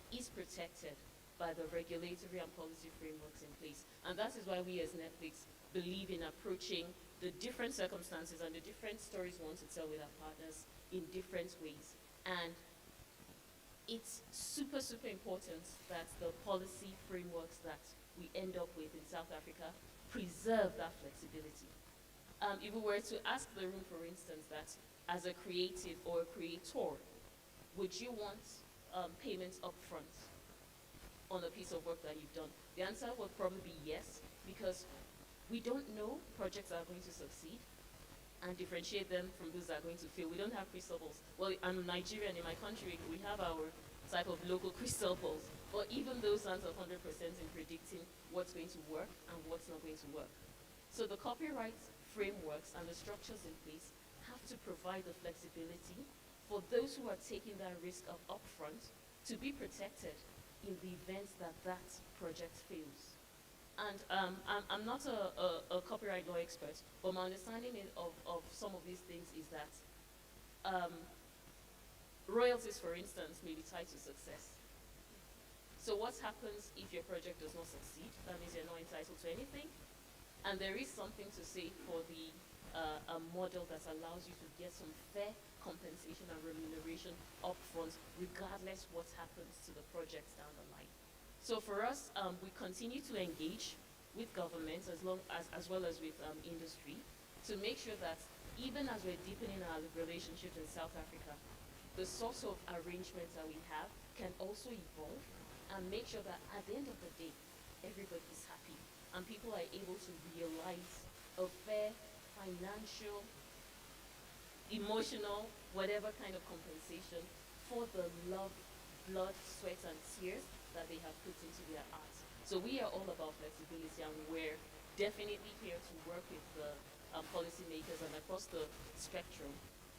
is protected by the regulatory and policy frameworks in place. And that is why we as Netflix believe in approaching the different circumstances and the different stories we want to tell with our partners in different ways. And it's super, super important that the policy frameworks that we end up with in South Africa preserve that flexibility. If we were to ask the room, for instance, that as a creative or a creator, would you want payments upfront on a piece of work that you've done? The answer would probably be yes, because we don't know projects that are going to succeed and differentiate them from those that are going to fail. We don't have crystal balls. Well, I'm Nigerian. In my country, we have our type of local crystal balls, but even those aren't 100% in predicting what's going to work and what's not going to work. So the copyright frameworks and the structures in place have to provide the flexibility for those who are taking that risk of upfront to be protected in the event that that project fails. And I'm not a copyright law expert, but my understanding of some of these things is that royalties, for instance, may be tied to success. So what happens if your project does not succeed? That means you're not entitled to anything. And there is something to say for the a model that allows you to get some fair compensation and remuneration upfront, regardless what happens to the projects down the line. So for us, we continue to engage with governments as well as with industry to make sure that even as we're deepening our relationships in South Africa, the sorts of arrangements that we have can also evolve and make sure that at the end of the day, everybody's happy and people are able to realize a fair financial, emotional, whatever kind of compensation for the love, blood, sweat, and tears that they have put into their art. So we are all about flexibility, and we're definitely here to work with the policymakers and across the spectrum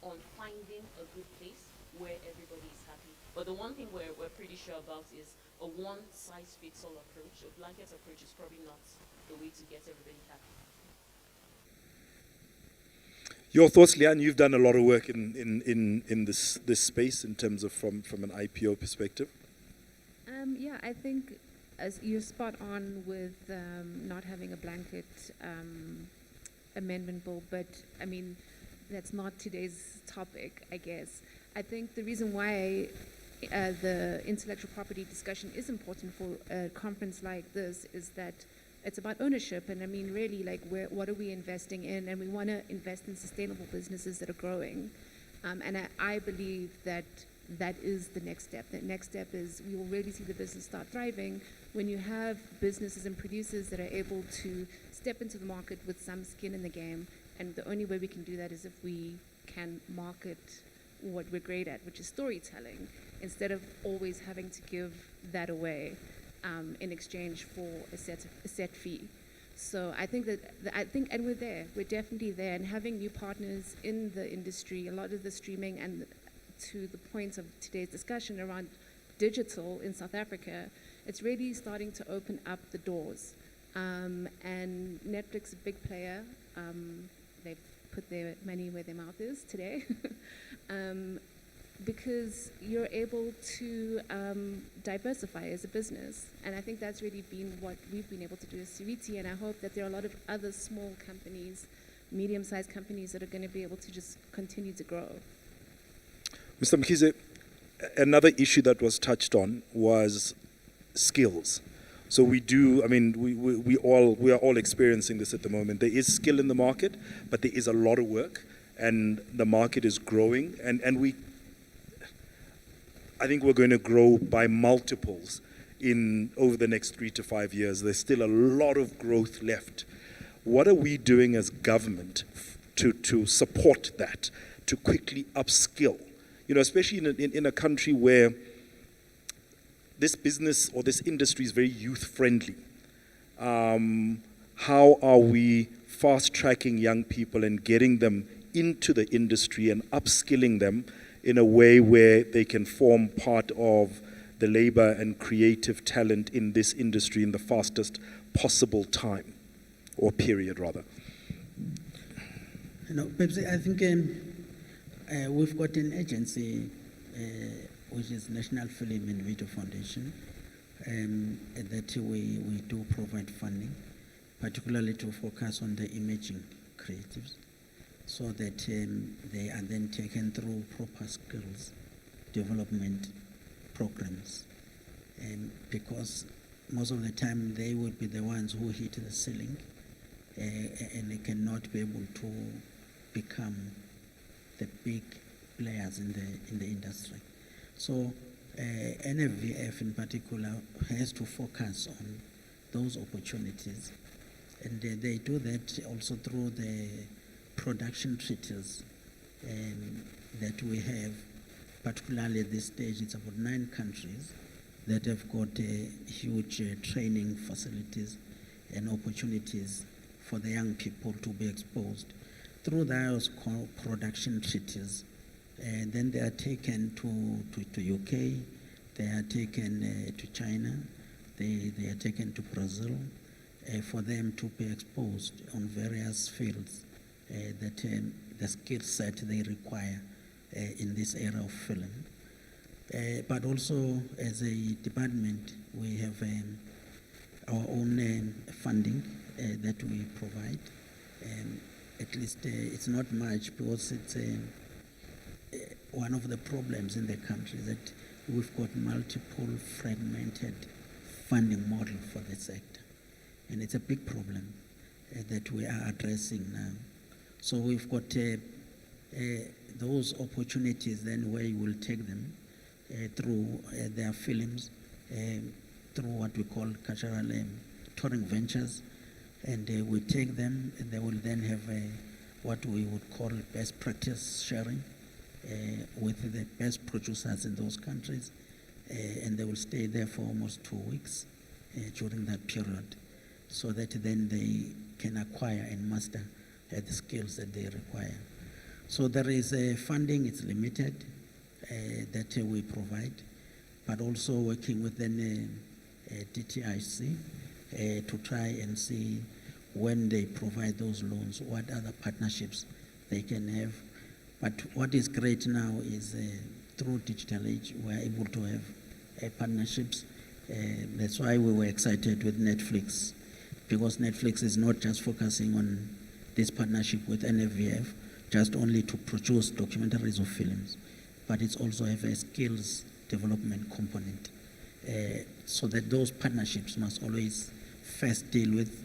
on finding a good place where everybody is happy. But the one thing we're pretty sure about is a one-size-fits-all approach. A blanket approach is probably not the way to get everybody happy. Your thoughts, Leanne? You've done a lot of work in this space in terms of from an IPO perspective. Yeah, I think as you're spot on with not having a blanket amendment bill, but I mean, that's not today's topic, I guess. I think the reason why the intellectual property discussion is important for a conference like this is that it's about ownership, and I mean, really, like, what are we investing in? And we want to invest in sustainable businesses that are growing. And I believe that that is the next step. The next step is we will really see the business start thriving when you have businesses and producers that are able to step into the market with some skin in the game. And the only way we can do that is if we can market what we're great at, which is storytelling, instead of always having to give that away in exchange for a set fee. So I think and we're there. We're definitely there, and having new partners in the industry, a lot of the streaming, and to the point of today's discussion around digital in South Africa, it's really starting to open up the doors. And Netflix is a big player. They've put their money where their mouth is today. Because you're able to diversify as a business. And I think that's really been what we've been able to do as Seriti, and I hope that there are a lot of other small companies, medium-sized companies that are going to be able to just continue to grow. Mr. Mkhize, another issue that was touched on was skills. So we are all experiencing this at the moment. There is skill in the market, but there is a lot of work, and the market is growing, and I think we're going to grow by multiples over the next 3 to 5 years. There's still a lot of growth left. What are we doing as government to support that, to quickly upskill? You know, especially in a country where this business or this industry is very youth-friendly. How are we fast-tracking young people and getting them into the industry and upskilling them in a way where they can form part of the labor and creative talent in this industry in the fastest possible time, or period, rather? You know, perhaps I think we've got an agency which is National Film and Video Foundation, that we do provide funding, particularly to focus on the emerging creatives, so that they are then taken through proper skills development programs. Because most of the time they would be the ones who hit the ceiling, and they cannot be able to become the big players in the industry. So NFVF in particular has to focus on those opportunities, and they do that also through the production treaties that we have. Particularly at this stage, it's about 9 countries that have got huge training facilities and opportunities for the young people to be exposed through those production treaties. And then they are taken to UK, They are taken to China. They are taken to Brazil for them to be exposed on various fields that the skill set they require in this era of film. But also, as a department, we have our own funding that we provide. At least it's not much, because it's one of the problems in the country that we've got multiple fragmented funding model for the sector. And it's a big problem that we are addressing now. So we've got those opportunities then where you will take them through their films, through what we call cultural touring ventures, and we take them, and they will then have what we would call best practice sharing with the best producers in those countries, and they will stay there for almost 2 weeks during that period, so that then they can acquire and master the skills that they require. So there is funding, it's limited, that we provide, but also working with the DTIC to try and see when they provide those loans, what other partnerships they can have. But what is great now is through digital age, we're able to have partnerships. That's why we were excited with Netflix, because Netflix is not just focusing on this partnership with NFVF, just only to produce documentaries or films, but it's also have a skills development component. So that those partnerships must always first deal with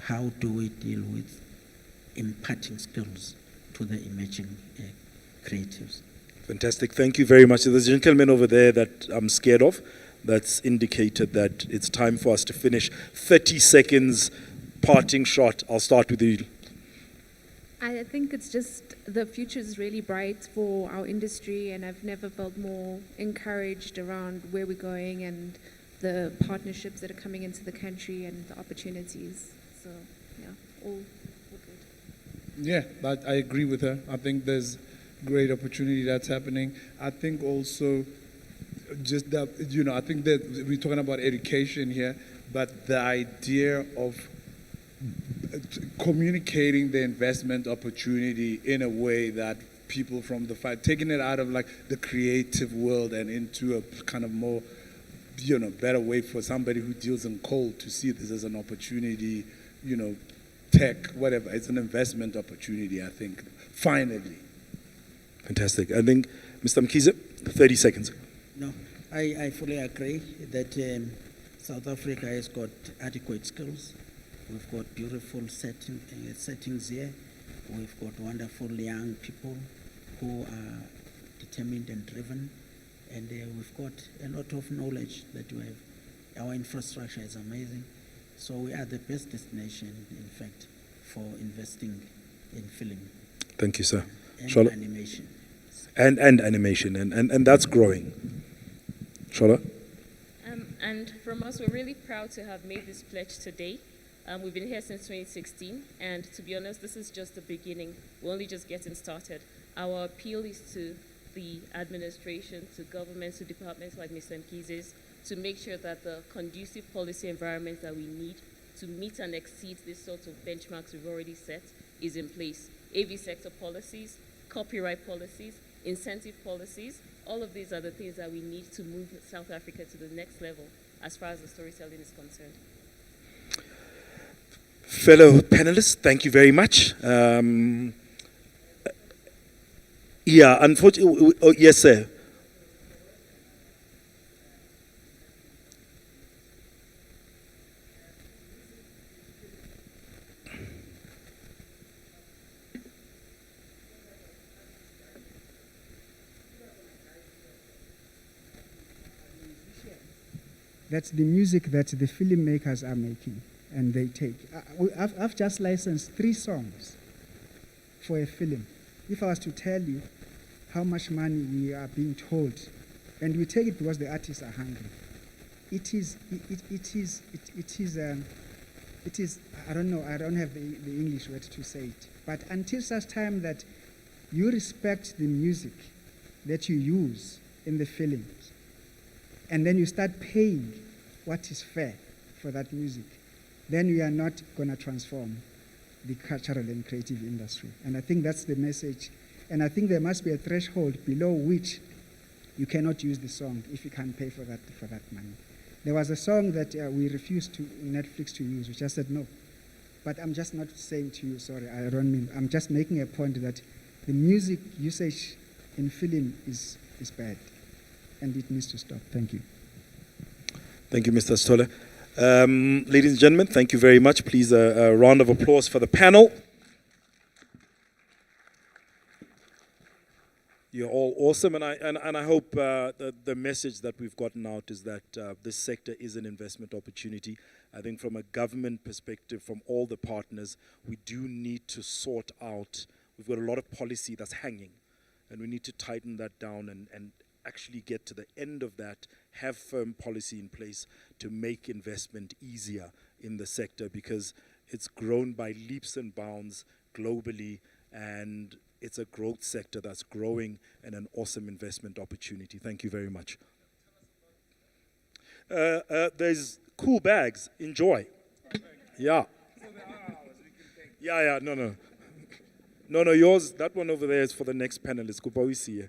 how do we deal with imparting skills to the emerging creatives. Fantastic. Thank you very much. There's a gentleman over there that I'm scared of that's indicated that it's time for us to finish. 30 seconds, parting shot. I'll start with you. I think it's just the future is really bright for our industry, and I've never felt more encouraged around where we're going and the partnerships that are coming into the country and the opportunities. So, yeah, all good. Yeah, I agree with her. I think there's great opportunity that's happening. I think also just that, I think that we're talking about education here, but the idea of communicating the investment opportunity in a way that people from the taking it out of like the creative world and into a kind of more, better way for somebody who deals in coal to see this as an opportunity, tech, whatever. It's an investment opportunity, I think, finally. Fantastic. I think, Mr. Mkhize, 30 seconds. No, I fully agree that South Africa has got adequate skills. We've got beautiful settings here. We've got wonderful young people who are determined and driven. And we've got a lot of knowledge that we have. Our infrastructure is amazing. So we are the best destination, in fact, for investing in film. Thank you, sir. And Charlotte? animation. And animation, and that's growing. Charlotte? And from us, we're really proud to have made this pledge today. We've been here since 2016, and to be honest, this is just the beginning. We're only just getting started. Our appeal is to the administration, to governments, to departments like Mr. Mkhize's, to make sure that the conducive policy environment that we need to meet and exceed this sort of benchmarks we've already set is in place. AV sector policies, copyright policies, incentive policies, all of these are the things that we need to move South Africa to the next level as far as the storytelling is concerned. Fellow panelists, thank you very much. Yeah, unfortunately, yes, sir. That's the music that the filmmakers are making, and they take. I've just licensed 3 songs for a film. If I was to tell you how much money we are being told, and we take it because the artists are hungry, it is, I don't know, I don't have the English word to say it, but until such time that you respect the music that you use in the films, and then you start paying what is fair for that music, then we are not going to transform the cultural and creative industry. And I think that's the message. And I think there must be a threshold below which you cannot use the song if you can't pay for that money. There was a song that we refused to Netflix to use, which I said no. But I'm just not saying to you, sorry, I don't mean, I'm just making a point that the music usage in film is bad, and it needs to stop. Thank you. Thank you, Mr. Stoller. Ladies and gentlemen, thank you very much. Please, a round of applause for the panel. You're all awesome, and I hope the message that we've gotten out is that this sector is an investment opportunity. I think from a government perspective, from all the partners, we do need to sort out, we've got a lot of policy that's hanging, and we need to tighten that down and actually get to the end of that, have firm policy in place to make investment easier in the sector, because it's grown by leaps and bounds globally, and it's a growth sector that's growing and an awesome investment opportunity. Thank you very much. There's cool bags. Enjoy. Yeah. Yeah, no. No, yours, that one over there is for the next panelist. Kupawisi.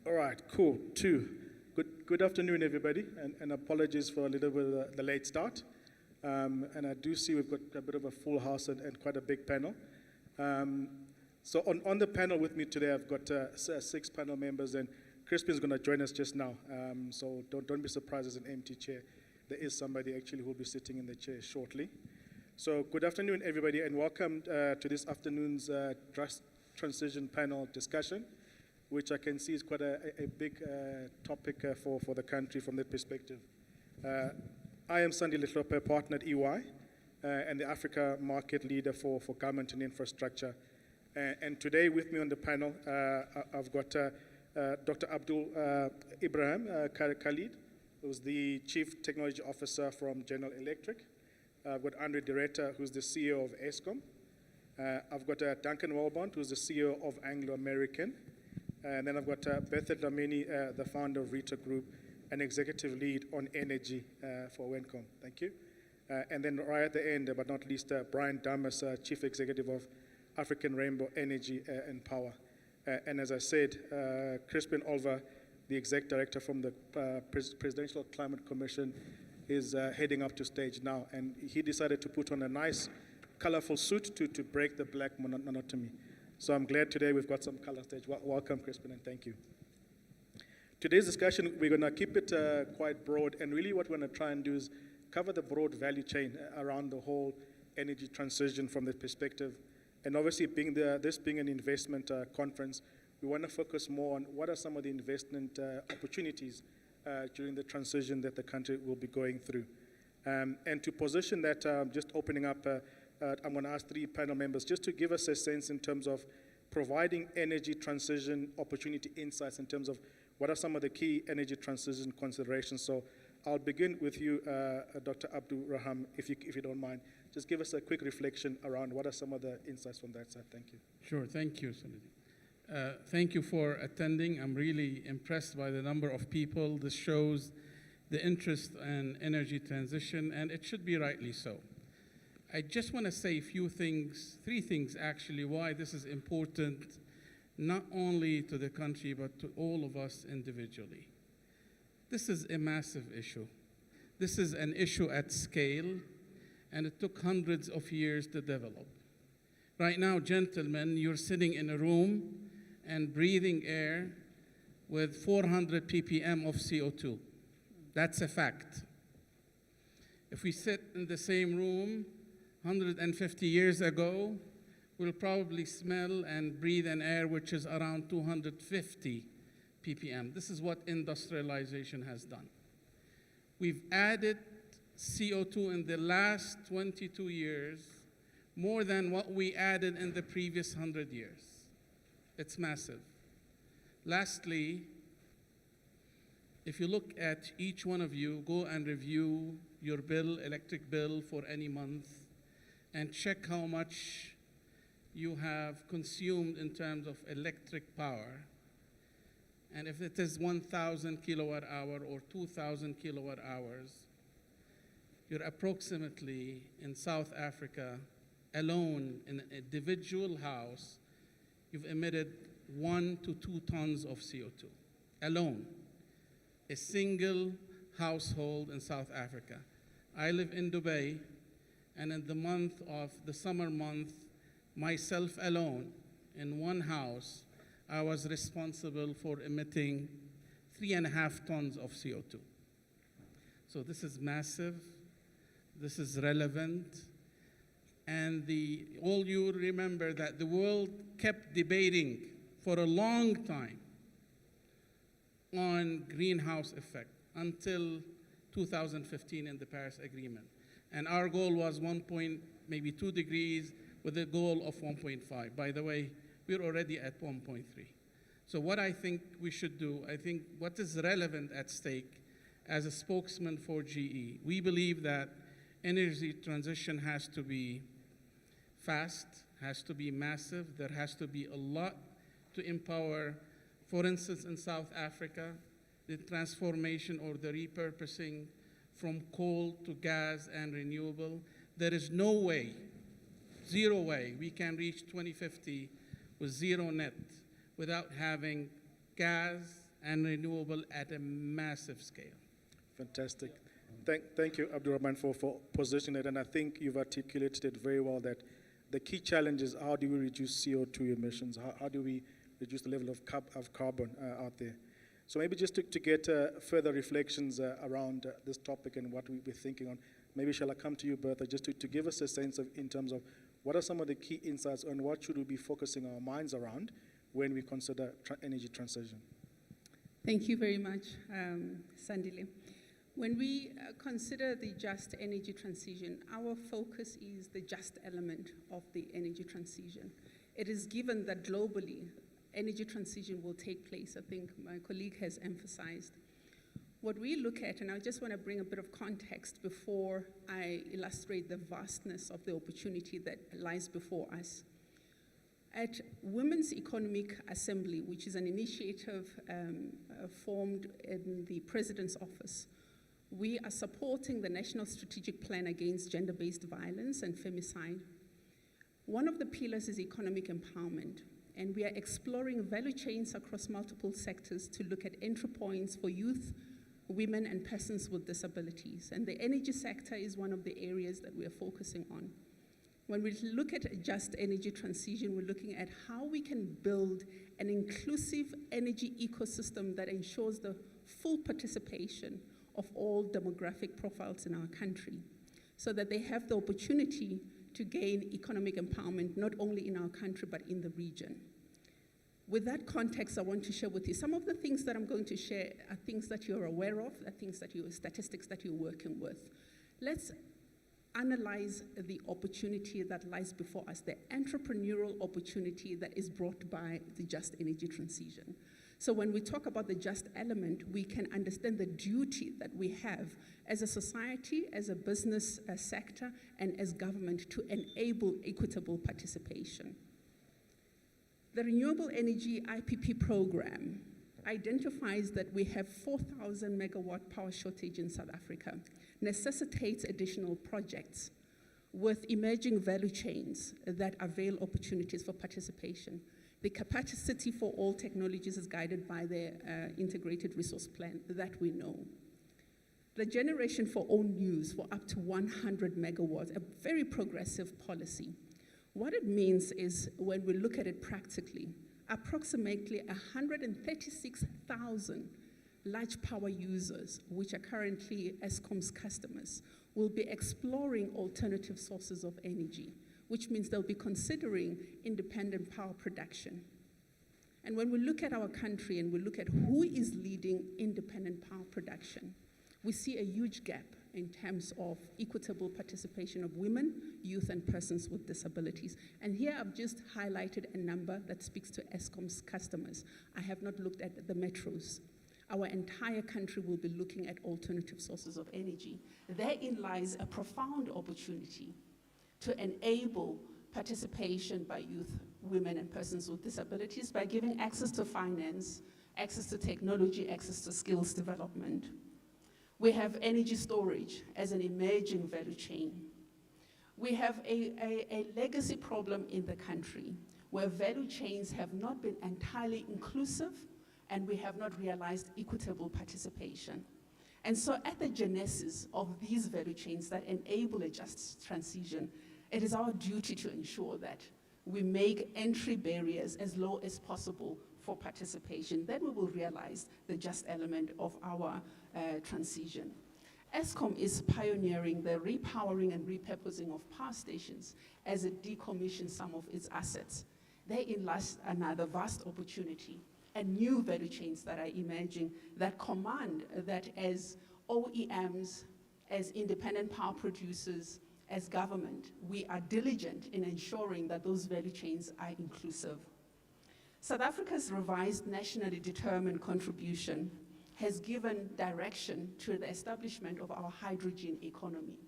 All right, cool. 2. Good afternoon, everybody, and apologies for a little bit of the late start. And I do see we've got a bit of a full house and quite a big panel. So on the panel with me today, I've got 6 panel members, and Crispin's going to join us just now. So don't be surprised there's an empty chair. There is somebody actually who will be sitting in the chair shortly. So good afternoon, everybody, and welcome to this afternoon's Trust Transition panel discussion, which I can see is quite a big topic for the country from that perspective. I am Sandy Litlope, partner at EY, and the Africa market leader for government and infrastructure. And today with me on the panel, I've got Dr. Abdul Ibrahim Khalid, who's the Chief Technology Officer from General Electric. I've got Andre Direta, who's the CEO of ESCOM. I've got Duncan Walbont, who's the CEO of Anglo American. And then I've got Betha Dlamini, the founder of Rita Group, and executive lead on energy for Wencom. Thank you. And then right at the end, but not least, Brian Damas, Chief Executive of African Rainbow Energy and Power. And as I said, Crispin Olver, the Exec Director from the Presidential Climate Commission, is heading up to stage now. And he decided to put on a nice, colorful suit to break the black monotony. So I'm glad today we've got some color stage. Welcome, Crispin, and thank you. Today's discussion, we're going to keep it quite broad, and really what we're going to try and do is cover the broad value chain around the whole energy transition from that perspective. And obviously, this being an investment conference, we want to focus more on what are some of the investment opportunities during the transition that the country will be going through. And to position that, just opening up, I'm going to ask 3 panel members just to give us a sense in terms of providing energy transition opportunity insights in terms of what are some of the key energy transition considerations. So I'll begin with you, Dr. Abdul Raham, if you don't mind. Just give us a quick reflection around what are some of the insights from that side. Thank you. Sure, thank you, Sunil. Thank you for attending. I'm really impressed by the number of people. This shows the interest in energy transition, and it should be rightly so. I just want to say a few things, 3 things actually, why this is important, not only to the country, but to all of us individually. This is a massive issue. This is an issue at scale, and it took hundreds of years to develop. Right now, gentlemen, you're sitting in a room and breathing air with 400 ppm of CO2. That's a fact. If we sit in the same room 150 years ago, we'll probably smell and breathe an air which is around 250 ppm. This is what industrialization has done. We've added CO2 in the last 22 years more than what we added in the previous 100 years. It's massive. Lastly, if you look at each one of you, go and review your bill, electric bill for any month, and check how much you have consumed in terms of electric power. And if it is 1,000 kilowatt hour or 2,000 kilowatt hours, you're approximately in South Africa alone in an individual house, you've emitted 1 to 2 tons of CO2 alone. A single household in South Africa. I live in Dubai, and in the summer month, myself alone in one house, I was responsible for emitting 3.5 tons of CO2. So this is massive, this is relevant, and all you remember that the world kept debating for a long time on greenhouse effect until 2015 in the Paris Agreement. And our goal was maybe 2 degrees with a goal of 1.5. By the way, we're already at 1.3. So what I think we should do, I think what is relevant at stake as a spokesman for GE, we believe that energy transition has to be fast, has to be massive, there has to be a lot to empower. For instance, in South Africa, the transformation or the repurposing from coal to gas and renewable, there is no way, 0 way, we can reach 2050 with 0 net without having gas and renewable at a massive scale. Fantastic. Thank you, Abdurrahman, for positioning it. And I think you've articulated it very well that the key challenge is how do we reduce CO2 emissions? How do we reduce the level of carbon out there? So maybe just to get further reflections around this topic and what we're thinking on, maybe shall I come to you, Bertha, just to give us a sense of, in terms of what are some of the key insights and what should we be focusing our minds around when we consider energy transition? Thank you very much, Sandile. When we consider the just energy transition, our focus is the just element of the energy transition. It is given that globally, energy transition will take place. I think my colleague has emphasized. What we look at, and I just want to bring a bit of context before I illustrate the vastness of the opportunity that lies before us. At Women's Economic Assembly, which is an initiative formed in the President's Office, we are supporting the National Strategic Plan Against Gender-Based Violence and Femicide. One of the pillars is economic empowerment, and we are exploring value chains across multiple sectors to look at entry points for youth, women, and persons with disabilities. And the energy sector is one of the areas that we are focusing on. When we look at just energy transition, we're looking at how we can build an inclusive energy ecosystem that ensures the full participation of all demographic profiles in our country, so that they have the opportunity to gain economic empowerment, not only in our country, but in the region. With that context, I want to share with you some of the things that I'm going to share are things that you're aware of, are things that statistics that you're working with. Let's analyze the opportunity that lies before us, the entrepreneurial opportunity that is brought by the just energy transition. So when we talk about the just element, we can understand the duty that we have as a society, as a business sector, and as government to enable equitable participation. The Renewable Energy IPP program identifies that we have 4,000 megawatt power shortage in South Africa, necessitates additional projects with emerging value chains that avail opportunities for participation. The capacity for all technologies is guided by the integrated resource plan that we know. The generation for own use for up to 100 megawatts, a very progressive policy. What it means is, when we look at it practically, approximately 136,000 large power users, which are currently Eskom's customers, will be exploring alternative sources of energy, which means they'll be considering independent power production. And when we look at our country and we look at who is leading independent power production, we see a huge gap in terms of equitable participation of women, youth, and persons with disabilities. And here I've just highlighted a number that speaks to Eskom's customers. I have not looked at the metros. Our entire country will be looking at alternative sources of energy. Therein lies a profound opportunity to enable participation by youth, women, and persons with disabilities by giving access to finance, access to technology, access to skills development. We have energy storage as an emerging value chain. We have a legacy problem in the country where value chains have not been entirely inclusive, and we have not realized equitable participation. And so at the genesis of these value chains that enable a just transition, it is our duty to ensure that we make entry barriers as low as possible for participation. Then we will realize the just element of our transition. Eskom is pioneering the repowering and repurposing of power stations as it decommissions some of its assets. Therein lies another vast opportunity and new value chains that are emerging that command that as OEMs, as independent power producers, as government, we are diligent in ensuring that those value chains are inclusive. South Africa's revised nationally determined contribution has given direction to the establishment of our hydrogen economy.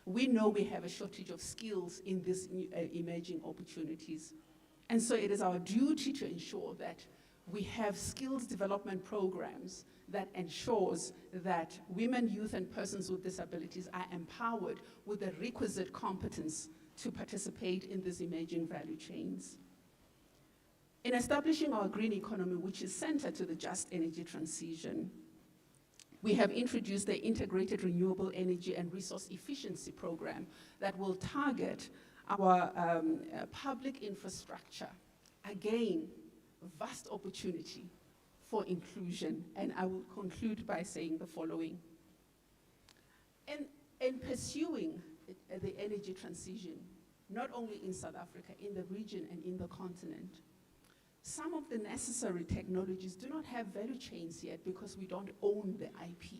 We know we have a shortage of skills in these emerging opportunities. And so it is our duty to ensure that we have skills development programs that ensures that women, youth, and persons with disabilities are empowered with the requisite competence to participate in these emerging value chains. In establishing our green economy, which is centered to the just energy transition, we have introduced the Integrated Renewable Energy and Resource Efficiency Program that will target our public infrastructure. Again, vast opportunity for inclusion, and I will conclude by saying the following. In pursuing the energy transition, not only in South Africa, in the region and in the continent, some of the necessary technologies do not have value chains yet because we don't own the IP.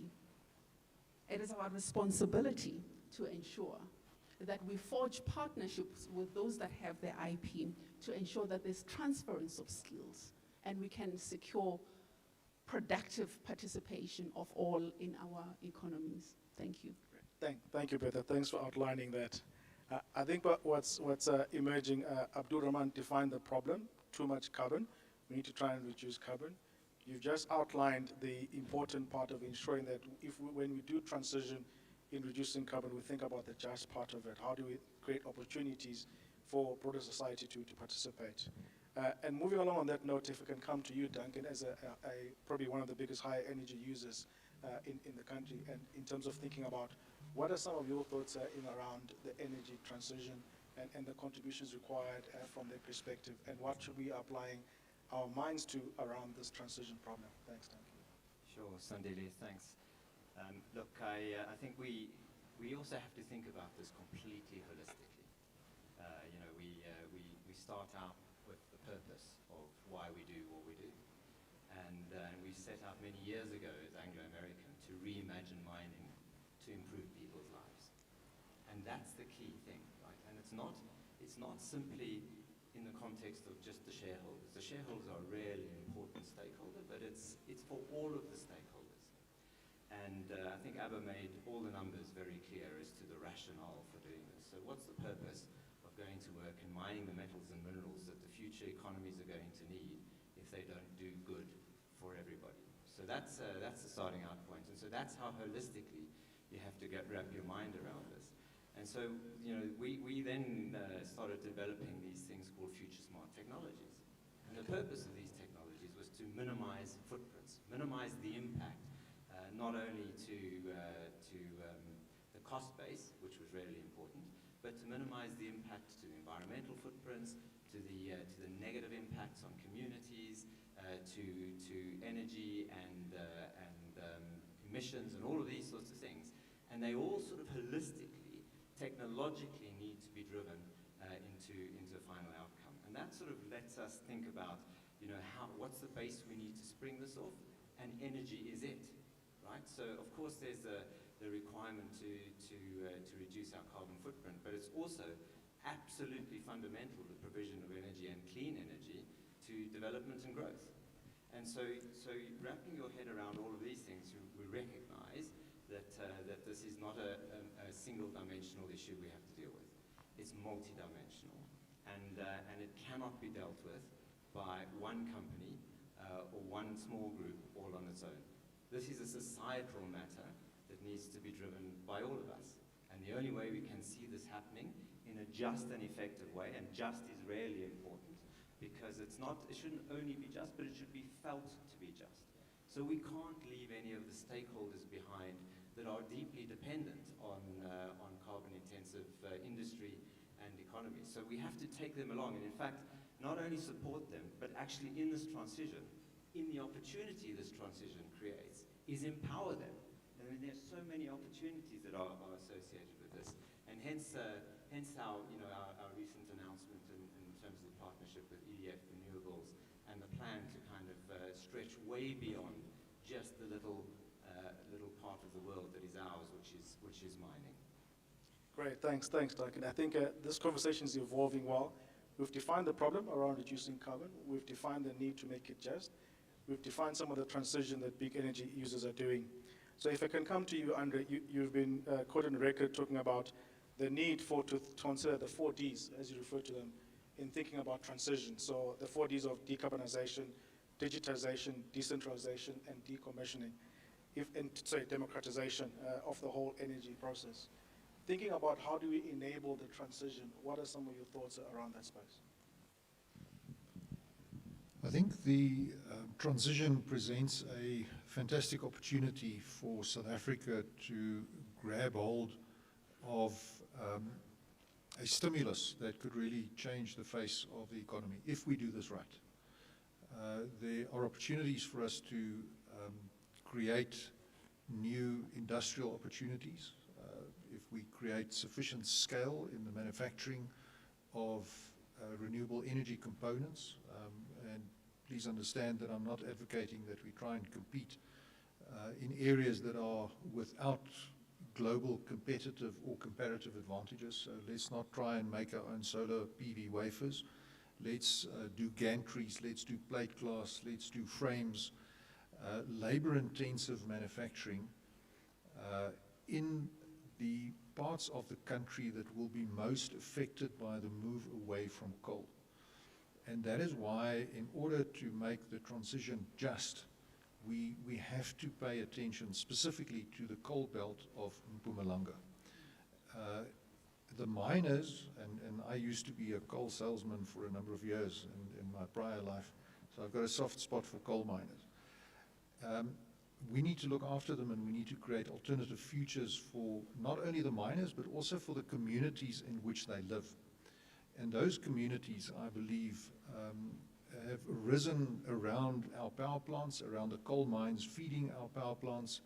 It is our responsibility to ensure that we forge partnerships with those that have the IP to ensure that there's transference of skills and we can secure productive participation of all in our economies. Thank you. Thank you, Bertha. Thanks for outlining that. I think what's emerging, Abdul Rahman defined the problem, too much carbon. We need to try and reduce carbon. You've just outlined the important part of ensuring that when we do transition in reducing carbon, we think about the just part of it. How do we create opportunities for broader society to participate? And moving along on that note, if we can come to you, Duncan, as probably one of the biggest high energy users in the country, and in terms of thinking about what are some of your thoughts in around the energy transition and the contributions required from their perspective, and what should we applying our minds to around this transition problem? Thanks, Duncan. Sure, Sandile, thanks. Look, I think we also have to think about this completely holistically. You know, we start out with the purpose of why we do what we do. And we set out many years ago as Anglo-American to reimagine mining to improve people's lives. And that's the key thing, right? And it's not simply in the context of just the shareholders. The shareholders are a really important stakeholder, but it's for all of the stakeholders. And I think Abba made all the numbers very clear as to the rationale for doing this. So what's the purpose of going to work and mining the metals and minerals that the future economies are going to need if they don't do good for everybody? So that's the starting out point. And so that's how holistically you have to wrap your mind around this. And so, you know, we then started developing these things called future smart technologies. And the purpose of these technologies was to minimize footprints, minimize the impact, not only to the cost base, which was really important, but to minimize the impact to the environmental footprints, to the negative impacts on communities, to energy and emissions and all of these sorts of things. And they all sort of holistically, technologically need to be driven into a final outcome. And that sort of lets us think about, you know, what's the base we need to spring this off, and energy is it, right? So of course there's the requirement to reduce our carbon footprint, but it's also absolutely fundamental, the provision of energy and clean energy to development and growth. And so wrapping your head around all of these things, we recognize that this is not a single-dimensional issue we have to deal with. It's multi-dimensional, and it cannot be dealt with by one company or one small group all on its own. This is a societal matter that needs to be driven by all of us, and the only way we can see this happening in a just and effective way, and just is really important, because it shouldn't only be just, but it should be felt to be just. So we can't leave any of the stakeholders behind that are deeply dependent on carbon-intensive industry and economy. So we have to take them along, and in fact, not only support them, but actually in this transition, in the opportunity this transition creates, is empower them. I mean, there's so many opportunities that are associated with this, and hence our recent announcement in terms of the partnership with EDF Renewables and the plan to kind of stretch way beyond just the little part of the world that is ours, which is mining. Great, thanks, Duncan. I think this conversation is evolving well. We've defined the problem around reducing carbon. We've defined the need to make it just. We've defined some of the transition that big energy users are doing. So if I can come to you, Andre, you've been quoted on the record talking about the need to consider the 4 Ds, as you refer to them, in thinking about transition. So the 4 Ds of decarbonization, digitization, decentralization, and decommissioning, democratization of the whole energy process. Thinking about how do we enable the transition, what are some of your thoughts around that space? think the transition presents a fantastic opportunity for South Africa to grab hold of a stimulus that could really change the face of the economy if we do this right. There are opportunities for us to create new industrial opportunities if we create sufficient scale in the manufacturing of renewable energy components. And please understand that I'm not advocating that we try and compete in areas that are without global competitive or comparative advantages. So let's not try and make our own solar PV wafers. Let's do gantries, let's do plate glass, let's do frames, labor-intensive manufacturing in the parts of the country that will be most affected by the move away from coal. And that is why, in order to make the transition just, we have to pay attention specifically to the coal belt of Mpumalanga. The miners, and I used to be a coal salesman for a number of years in my prior life, so I've got a soft spot for coal miners. We need to look after them, and we need to create alternative futures for not only the miners, but also for the communities in which they live. And those communities, I believe, have arisen around our power plants, around the coal mines feeding our power plants.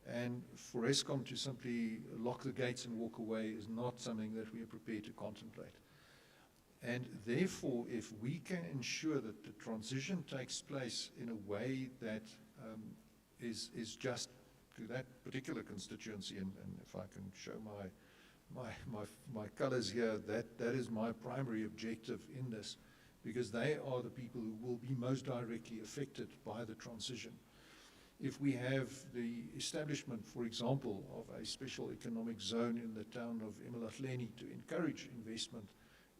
And for Eskom to simply lock the gates and walk away is not something that we are prepared to contemplate. And therefore, if we can ensure that the transition takes place in a way that is just to that particular constituency, and if I can show my colors here, that is my primary objective in this, because they are the people who will be most directly affected by the transition. If we have the establishment, for example, of a special economic zone in the town of Emalahleni to encourage investment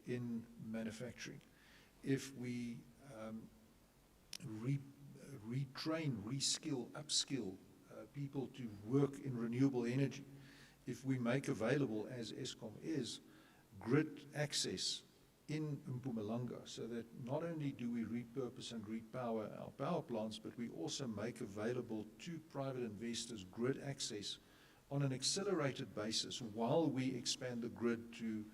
in manufacturing, if we retrain, reskill, upskill people to work in renewable energy, if we make available, as Eskom is, grid access in Mpumalanga, so that not only do we repurpose and repower our power plants, but we also make available to private investors grid access on an accelerated basis while we expand the grid to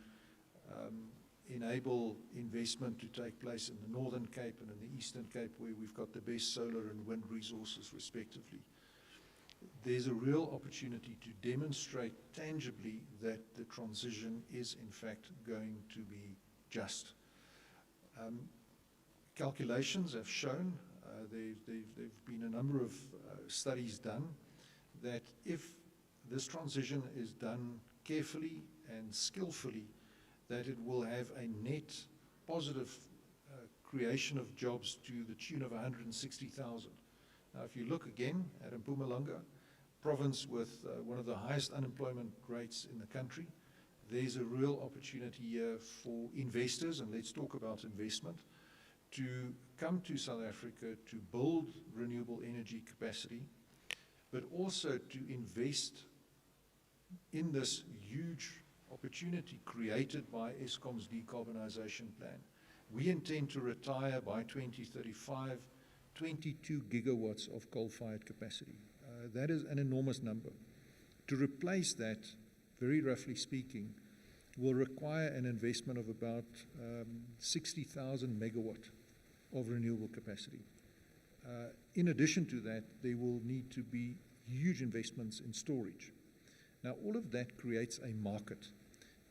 enable investment to take place in the Northern Cape and in the Eastern Cape, where we've got the best solar and wind resources respectively. There's a real opportunity to demonstrate tangibly that the transition is in fact going to be just. Calculations have shown, there've been a number of studies done, that if this transition is done carefully and skillfully, that it will have a net positive creation of jobs to the tune of 160,000. Now, if you look again at Mpumalanga, province with one of the highest unemployment rates in the country, there's a real opportunity here for investors, and let's talk about investment, to come to South Africa to build renewable energy capacity, but also to invest in this huge opportunity created by Eskom's decarbonization plan. We intend to retire by 2035 22 gigawatts of coal-fired capacity. That is an enormous number. To replace that, very roughly speaking, will require an investment of about 60,000 megawatt of renewable capacity. In addition to that, there will need to be huge investments in storage. Now, all of that creates a market.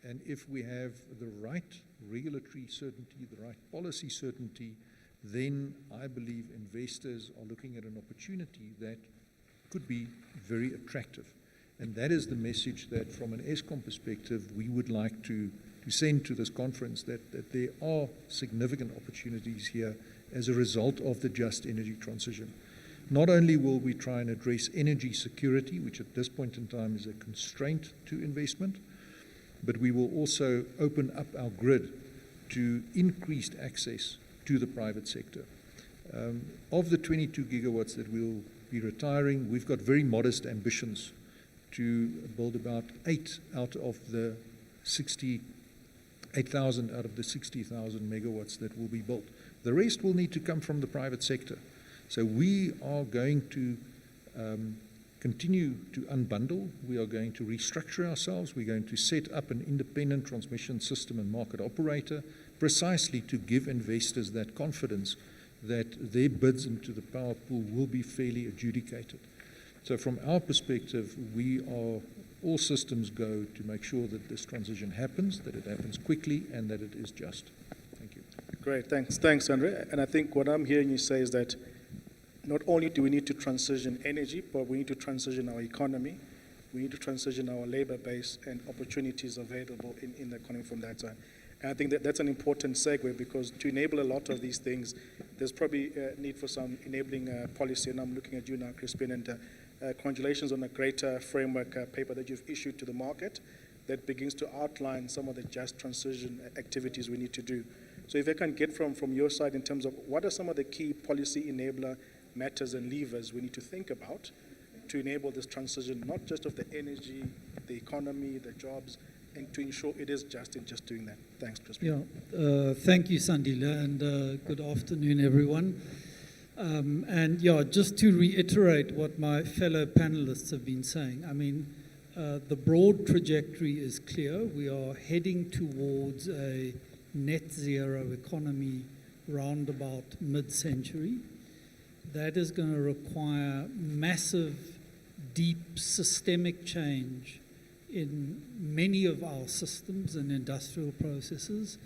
And if we have the right regulatory certainty, the right policy certainty, then I believe investors are looking at an opportunity that could be very attractive. And that is the message that, from an Eskom perspective, we would like to send to this conference, that there are significant opportunities here as a result of the just energy transition. Not only will we try and address energy security, which at this point in time is a constraint to investment, but we will also open up our grid to increased access to the private sector. Of the 22 gigawatts that we'll be retiring, we've got very modest ambitions to build about 8,000 out of the 60,000 megawatts that will be built. The rest will need to come from the private sector. So we are going to continue to unbundle. We are going to restructure ourselves. We're going to set up an independent transmission system and market operator precisely to give investors that confidence that their bids into the power pool will be fairly adjudicated. So from our perspective, we are all systems go to make sure that this transition happens, that it happens quickly, and that it is just. Thank you. Great, thanks, Andre. And I think what I'm hearing you say is that not only do we need to transition energy, but we need to transition our economy. We need to transition our labor base and opportunities available in the economy from that side. And I think that that's an important segue, because to enable a lot of these things, there's probably a need for some enabling policy. And I'm looking at you now, Crispin, and congratulations on a great framework paper that you've issued to the market that begins to outline some of the just transition activities we need to do. So if I can get from your side in terms of what are some of the key policy enabler matters and levers we need to think about to enable this transition, not just of the energy, the economy, the jobs, and to ensure it is just in just doing that. Thanks, Crispin. Yeah, thank you, Sandile, and good afternoon, everyone. And yeah, just to reiterate what my fellow panelists have been saying, I mean, the broad trajectory is clear. We are heading towards a net zero economy round about mid-century. That is going to require massive, deep, systemic change in many of our systems and industrial processes,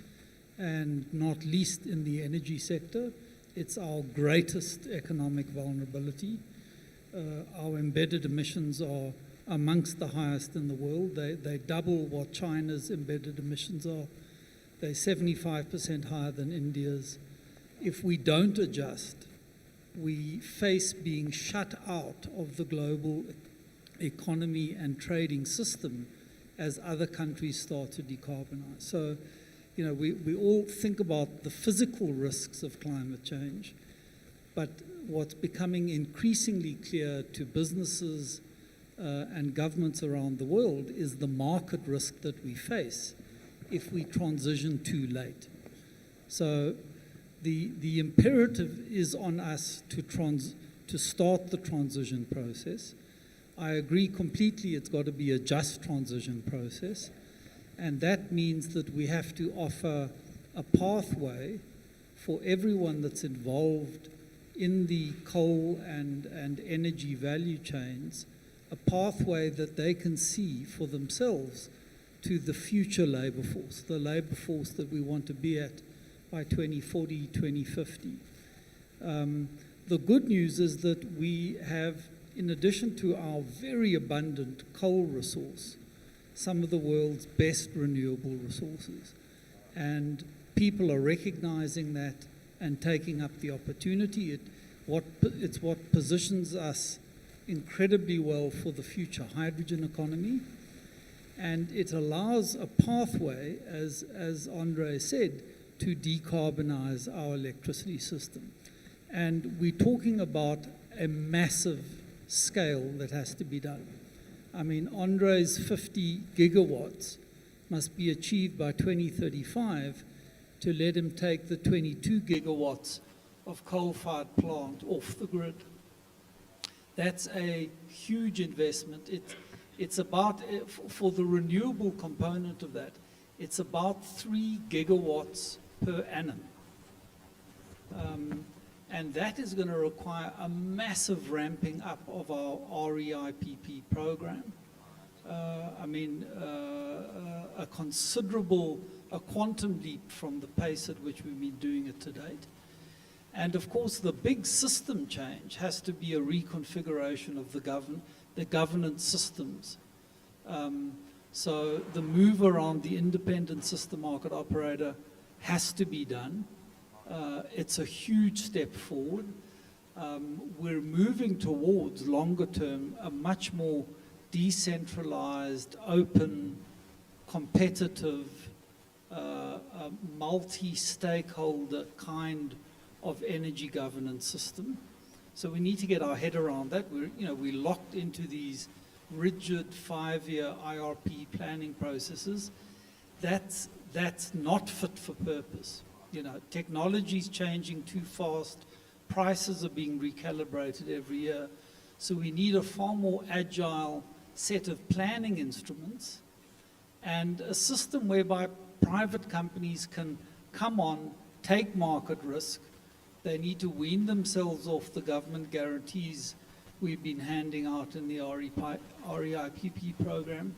and not least in the energy sector. It's our greatest economic vulnerability. Our embedded emissions are amongst the highest in the world. They double what China's embedded emissions are. They're 75% higher than India's. If we don't adjust, we face being shut out of the global economy and trading system as other countries start to decarbonize. So, you know, we all think about the physical risks of climate change, but what's becoming increasingly clear to businesses and governments around the world is the market risk that we face if we transition too late. So the imperative is on us to start the transition process. I agree completely it's got to be a just transition process, and that means that we have to offer a pathway for everyone that's involved in the coal and energy value chains, a pathway that they can see for themselves to the future labor force, the labor force that we want to be at by 2040, 2050. The good news is that we have, in addition to our very abundant coal resource, some of the world's best renewable resources. And people are recognizing that and taking up the opportunity. It's what positions us incredibly well for the future hydrogen economy. And it allows a pathway, as Andre said, to decarbonize our electricity system. And we're talking about a massive scale that has to be done. I mean, Andre's 50 gigawatts must be achieved by 2035 to let him take the 22 gigawatts of coal-fired plant off the grid. That's a huge investment. It's about, for the renewable component of that, it's about 3 gigawatts per annum. And that is going to require a massive ramping up of our REIPP program. I mean, a quantum leap from the pace at which we've been doing it to date. And of course, the big system change has to be a reconfiguration of the governance systems. So the move around the independent system market operator has to be done. It's a huge step forward. We're moving towards, longer term, a much more decentralized, open, competitive, multi-stakeholder kind of energy governance system. So we need to get our head around that. We're locked into these rigid 5-year IRP planning processes. That's not fit for purpose. technology is changing too fast, prices are being recalibrated every year. So we need a far more agile set of planning instruments and a system whereby private companies can come on, take market risk. They need to wean themselves off the government guarantees we've been handing out in the REIPP program.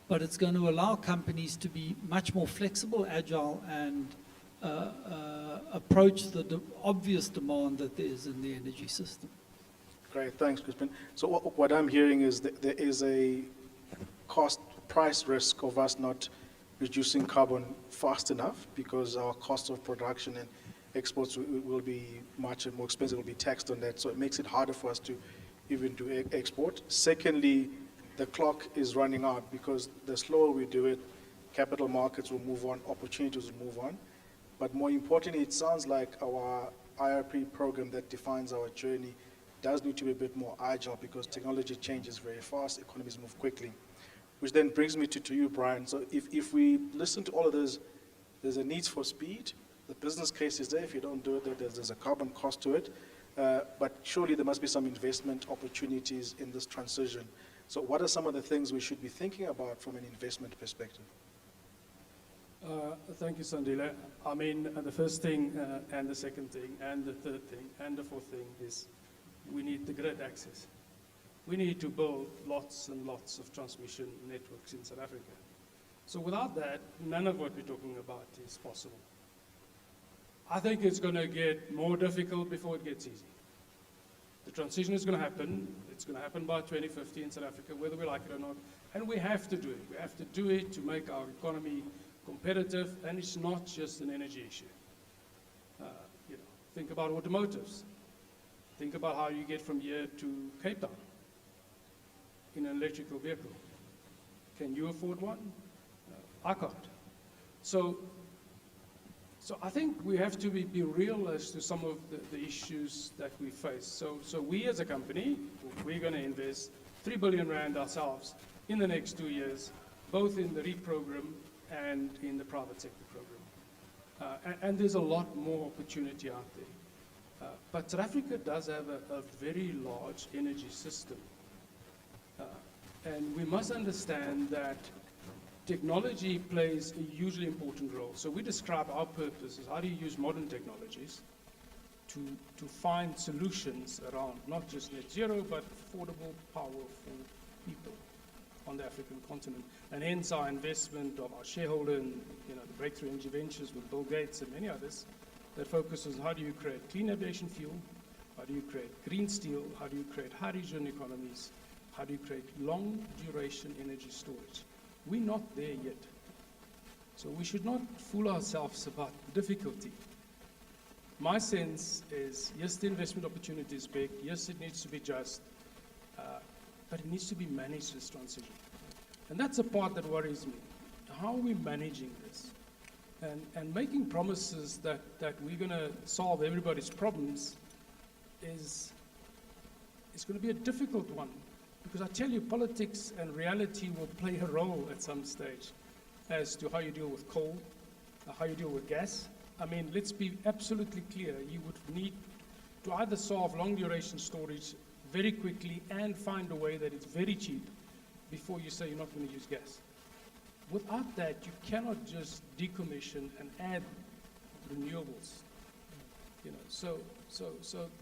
But it's going to allow companies to be much more flexible, agile, and approach the obvious demand that there is in the energy system. Great, thanks, Crispin. So what I'm hearing is that there is a cost-price risk of us not reducing carbon fast enough because our cost of production and exports will be much more expensive, will be taxed on that, so it makes it harder for us to even do export. Secondly, the clock is running out because the slower we do it, capital markets will move on, opportunities will move on. But more importantly, it sounds like our IRP program that defines our journey does need to be a bit more agile because technology changes very fast, economies move quickly. Which then brings me to you, Brian. So if we listen to all of this, there's a need for speed. The business case is there. If you don't do it, there's a carbon cost to it. But surely there must be some investment opportunities in this transition. So what are some of the things we should be thinking about from an investment perspective? Thank you, Sandile. I mean, the first thing and the second thing and the third thing and the fourth thing is we need the grid access. We need to build lots and lots of transmission networks in South Africa. So without that, none of what we're talking about is possible. I think it's going to get more difficult before it gets easy. The transition is going to happen. It's going to happen by 2050 in South Africa, whether we like it or not. And we have to do it. We have to do it to make our economy competitive, and it's not just an energy issue. Think about automotives. Think about how you get from here to Cape Town in an electrical vehicle. Can you afford one? I can't. So I think we have to be real as to some of the issues that we face. So we as a company, we're going to invest 3 billion rand ourselves in the next 2 years, both in the REIT program and in the private sector program. And there's a lot more opportunity out there. But South Africa does have a very large energy system. And we must understand that technology plays a hugely important role. So we describe our purpose as how do you use modern technologies to find solutions around not just net zero, but affordable power for people on the African continent. And hence our investment of our shareholder in the Breakthrough Energy Ventures with Bill Gates and many others that focuses on how do you create clean aviation fuel, how do you create green steel, how do you create hydrogen economies, how do you create long duration energy storage. We're not there yet. So we should not fool ourselves about difficulty. My sense is, yes, the investment opportunity is big, yes, it needs to be just, but it needs to be managed, this transition. And that's the part that worries me. How are we managing this? And making promises that we're going to solve everybody's problems is going to be a difficult one. Because I tell you, politics and reality will play a role at some stage as to how you deal with coal, how you deal with gas. I mean, let's be absolutely clear. You would need to either solve long duration storage very quickly and find a way that it's very cheap before you say you're not going to use gas. Without that, you cannot just decommission and add renewables. So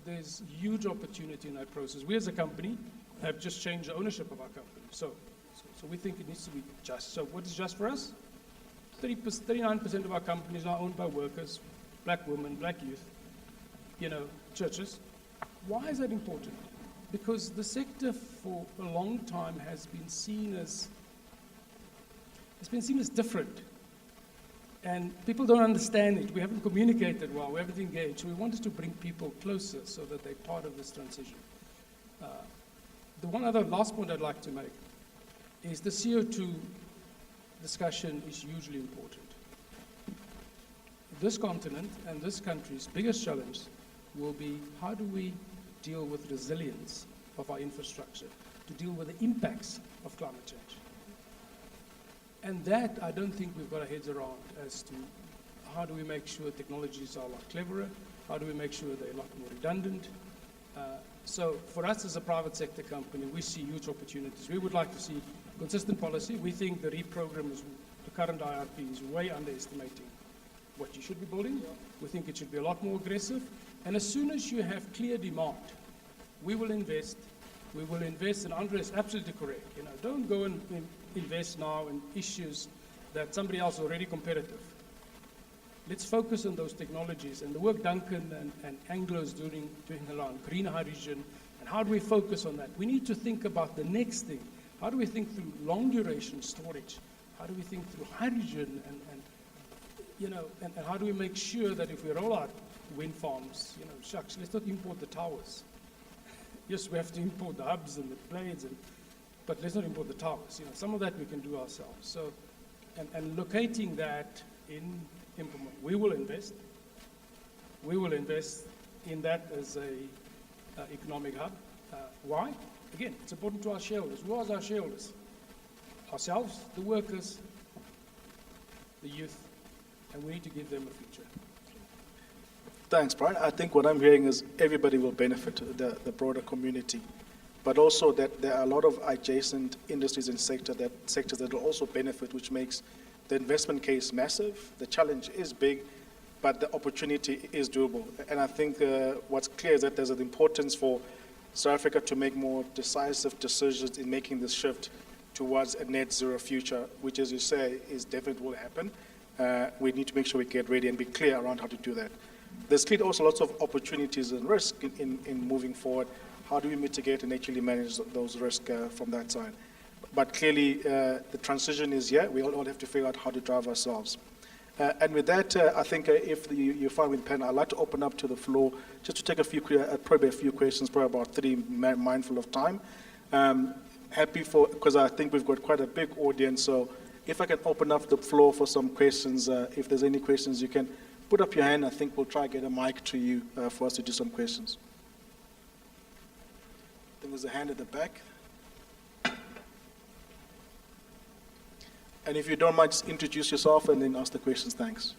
there's huge opportunity in that process. We as a company have just changed the ownership of our company. So we think it needs to be just. So what is just for us? 39% of our companies are owned by workers, black women, black youth, churches. Why is that important? Because the sector for a long time has been seen as different. And people don't understand it. We haven't communicated well, we haven't engaged. So we wanted to bring people closer so that they're part of this transition. The one other last point I'd like to make is the CO2 discussion is hugely important. This continent and this country's biggest challenge will be how do we deal with resilience of our infrastructure to deal with the impacts of climate change. And that I don't think we've got our heads around as to how do we make sure technologies are a lot cleverer? How do we make sure they're a lot more redundant? So for us as a private sector company, we see huge opportunities. We would like to see consistent policy. We think the reprogram is, the current IRP is way underestimating what you should be building. We think it should be a lot more aggressive. And as soon as you have clear demand, we will invest. We will invest, and Andre is absolutely correct. You know, don't go and invest now in issues that somebody else is already competitive. Let's focus on those technologies and the work Duncan and Anglo is doing around green hydrogen, and how do we focus on that? We need to think about the next thing. How do we think through long duration storage? How do we think through hydrogen and how do we make sure that if we roll out wind farms, you know, shucks, let's not import the towers. Yes, we have to import the hubs and the blades, but let's not import the towers. You know, some of that we can do ourselves. So, and locating that in implement, we will invest. We will invest in that as a economic hub. Why? Again, it's important to our shareholders. Who are our shareholders? Ourselves, the workers, the youth, and we need to give them a future. Thanks, Brian. I think what I'm hearing is everybody will benefit, the broader community, but also that there are a lot of adjacent industries and sectors that will also benefit, which makes the investment case massive. The challenge is big, but the opportunity is doable. And I think what's clear is that there's an importance for South Africa to make more decisive decisions in making this shift towards a net zero future, which, as you say, is definitely will happen. We need to make sure we get ready and be clear around how to do that. There's clearly also lots of opportunities and risk in moving forward. How do we mitigate and actually manage those risks from that side? But clearly, the transition is here. We all have to figure out how to drive ourselves. And with that, I think if you're fine with the panel, I'd like to open up to the floor just to take probably a few questions, probably about 3, mindful of time. Because I think we've got quite a big audience, so if I can open up the floor for some questions, if there's any questions, you can put up your hand. I think we'll try to get a mic to you for us to do some questions. I think there's a hand at the back. And if you don't mind, just introduce yourself and then ask the questions. Thanks.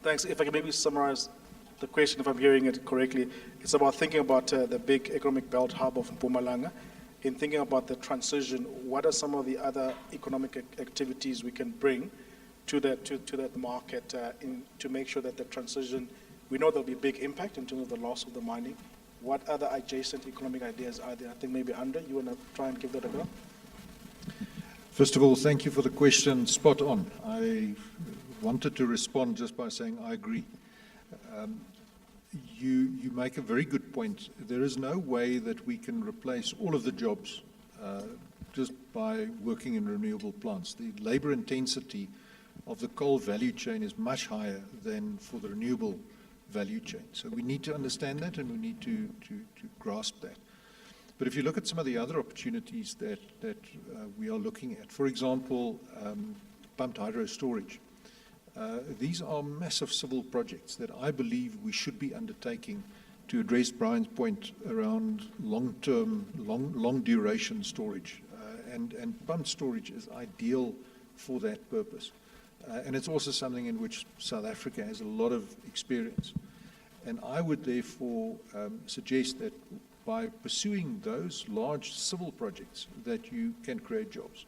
Thanks. If I can maybe summarize the question, if I'm hearing it correctly, it's about thinking about the big economic belt hub of Mpumalanga. In thinking about the transition, what are some of the other economic activities we can bring to that market to make sure that the transition, we know there'll be a big impact in terms of the loss of the mining. What other adjacent economic ideas are there? I think maybe Andre, you want to try and give that a go? First of all, thank you for the question. Spot on. I wanted to respond just by saying I agree. You make a very good point. There is no way that we can replace all of the jobs just by working in renewable plants. The labor intensity of the coal value chain is much higher than for the renewable value chain. So we need to understand that and we need to grasp that. But if you look at some of the other opportunities that we are looking at, for example, pumped hydro storage. These are massive civil projects that I believe we should be undertaking to address Brian's point around long-term, long-duration storage. And pumped storage is ideal for that purpose. And it's also something in which South Africa has a lot of experience. And I would therefore suggest that by pursuing those large civil projects that you can create jobs.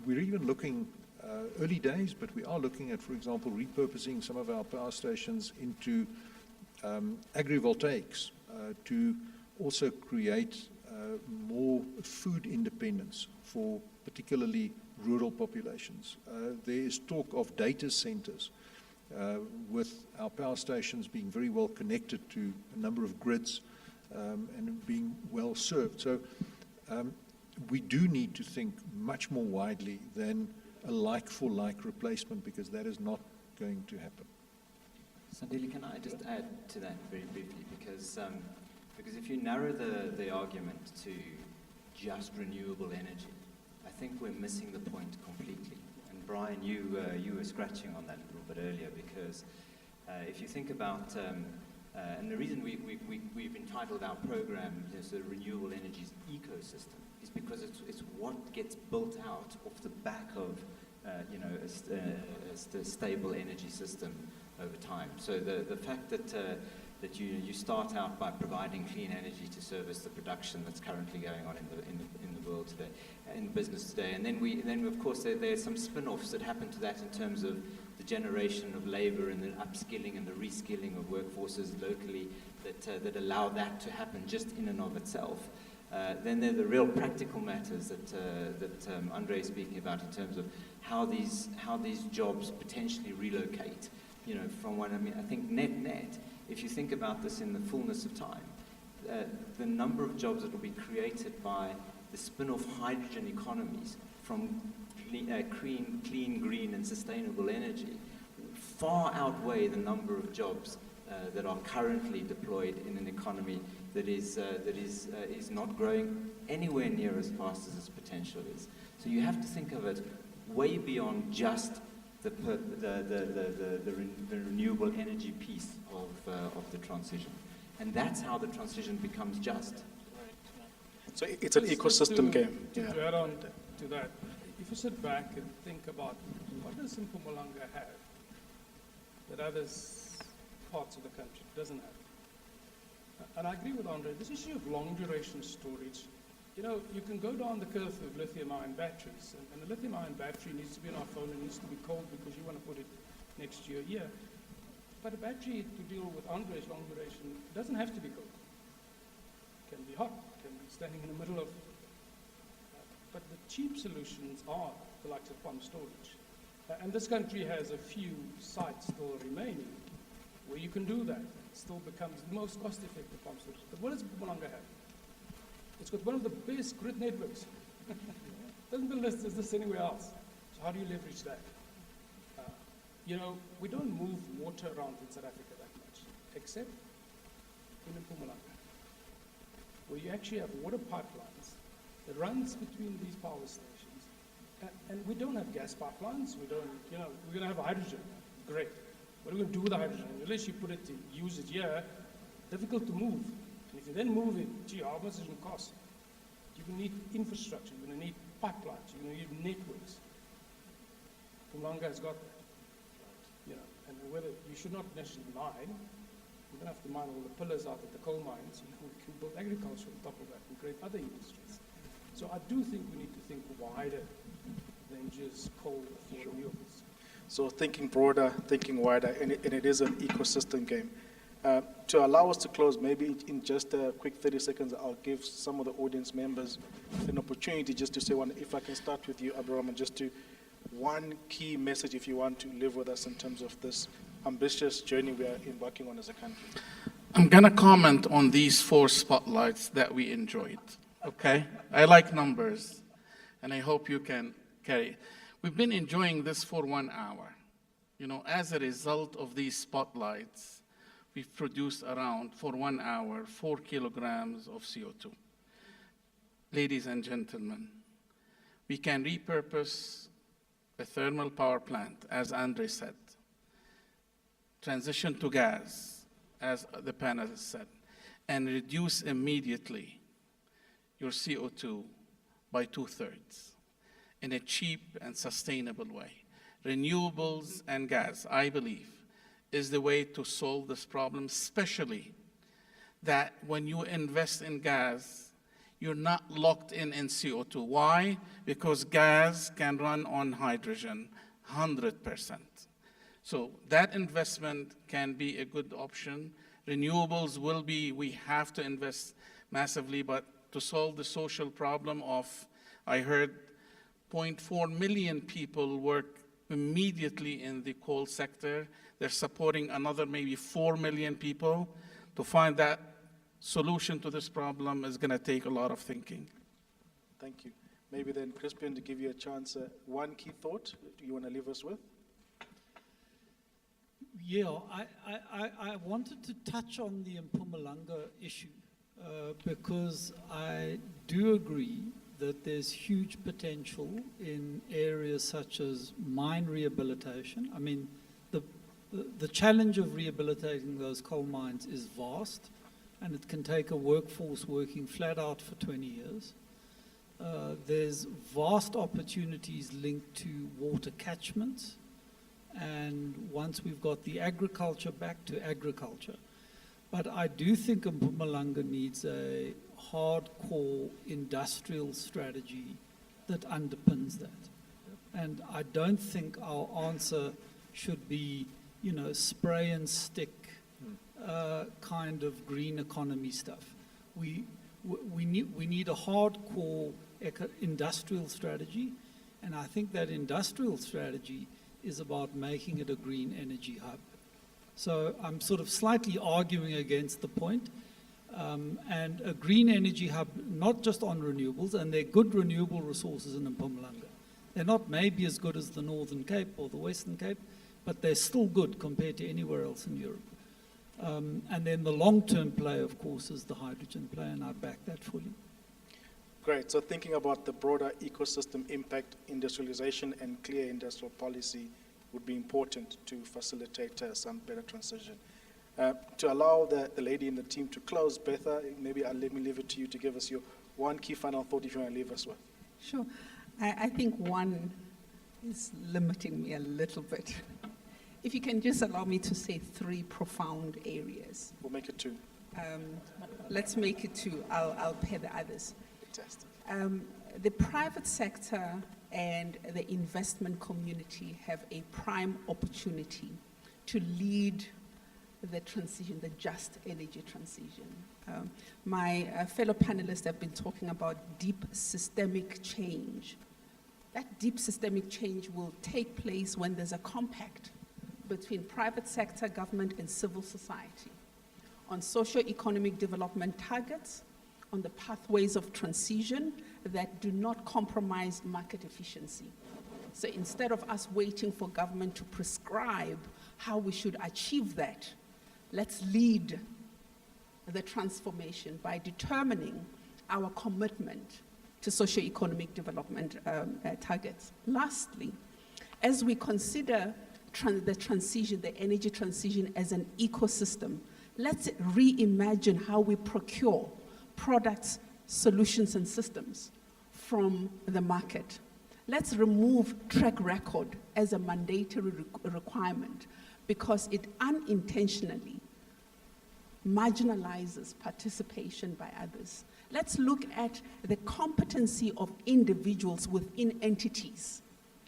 We're even looking, early days, but we are looking at, for example, repurposing some of our power stations into agrivoltaics to also create more food independence for particularly rural populations. There is talk of data centers with our power stations being very well connected to a number of grids and being well served. So we do need to think much more widely than a like-for-like replacement, because that is not going to happen. Sandile, can I just add to that very briefly? Because if you narrow the argument to just renewable energy, I think we're missing the point completely. And Brian, you were scratching on that a little bit earlier, because if you think about, and the reason we've entitled our program the Renewable Energies Ecosystem is because it's what gets built out off the back of a stable energy system over time. So the fact that you start out by providing clean energy to service the production that's currently going on in the world today, in business today, and then of course there are some spin-offs that happen to that in terms of the generation of labor and the upskilling and the reskilling of workforces locally that allow that to happen just in and of itself. Then there are the real practical matters that Andre is speaking about in terms of how these jobs potentially relocate. From one. I mean, I think net, if you think about this in the fullness of time, the number of jobs that will be created by the spin-off hydrogen economies from clean, green, and sustainable energy far outweigh the number of jobs that are currently deployed in an economy that is not growing anywhere near as fast as its potential is. So you have to think of it way beyond just the renewable energy piece of the transition. And that's how the transition becomes just. So it's an ecosystem game. To add on to that, if you sit back and think about what does Mpumalanga have that other parts of the country doesn't have? And I agree with Andre, this issue of long duration storage, you can go down the curve of lithium-ion batteries, and the lithium-ion battery needs to be on our phone, it needs to be cold because you want to put it next to your ear. But a battery, to deal with Andre's long duration, doesn't have to be cold. It can be hot, it can be standing in the middle of, but the cheap solutions are the likes of pump storage. And this country has a few sites still remaining where you can do that. It still becomes the most cost-effective pump storage. But what does Mpumalanga have? It's got one of the best grid networks. Doesn't the list is this anywhere else? So how do you leverage that? We don't move water around in South Africa that much, except in Mpumalanga, where you actually have water pipelines that runs between these power stations. And we don't have gas pipelines. We don't, we're going to have hydrogen. Great. What are we going to do with the hydrogen? Unless you put it to use it here, difficult to move. And if you then move it, how much is it going to cost? You're going to need infrastructure. You're going to need pipelines. You're going to need networks. Mpumalanga has got that. And whether you should not necessarily mine, you don't have to mine all the pillars out at the coal mines. We can build agriculture on top of that and create other industries. So I do think we need to think wider than just coal for renewables. So thinking broader, thinking wider, and it is an ecosystem game. To allow us to close, maybe in just a quick 30 seconds, I'll give some of the audience members an opportunity just to say one. If I can start with you, Abraham, just to one key message if you want to live with us in terms of this ambitious journey we are embarking on as a country. I'm going to comment on these 4 spotlights that we enjoyed, okay? I like numbers, and I hope you can carry. We've been enjoying this for 1 hour. As a result of these spotlights, we've produced around, for 1 hour, 4 kilograms of CO2. Ladies and gentlemen, we can repurpose a thermal power plant, as Andre said, transition to gas, as the panel has said, and reduce immediately your CO2 by 2/3 in a cheap and sustainable way. renewables and gas, I believe, is the way to solve this problem, especially that when you invest in gas, you're not locked in CO2. Why? Because gas can run on hydrogen, 100%. So that investment can be a good option. Renewables will be, we have to invest massively, but to solve the social problem of, I heard 0.4 million people work immediately in the coal sector. They're supporting another maybe 4 million people. To find that solution to this problem is going to take a lot of thinking. Thank you. Maybe then, Crispian, to give you a chance, one key thought you want to leave us with? Yeah, I wanted to touch on the Mpumalanga issue because I do agree that there's huge potential in areas such as mine rehabilitation. I mean, the challenge of rehabilitating those coal mines is vast, and it can take a workforce working flat out for 20 years. There's vast opportunities linked to water catchments, and once we've got the agriculture, back to agriculture. But I do think Mpumalanga needs a hardcore industrial strategy that underpins that. And I don't think our answer should be, you know, spray and stick kind of green economy stuff. We need a hardcore industrial strategy, and I think that industrial strategy is about making it a green energy hub. So I'm sort of slightly arguing against the point. And a green energy hub, not just on renewables, and there are good renewable resources in Mpumalanga. They're not maybe as good as the Northern Cape or the Western Cape, but they're still good compared to anywhere else in Europe. And then the long-term play, of course, is the hydrogen play, and I back that fully. Great. So thinking about the broader ecosystem impact, industrialization and clear industrial policy would be important to facilitate some better transition. To allow the lady in the team to close, Betha, maybe let me leave it to you to give us your one key final thought if you want to leave us with. Sure. I think one is limiting me a little bit. If you can just allow me to say 3 profound areas. We'll make it 2. Let's make it 2. I'll pair the others. Fantastic. The private sector and the investment community have a prime opportunity to lead the transition, the just energy transition. My fellow panelists have been talking about deep systemic change. That deep systemic change will take place when there's a compact between private sector, government, and civil society on socio-economic development targets, on the pathways of transition that do not compromise market efficiency. So instead of us waiting for government to prescribe how we should achieve that, let's lead the transformation by determining our commitment to socio-economic development targets. Lastly, as we consider the transition, the energy transition as an ecosystem, let's reimagine how we procure products, solutions, and systems from the market. Let's remove track record as a mandatory requirement because it unintentionally marginalizes participation by others. Let's look at the competency of individuals within entities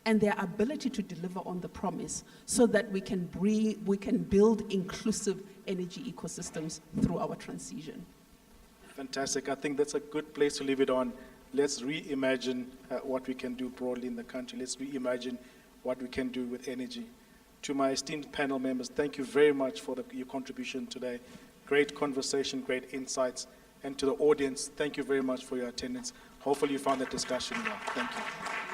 and their ability to deliver on the promise so that we can build inclusive energy ecosystems through our transition. Fantastic. I think that's a good place to leave it on. Let's reimagine what we can do broadly in the country. Let's reimagine what we can do with energy. To my esteemed panel members, thank you very much for your contribution today. Great conversation, great insights. And to the audience, thank you very much for your attendance. Hopefully you found the discussion well. Thank you.